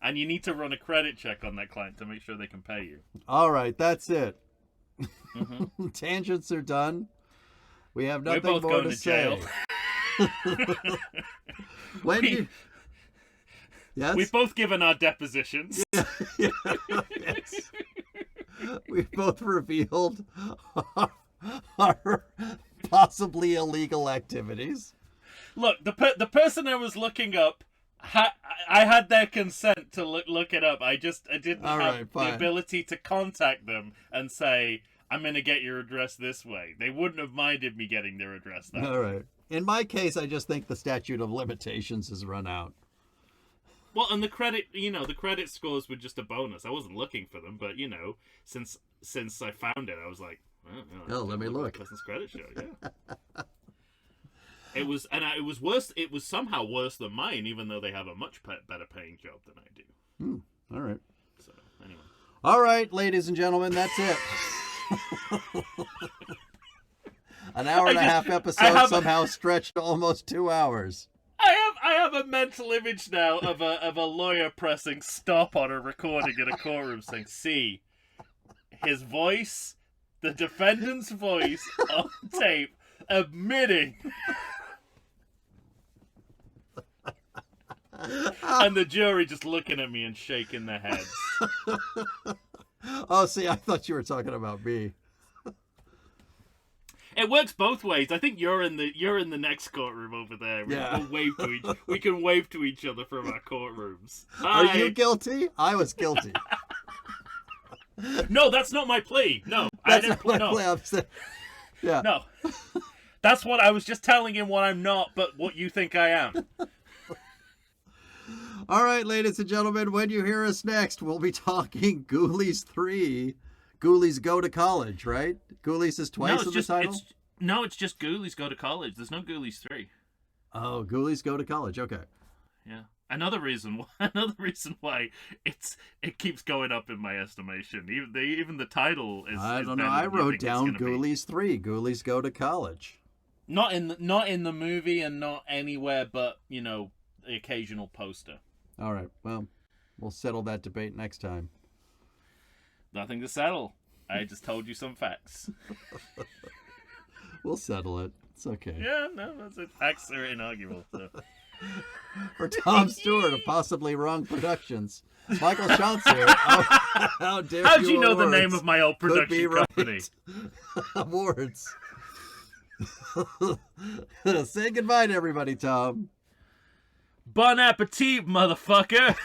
Speaker 3: And you need to run a credit check on that client to make sure they can pay you.
Speaker 1: All right, that's it. Tangents are done. We have nothing
Speaker 3: We're both
Speaker 1: more
Speaker 3: going
Speaker 1: to say.
Speaker 3: Jail.
Speaker 1: Yes?
Speaker 3: We've both given our depositions.
Speaker 1: Yes. We've both revealed our possibly illegal activities.
Speaker 3: Look, the person I was looking up, I had their consent to look it up. I didn't have the ability to contact them and say, I'm going to get your address this way. They wouldn't have minded me getting their address that way.
Speaker 1: All right. In my case, I just think the statute of limitations has run out.
Speaker 3: Well, and the credit scores were just a bonus. I wasn't looking for them, but since I found it, I was like,
Speaker 1: oh, let me look.
Speaker 3: Person's credit show, yeah. It was worse. It was somehow worse than mine, even though they have a much better paying job than I do.
Speaker 1: All right.
Speaker 3: So anyway.
Speaker 1: All right, ladies and gentlemen, that's it. An hour and a half episode somehow stretched to almost 2 hours.
Speaker 3: I have a mental image now of a lawyer pressing stop on a recording in a courtroom saying, "See, his voice, the defendant's voice on tape, admitting." And the jury just looking at me and shaking their heads.
Speaker 1: Oh, see, I thought you were talking about me.
Speaker 3: It works both ways. I think you're in the next courtroom over there.
Speaker 1: Yeah.
Speaker 3: We can wave to each other from our courtrooms.
Speaker 1: Are
Speaker 3: Hi.
Speaker 1: you guilty? I was guilty.
Speaker 3: No, that's not my plea. No,
Speaker 1: That's
Speaker 3: I didn't.
Speaker 1: not my
Speaker 3: No.
Speaker 1: play. I'm saying- Yeah.
Speaker 3: No. That's what I was just telling him what I'm not, but what you think I am.
Speaker 1: All right, ladies and gentlemen, when you hear us next, we'll be talking Ghoulies 3. Ghoulies Go to College, right? Ghoulies is twice in the title?
Speaker 3: It's just Ghoulies Go to College. There's no Ghoulies 3.
Speaker 1: Oh, Ghoulies Go to College. Okay.
Speaker 3: Yeah. Another reason why it keeps going up in my estimation. Even the title is.
Speaker 1: I
Speaker 3: is
Speaker 1: don't
Speaker 3: better
Speaker 1: know. I
Speaker 3: than you
Speaker 1: wrote
Speaker 3: think it's
Speaker 1: down
Speaker 3: gonna be.
Speaker 1: Ghoulies 3. Ghoulies Go to College.
Speaker 3: Not in the movie and not anywhere but, the occasional poster.
Speaker 1: All right. Well, we'll settle that debate next time.
Speaker 3: Nothing to settle. I just told you some facts.
Speaker 1: We'll settle it. It's okay.
Speaker 3: Yeah, no, that's it. Facts are inarguable. So.
Speaker 1: For Tom Stewart of Possibly Wrong Productions, Michael Shantz here. How dare
Speaker 3: How'd
Speaker 1: you
Speaker 3: you know the
Speaker 1: awards
Speaker 3: name of my old
Speaker 1: could be
Speaker 3: production company?
Speaker 1: right. Awards. Say goodbye to everybody, Tom.
Speaker 3: Bon appetit, motherfucker!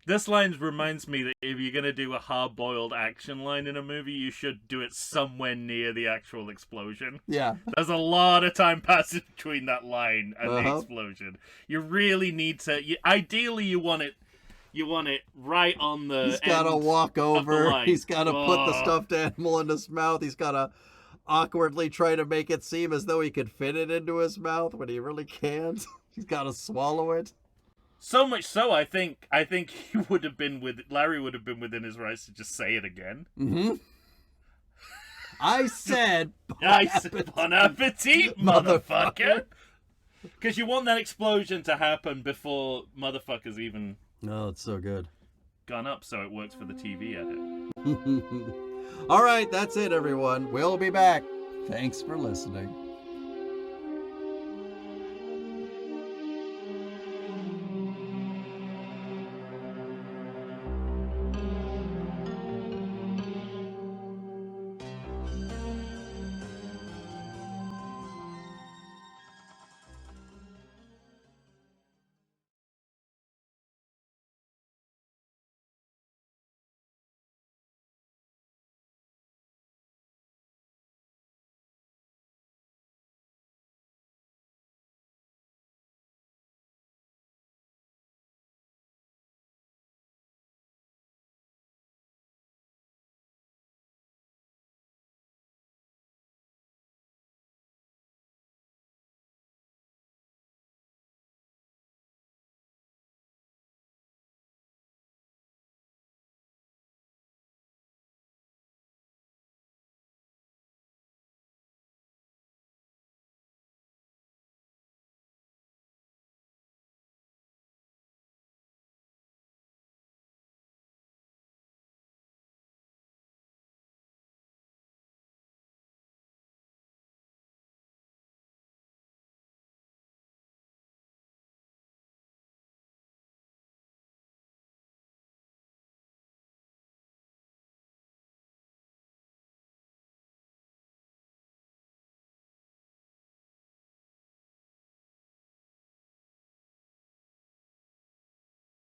Speaker 3: This line reminds me that if you're going to do a hard-boiled action line in a movie, you should do it somewhere near the actual explosion.
Speaker 1: Yeah.
Speaker 3: There's a lot of time passing between that line and the
Speaker 1: Uh-huh.
Speaker 3: explosion. You really need to... ideally, you want it right on the
Speaker 1: He's got to
Speaker 3: end
Speaker 1: walk
Speaker 3: of the
Speaker 1: over.
Speaker 3: line.
Speaker 1: He's got to put the
Speaker 3: Oh.
Speaker 1: stuffed animal in his mouth. He's got to awkwardly try to make it seem as though he could fit it into his mouth when he really can't. He's got to swallow it.
Speaker 3: So much so, I think Larry would have been within his rights to just say it again.
Speaker 1: Mm-hmm. I said,
Speaker 3: I said, bon appetit, motherfucker! Because you want that explosion to happen before motherfucker's even
Speaker 1: Oh, it's so good.
Speaker 3: gone up, so it works for the TV edit.
Speaker 1: All right, that's it, everyone. We'll be back. Thanks for listening.